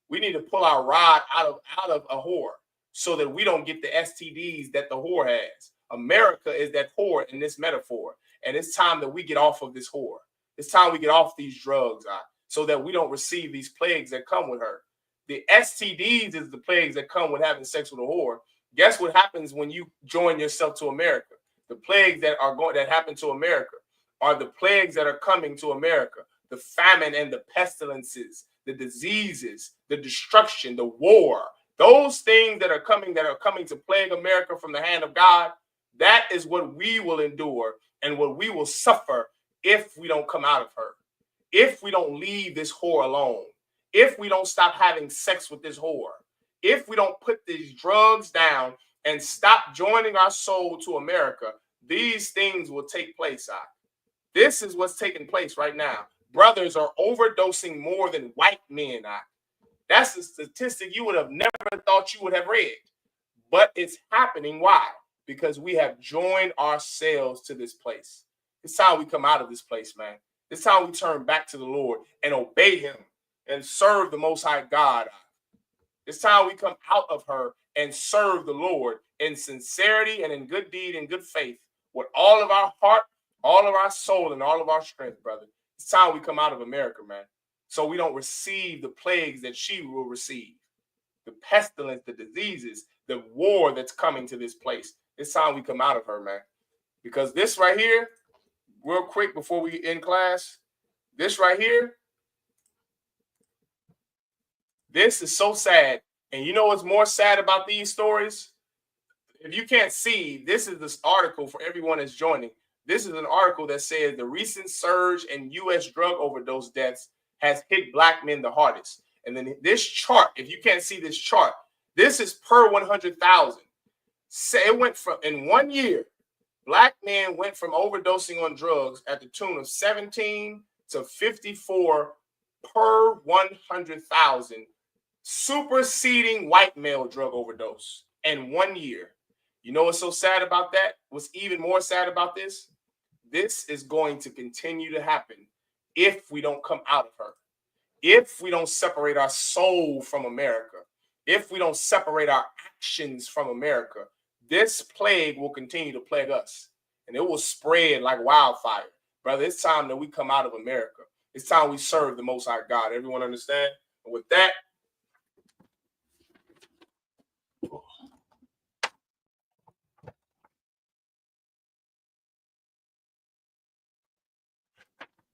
We need to pull our rod out of a whore so that we don't get the STDs that the whore has. America is that whore in this metaphor. And it's time that we get off of this whore. It's time we get off these drugs so that we don't receive these plagues that come with her. The STDs is the plagues that come with having sex with a whore. Guess what happens when you join yourself to America? The plagues that happen to America are the plagues that are coming to America. The famine and the pestilences, the diseases, the destruction, the war, those things that are coming to plague America from the hand of God, that is what we will endure and what we will suffer if we don't come out of her, if we don't leave this whore alone, if we don't stop having sex with this whore, if we don't put these drugs down and stop joining our soul to America, these things will take place. This is what's taking place right now. Brothers are overdosing more than white men. That's a statistic you would have never thought you would have read. But it's happening. Why? Because we have joined ourselves to this place. It's time we come out of this place, man. It's time we turn back to the Lord and obey him and serve the Most High God. It's time we come out of her and serve the Lord in sincerity and in good deed and good faith with all of our heart, all of our soul, and all of our strength, brother. It's time we come out of America, man, so we don't receive the plagues that she will receive, the pestilence, the diseases, the war that's coming to this place. It's time we come out of her, man, because this right here, real quick before we end class, this right here, this is so sad. And you know what's more sad about these stories? If you can't see, this is this article for everyone that's joining. This is an article that says the recent surge in U.S. drug overdose deaths has hit black men the hardest. And then this chart, if you can't see this chart, this is per 100,000. So it went from, in 1 year, black men went from overdosing on drugs at the tune of 17 to 54 per 100,000, superseding white male drug overdose in 1 year. You know what's so sad about that? What's even more sad about this? This is going to continue to happen if we don't come out of her, if we don't separate our soul from America, if we don't separate our actions from America. This plague will continue to plague us, and it will spread like wildfire. Brother, it's time that we come out of America. It's time we serve the Most High God. Everyone understand? And with that,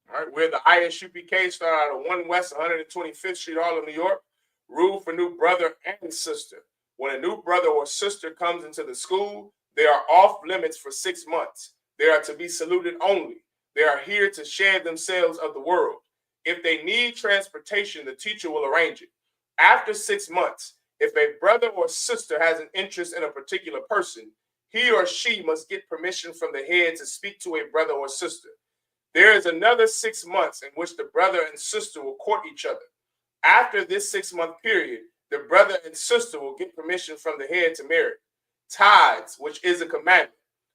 all right, we're the I.S.U.P.K, started out of 1 West 125th Street, Harlem, New York. Rule for new brother and sister. When a new brother or sister comes into the school, they are off limits for 6 months. They are to be saluted only. They are here to share themselves of the world. If they need transportation, the teacher will arrange it. After 6 months, if a brother or sister has an interest in a particular person, he or she must get permission from the head to speak to a brother or sister. There is another 6 months in which the brother and sister will court each other. After this 6-month period, the brother and sister will get permission from the head to marry. Tithes, which is a commandment.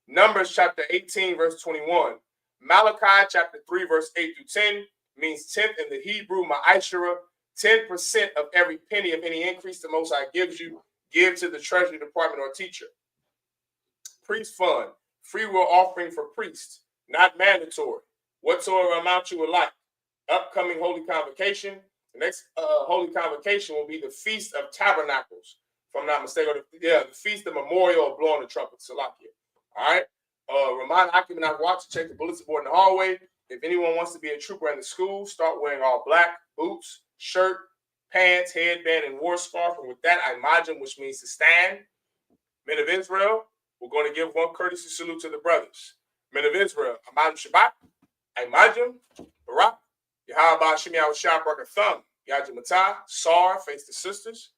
Numbers chapter 18, verse 21. Malachi chapter 3, verse 8 through 10 means 10th in the Hebrew ma'ashera. 10% of every penny of any increase the Most High gives you, give to the treasury department or teacher. Priest fund, free will offering for priests, not mandatory. Whatsoever amount you would like. Upcoming Holy Convocation. The next Holy Convocation will be the Feast of Tabernacles, if I'm not mistaken. The Feast of Memorial of Blowing the Trumpet, Salakia. All right. Remind occupant not watch to check the bulletin board in the hallway. If anyone wants to be a trooper in the school, start wearing all black, boots, shirt, pants, headband, and war scarf. And with that, I imagine, which means to stand. Men of Israel, we're going to give one courtesy salute to the brothers. Men of Israel, Amam Shabbat, Imajim, Barak, Yahanna, Shemiah, Shaprak, Thumb, Yajimata, Sar, face the sisters.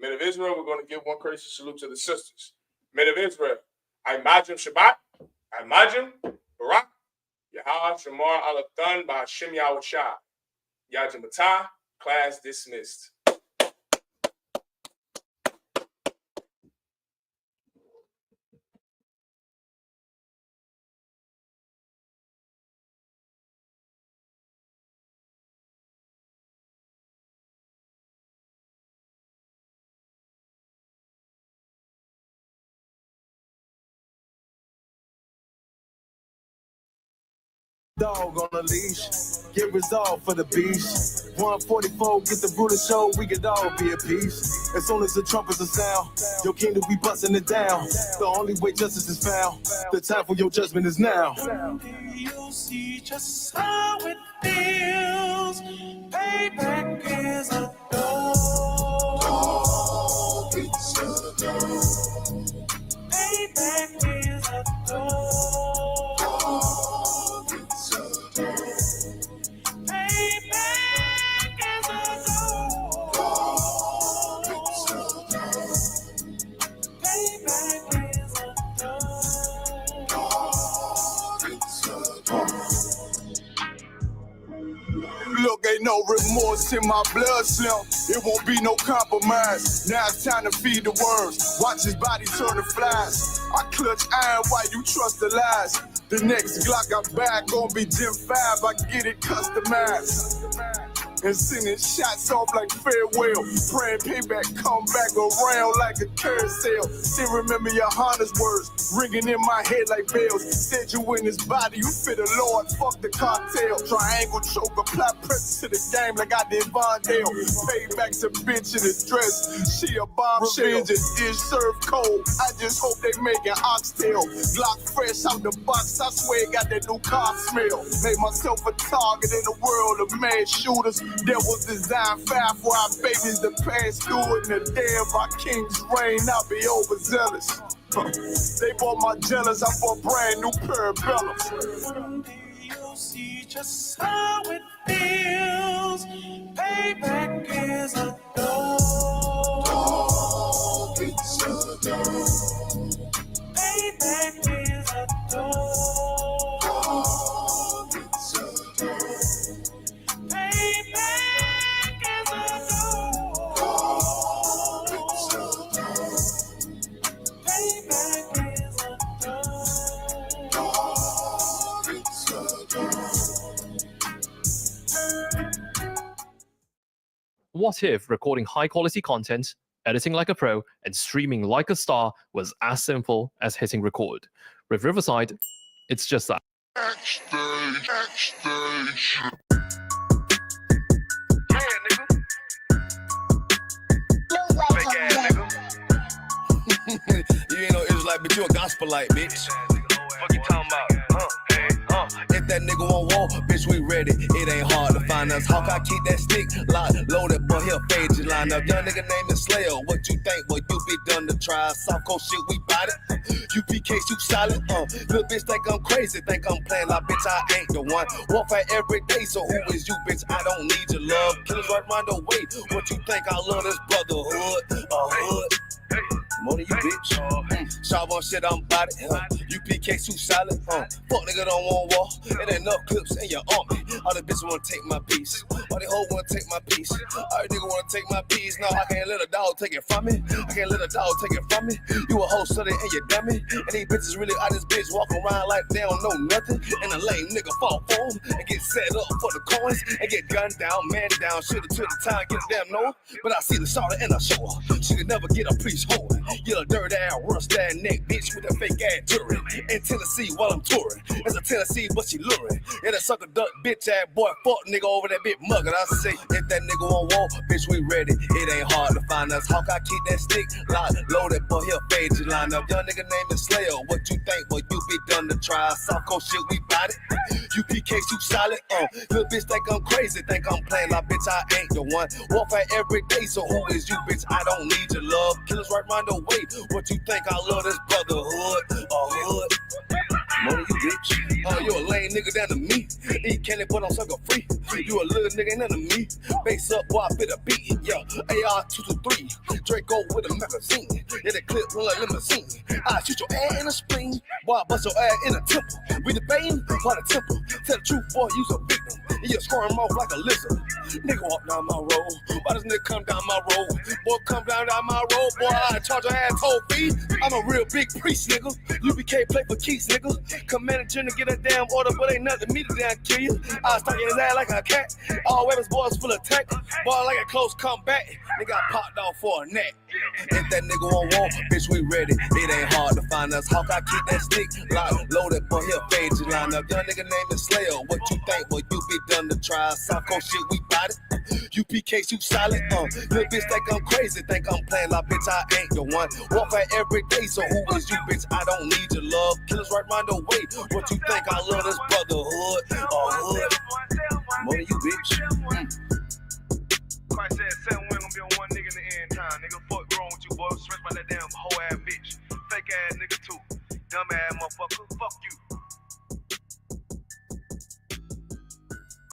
Men of Israel, we're going to give one courtesy salute to the sisters. Men of Israel, Imagine Shabbat, Imagine Barak, Yahweh Shamar Alathan by Hashem Yahushua. Yajimata, class dismissed.
Dog on a leash, get resolved for the beast. 144, get the brutal show, we could all be at peace. As soon as the trumpets are sound, your kingdom be busting it down. The only way justice is found, the time for your judgment is now.
You'll see just how it feels. Payback is a dog. It's a dog. Payback is a dog.
Look, ain't no remorse in my blood slim. It won't be no compromise. Now it's time to feed the worms. Watch his body turn to flies. I clutch iron while you trust the lies. The next Glock I buy gon' be Gen 5. I get it customized. And sending shots off like farewell. Praying payback come back around like a carousel. Still remember Yahanna's words ringing in my head like bells. Said you in his body, you fit the Lord, fuck the cartel. Triangle choke, apply pressure to the game like I did Vondale. Payback's a bitch in a dress, she a bombshell. Revenge is served cold, I just hope they making oxtail. Glock fresh out the box, I swear it got that new car smell. Made myself a target in a world of mad shooters. There was design 5 for our babies to pass through in the day of our king's reign. I'll be overzealous. They bought my jealous, I bought brand new parabellums.
You'll see just how it feels. Payback is a dog. It's a dog. Payback is a dog. It's a dog.
What if recording high-quality content, editing like a pro, and streaming like a star was as simple as hitting record? With Riverside, it's just that.
You ain't no Israelite, but you a gospelite, bitch. Fuck you talking about? If that nigga won't walk, bitch, we ready. It ain't hard to find us. How can I keep that stick locked, loaded, but he'll fade you line up. Young nigga named Slayer. What you think? Well, you be done to try. South Coast shit, we bout it. UPK, you solid. Little bitch think I'm crazy, think I'm playing like bitch, I ain't the one. Warfare every day, so who is you, bitch? I don't need your love. Killers right round the way. What you think? I love this brotherhood. Hood. More than you, bitch. Sharp on shit, I'm bout it. UPK too solid. Fuck nigga don't want war. It ain't enough clips in your army. All the bitches wanna take my piece. All the hoes wanna take my piece. All the nigga wanna take my piece. No, I can't let a dog take it from me. I can't let a dog take it from me. You a hoe study and you dummy. And these bitches really out this bitch walking around like they don't know nothing. And a lame nigga fall for them and get set up for the coins and get gunned down, man down. Should've took the time, get a damn no. But I see the shorter and I show her. She could never get a police hold. You a dirt ass, rust ass neck bitch with a fake ass jury. In Tennessee while I'm touring. It's a Tennessee, but she luring. And a sucker duck bitch ass boy, fuck nigga over that bitch mugger. I say, if that nigga won't walk, bitch, we ready. It ain't hard to find us. How can I keep that stick locked, loaded, but he'll fade you line up. Young nigga named Slayer. What you think? Well, you be done to try. South Coast shit, we bout it. UPK too solid. Little bitch think I'm crazy, think I'm playing like bitch, I ain't the one. Warfare every day, so who is you, bitch? I don't need your love. Killers right round the way. What you think? I love this brotherhood. Hood. More than you, bitch. You a lame nigga down to me. Eat candy, but I'm sucker free. You a little nigga, ain't none of me. Base up, boy, I fit a beat. Yeah, AR 223. Draco with a magazine. Yeah, that clip roll a limousine. I shoot your ass in the spleen, boy, I bust your ass in the temple. We debating by the temple. Tell the truth, boy, you's a victim. And you're squirm off like a lizard. Nigga walk down my road. Why does nigga come down my road? Boy, come down my road, boy, I charge your ass toll fee. I'm a real big priest, nigga. UPK play for keys, nigga. Commander General get a damn order, but ain't nothing to me to damn kill you. I stuck in his ass like a cat. All weapons, boys full of tech. Boy, like a close combat. Nigga, I popped off for a neck. If that nigga on wall, bitch, we ready. It ain't hard to find us. Hawk, I keep that stick locked, loaded, boy, he'll fade you line up. Young nigga name is Slayer. What you think? Well, you be done to try. South Coast shit, we bout it. UPK, you solid. Little bitch think I'm crazy, think I'm playing like bitch, I ain't the one. Walk out every day, so who is you, bitch? I don't need your love. Killers right round the way. What you think? I love this brotherhood or hood? More than you, bitch.
Christ said 7 women gonna be on one nigga in the end time. Nigga, fuck wrong with you, boy. Stressed by that damn hoe ass bitch. Fake ass nigga too. Dumb ass motherfucker.